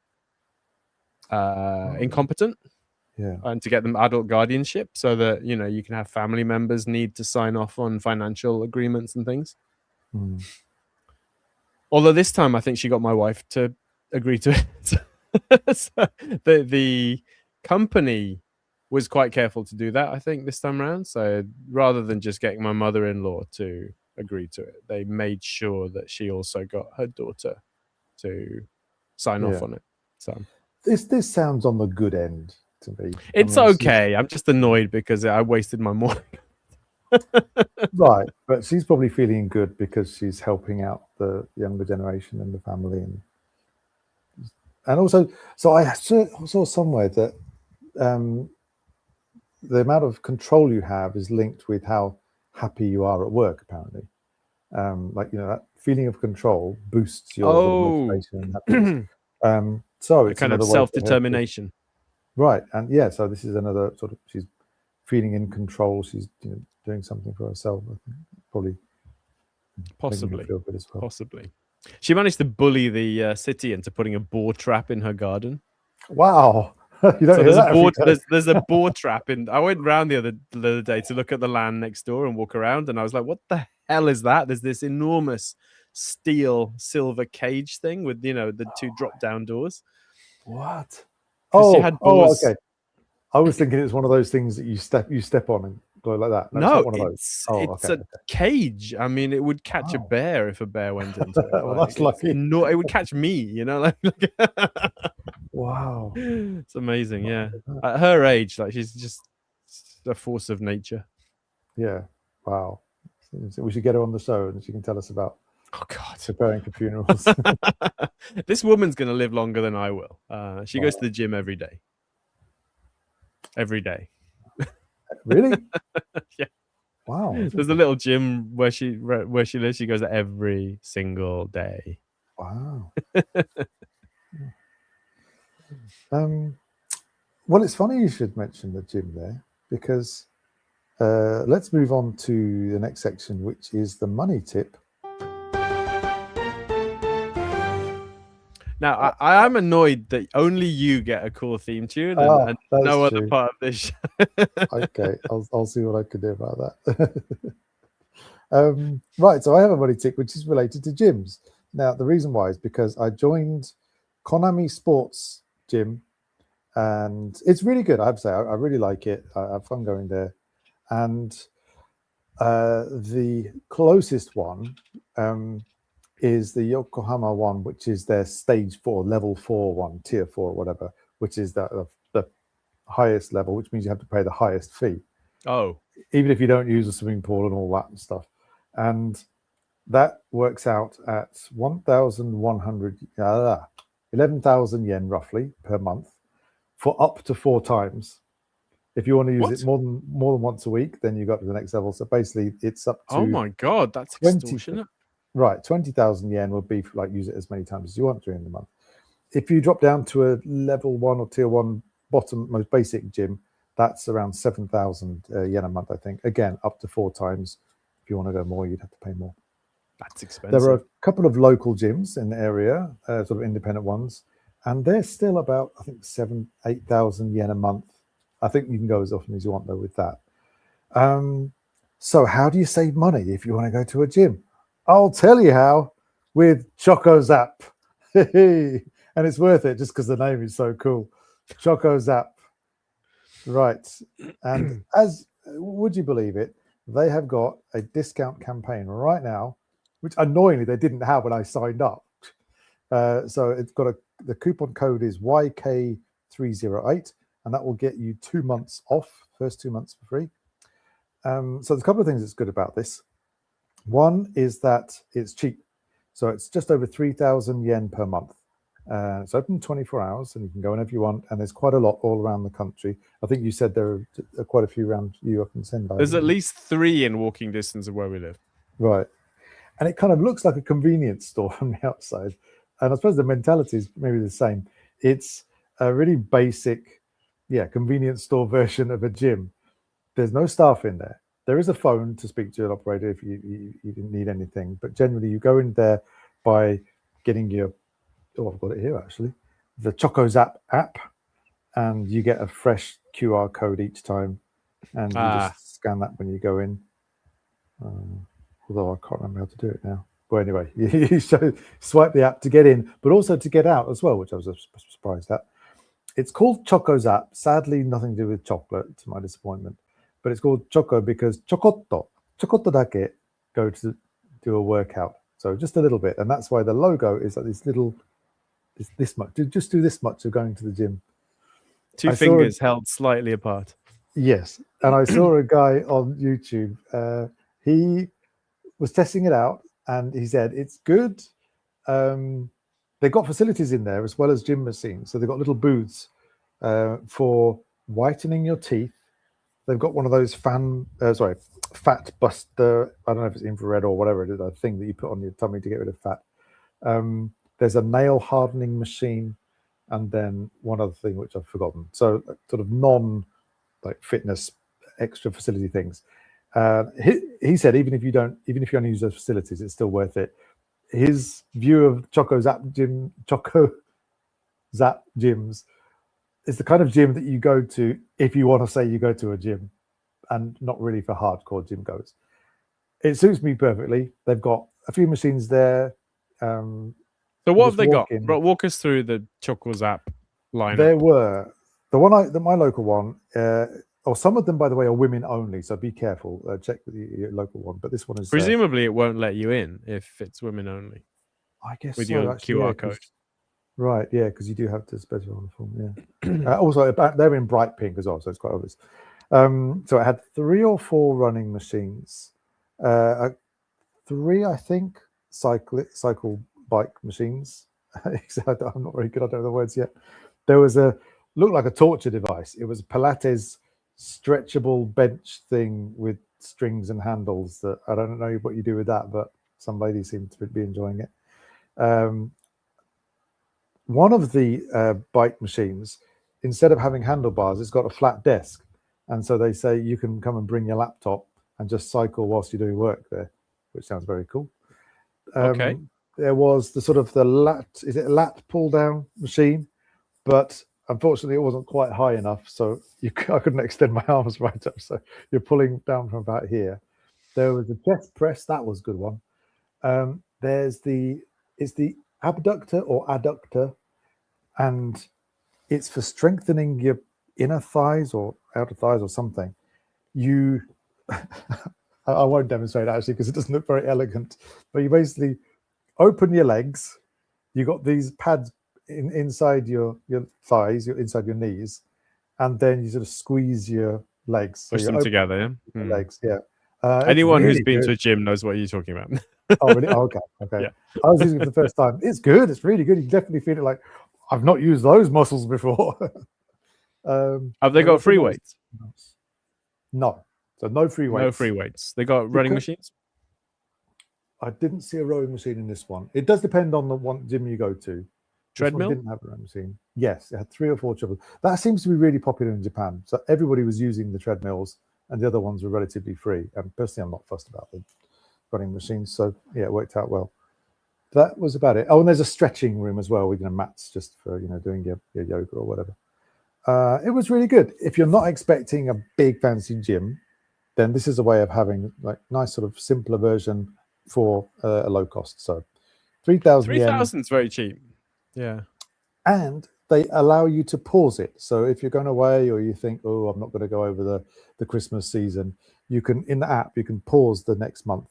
incompetent Yeah. and to get them adult guardianship, so that you can have family members need to sign off on financial agreements and things. Mm. Although this time I think she got my wife to agree to it. So the company was quite careful to do that, I think, this time around. So rather than just getting my mother-in-law to agree to it, they made sure that she also got her daughter to sign off Yeah. on it. So This sounds on the good end to me. it's okay. I'm just annoyed because I wasted my morning. Right, but she's probably feeling good because she's helping out the younger generation and the family, and also, so I saw somewhere that the amount of control you have is linked with how happy you are at work. Apparently, like that feeling of control boosts your sort of motivation and happiness. So A it's kind of another way for her to, self-determination. right, and yeah, so this is another sort of, she's feeling in control. She's doing something for herself. I think probably making her feel good as well. Possibly. She managed to bully the city into putting a boar trap in her garden. Wow. You don't So hear that every day. there's a boar trap in. I went round the other day to look at the land next door and walk around, and I was like, "What the hell is that?" There's this enormous steel silver cage thing with the two drop down doors. What? Because you had boars. Okay. I was thinking it's one of those things that you step on and go like that. No, it's not one of those. It's a cage. I mean, it would catch a bear if a bear went into it. Well, that's lucky. No, it would catch me. Wow. It's amazing. Yeah, at her age, like she's just a force of nature. Yeah. Wow. So we should get her on the show and she can tell us about preparing for funerals. This woman's going to live longer than I will. She goes to the gym every day. Every day. Really? Yeah. Wow. There's a little gym where she lives. She goes every single day. Wow. Well, it's funny you should mention the gym there, because let's move on to the next section, which is the money tip. Now, I am annoyed that only you get a cool theme tune and no other part of this show. Okay, I'll see what I can do about that. Right, so I have a money tip which is related to gyms. Now, the reason why is because I joined Konami Sports Gym, and it's really good. I have to say, I really like it. I have fun going there. And the closest one is the Yokohama one, which is their stage 4, level 4 one, tier 4 or whatever, which is the highest level, which means you have to pay the highest fee. Oh, even if you don't use a swimming pool and all that stuff. And that works out at 1,100, 11,000 yen roughly per month for up to 4 times. If you want to use what? it more than once a week, then you got to the next level. So basically, it's up Oh to my God, that's 20. extortionate. Right, 20,000 yen would be like use it as many times as you want during the month. If you drop down to a level 1 or tier 1 bottom most basic gym, that's around 7,000 yen a month, I think. Again, up to 4 times. If you want to go more, you'd have to pay more. That's expensive. There are a couple of local gyms in the area, sort of independent ones, and they're still about, I think, 8,000 yen a month. I think you can go as often as you want though with that. So how do you save money if you want to go to a gym? I'll tell you how, with ChocoZap. And it's worth it just because the name is so cool. ChocoZap. Right. And as would you believe it, they have got a discount campaign right now, which annoyingly they didn't have when I signed up. So it's got the coupon code is YK308, and that will get you 2 months off, first 2 months for free. So there's a couple of things that's good about this. One is that it's cheap. So it's just over 3,000 yen per month. It's open 24 hours and you can go whenever you want. And there's quite a lot all around the country. I think you said there are quite a few around you up in Sendai. There's at least 3 in walking distance of where we live. Right. And it kind of looks like a convenience store from the outside. And I suppose the mentality is maybe the same. It's a really basic, convenience store version of a gym. There's no staff in there. There is a phone to speak to an operator if you didn't need anything. But generally, you go in there by getting your, I've got it here actually, the ChocoZap app, and you get a fresh QR code each time. And you just scan that when you go in. Although I can't remember how to do it now. But anyway, you swipe the app to get in, but also to get out as well, which I was surprised at. It's called ChocoZap. Sadly, nothing to do with chocolate, to my disappointment. But it's called Choco because chokotto dake, go to do a workout. So just a little bit. And that's why the logo is like this much. Just do this much of going to the gym. 2 fingers held slightly apart. Yes. And I saw a guy on YouTube. He was testing it out and he said, it's good. They've got facilities in there as well as gym machines. So they've got little booths for whitening your teeth. They've got one of those fat buster. I don't know if it's infrared or whatever it is, a thing that you put on your tummy to get rid of fat. There's a nail hardening machine, and then one other thing which I've forgotten. So sort of fitness extra facility things. He said even if you only use those facilities, it's still worth it. His view of ChocoZap gyms is the kind of gym that you go to if you want to say you go to a gym, and not really for hardcore gym goers. It suits me perfectly. They've got a few machines there. So what have they got? Walk us through the ChocoZap lineup. There were my local one. Or some of them, by the way, are women only. So be careful. Check with your local one. But this one is presumably it won't let you in if it's women only. I guess with so, your actually, QR code. Right, yeah, because you do have to specify on the form. Yeah. Also, they're in bright pink as well, so it's quite obvious. So I had 3 or 4 running machines, 3, I think, cycle bike machines. I'm not very good. I don't know the words yet. There was looked like a torture device. It was a Pilates stretchable bench thing with strings and handles. That I don't know what you do with that, but some ladies seem to be enjoying it. One of the bike machines, instead of having handlebars, it's got a flat desk. And so they say you can come and bring your laptop and just cycle whilst you're doing work there, which sounds very cool. Okay. There was the lat pull down machine, but unfortunately it wasn't quite high enough. So I couldn't extend my arms right up. So you're pulling down from about here. There was a chest press. That was a good one. It's the abductor or adductor, and it's for strengthening your inner thighs or outer thighs or something. I won't demonstrate actually because it doesn't look very elegant, but you basically open your legs. You got these pads inside your thighs, inside your knees, and then you sort of squeeze your legs. So Push you them open together. Yeah. the Hmm. legs. Yeah. It's Anyone who's really been to good. a gym knows what you're talking about. Oh, really? Oh, okay. Okay. Yeah. I was using it for the first time. It's good. It's really good. You definitely feel it like I've not used those muscles before. Have they got free weights? No. So no free weights. No free weights. They got running machines? I didn't see a rowing machine in this one. It does depend on the one gym you go to. Treadmill? This one didn't have a rowing machine. Yes, it had 3 or 4 treadmills. That seems to be really popular in Japan. So everybody was using the treadmills and the other ones were relatively free. And personally, I'm not fussed about the running machines. So yeah, it worked out well. That was about it. Oh, and there's a stretching room as well with mats just for doing your yoga or whatever. It was really good. If you're not expecting a big fancy gym, then this is a way of having like nice sort of simpler version for a low cost. So 3,000 yen. 3,000 is very cheap. Yeah. And they allow you to pause it. So if you're going away or you think, oh, I'm not going to go over the Christmas season, you can, in the app, you can pause the next month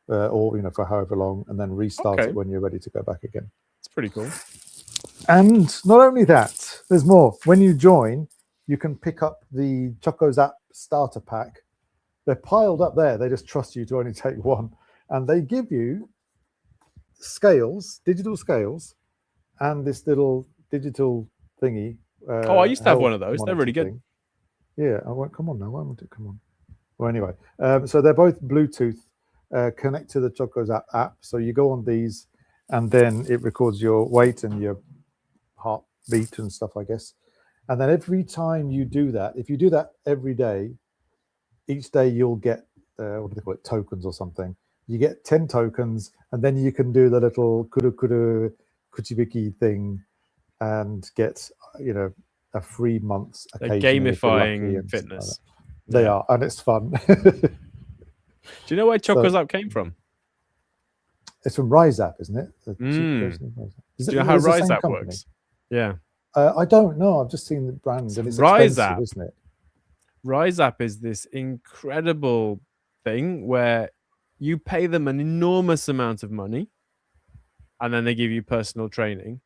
or, for however long, and then restart it when you're ready to go back again. It's pretty cool. And not only that, there's more. When you join, you can pick up the Choco's app starter pack. They're piled up there. They just trust you to only take one. And they give you scales, digital scales, and this little digital thingy. I used to have one of those. They're really good. Thing. Yeah, I won't come on now. Why won't it come on? Well, anyway, so they're both Bluetooth, connect to the Choco's app. So you go on these, and then it records your weight and your heartbeat and stuff, I guess. And then every time you do that, if you do that every day, each day you'll get what do they call it, tokens or something. You get 10 tokens, and then you can do the little kuru kuchibiki thing and get a free month's occasionally. They're gamifying fitness. Like they are, and it's fun. Do you know where Choco's app came from? It's from Rise App, isn't it? Do you know how Rise App works? Yeah. I don't know. I've just seen the brand, and it's Rise expensive, App, isn't it? Rise App is this incredible thing where you pay them an enormous amount of money, and then they give you personal training.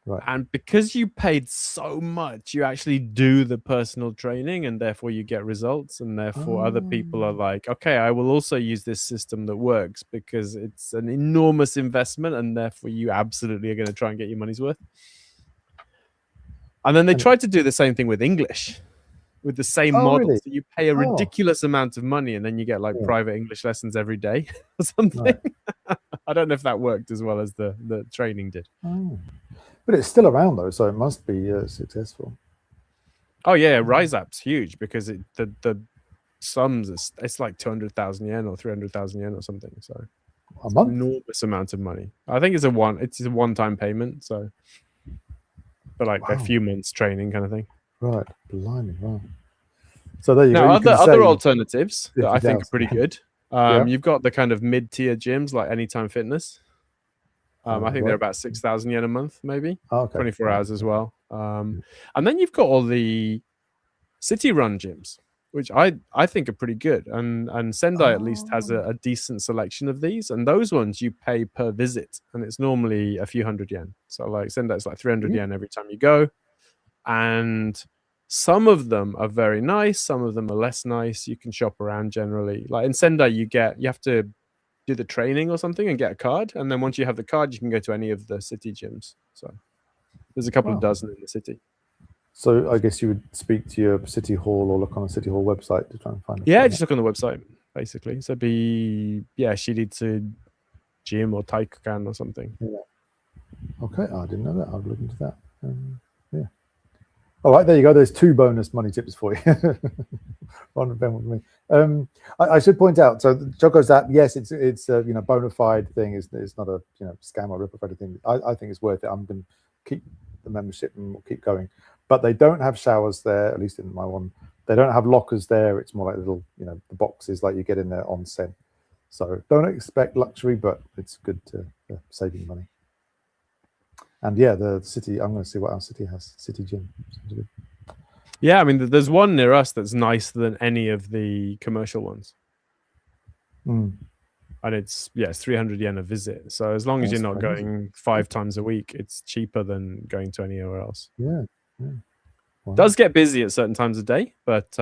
Right. And because you paid so much, you actually do the personal training, and therefore you get results, and therefore other people are like, okay, I will also use this system that works because it's an enormous investment, and therefore you absolutely are going to try and get your money's worth. And then they tried to do the same thing with English, with the same model. Really? So you pay a ridiculous amount of money, and then you get like private English lessons every day or something. Right. I don't know if that worked as well as the training did. But it's still around though, so it must be successful. Oh yeah, Rise App's huge because the sums it's like 200,000 yen or 300,000 yen or something. So a month, enormous amount of money. I think it's a one-time payment. So, but like a few months training kind of thing. Right, blimey, wow. So there you go. Now other alternatives that I think are pretty good. You've got the kind of mid-tier gyms like Anytime Fitness. I think they're about 6,000 yen a month, maybe. 24 hours as well. And then you've got all the city run gyms, which I think are pretty good. And Sendai at least has a decent selection of these. And those ones you pay per visit, and it's normally a few hundred yen. So like Sendai's like 300 yen every time you go. And some of them are very nice, some of them are less nice. You can shop around generally. Like in Sendai, you have to do the training or something and get a card, and then once you have the card, you can go to any of the city gyms. So there's a couple of dozen in the city. So I guess you would speak to your city hall or look on a city hall website to try and find it. Yeah, just look on the website basically. So Shiritsu gym or Taikukan or something. Yeah. Okay, I didn't know that. I'll look into that. Yeah. All right, there you go. There's 2 bonus money tips for you. One of them with me. I should point out. So Choco's app, yes, it's a bona fide thing. It's not a scam or rip off anything. I think it's worth it. I'm going to keep the membership and we'll keep going. But they don't have showers there, at least in my one. They don't have lockers there. It's more like little the boxes like you get in there onsen. So don't expect luxury, but it's good to saving money. And yeah, the city, I'm going to see what our city has. City gym. Yeah, I mean, there's one near us that's nicer than any of the commercial ones. And it's 300 yen a visit. So as long as you're not going 5 times a week, it's cheaper than going to anywhere else. Yeah. Wow. Does get busy at certain times of day, but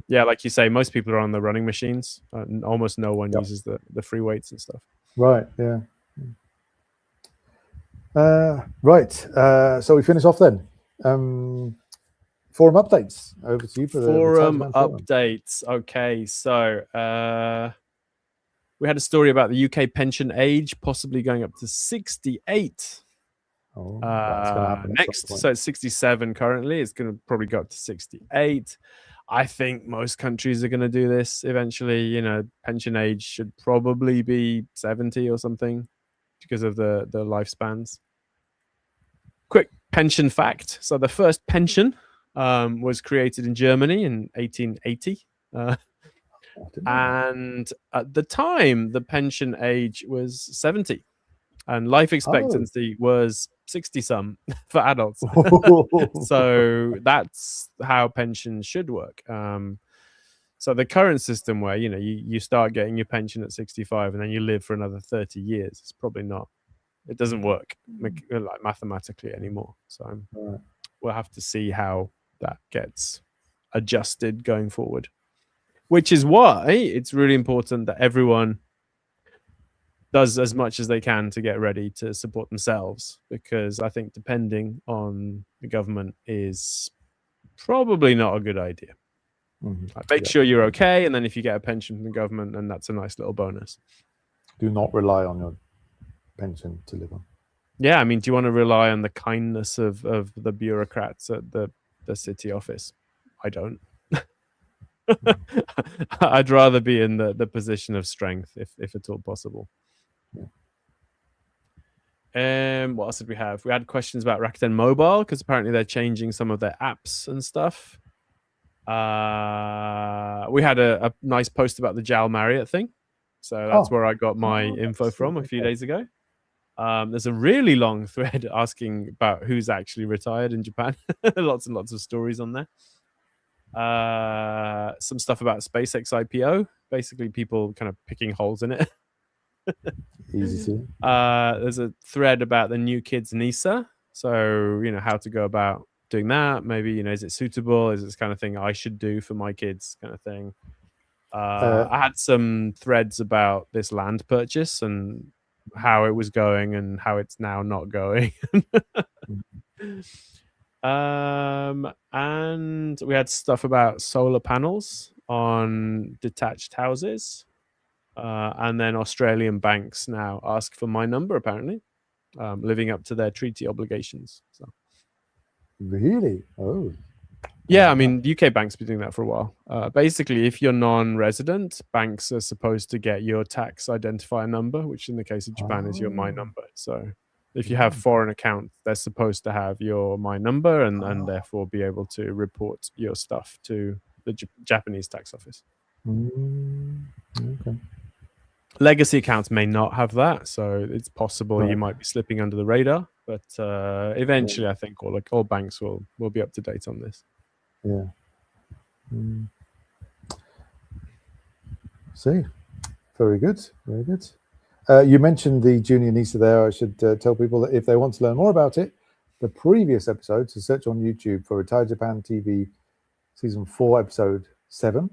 yeah, like you say, most people are on the running machines. Almost no one uses the free weights and stuff. Right. Yeah. Right. So we finish off then. Forum updates. Over to you for the Forum RetireJapan forum. updates. Okay, so we had a story about the UK pension age possibly going up to 68. Oh, that's going to happen next. So it's 67 currently. It's going to probably go up to 68. I think most countries are going to do this eventually. You know, pension age should probably be 70 or something because of the lifespans. Quick pension fact. So the first pension was created in Germany in 1880. And at the time, the pension age was 70. And life expectancy was 60 some for adults. So that's how pensions should work. So the current system where, you know, you start getting your pension at 65 and then you live for another 30 years, it's probably not, it doesn't work like mathematically anymore. So we'll have to see how that gets adjusted going forward, which is why it's really important that everyone does as much as they can to get ready to support themselves, because I think depending on the government is probably not a good idea. Like, make sure you're okay, and then if you get a pension from the government, then that's a nice little bonus. Do not rely on your pension to live on. Yeah, I mean, do you want to rely on the kindness of the bureaucrats at the city office? I don't. I'd rather be in the position of strength if at all possible. What else did we have? We had questions about Rakuten Mobile, because apparently they're changing some of their apps and stuff. We had a nice post about the JAL Marriott thing. So that's where I got my info from a few days ago. There's a really long thread asking about who's actually retired in Japan. Lots and lots of stories on there. Some stuff about SpaceX IPO. Basically, people kind of picking holes in it. Easy to. There's a thread about the new kids NISA. So, you know, how to go about doing that. Maybe, you know, is it suitable? Is this kind of thing I should do for my kids, kind of thing? I had some threads about this land purchase and how it was going and how it's now not going. And we had stuff about solar panels on detached houses. And then Australian banks now ask for my number, apparently, living up to their treaty obligations. So. Really? Oh. Yeah, I mean, UK banks have been doing that for a while. Basically, if you're non-resident, banks are supposed to get your tax identifier number, which in the case of Japan is your my number. So if you have foreign accounts, they're supposed to have your my number and therefore be able to report your stuff to the Japanese tax office. Okay. Legacy accounts may not have that, so it's possible you might be slipping under the radar. But eventually, I think all banks will be up to date on this. Yeah. See, very good, very good. You mentioned the Junior NISA there. I should tell people that if they want to learn more about it, the previous episodes, to search on YouTube for RetireJapan TV Season 4, Episode 7.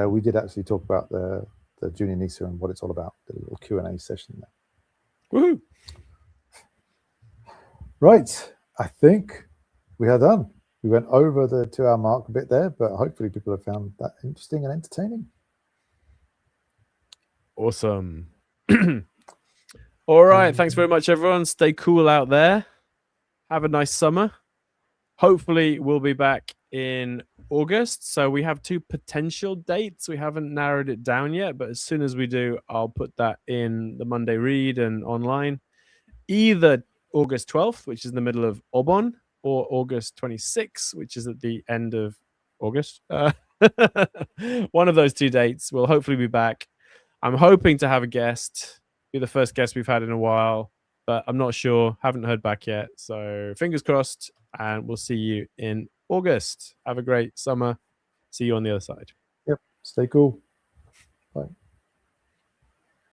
We did actually talk about the Junior NISA and what it's all about. Did a little Q&A session there. Woohoo! Right, I think we are done. We went over the 2-hour mark a bit there, but hopefully people have found that interesting and entertaining. Awesome. All right. Thanks very much, everyone. Stay cool out there. Have a nice summer. Hopefully, we'll be back in August. So we have 2 potential dates. We haven't narrowed it down yet, but as soon as we do, I'll put that in the Monday read and online. Either August 12th, which is in the middle of Obon, or August 26th, which is at the end of August. One of those 2 dates. We'll hopefully be back. I'm hoping to have a guest, be the first guest we've had in a while, but I'm not sure. Haven't heard back yet. So fingers crossed, and we'll see you in August. Have a great summer. See you on the other side. Yep. Stay cool. Bye.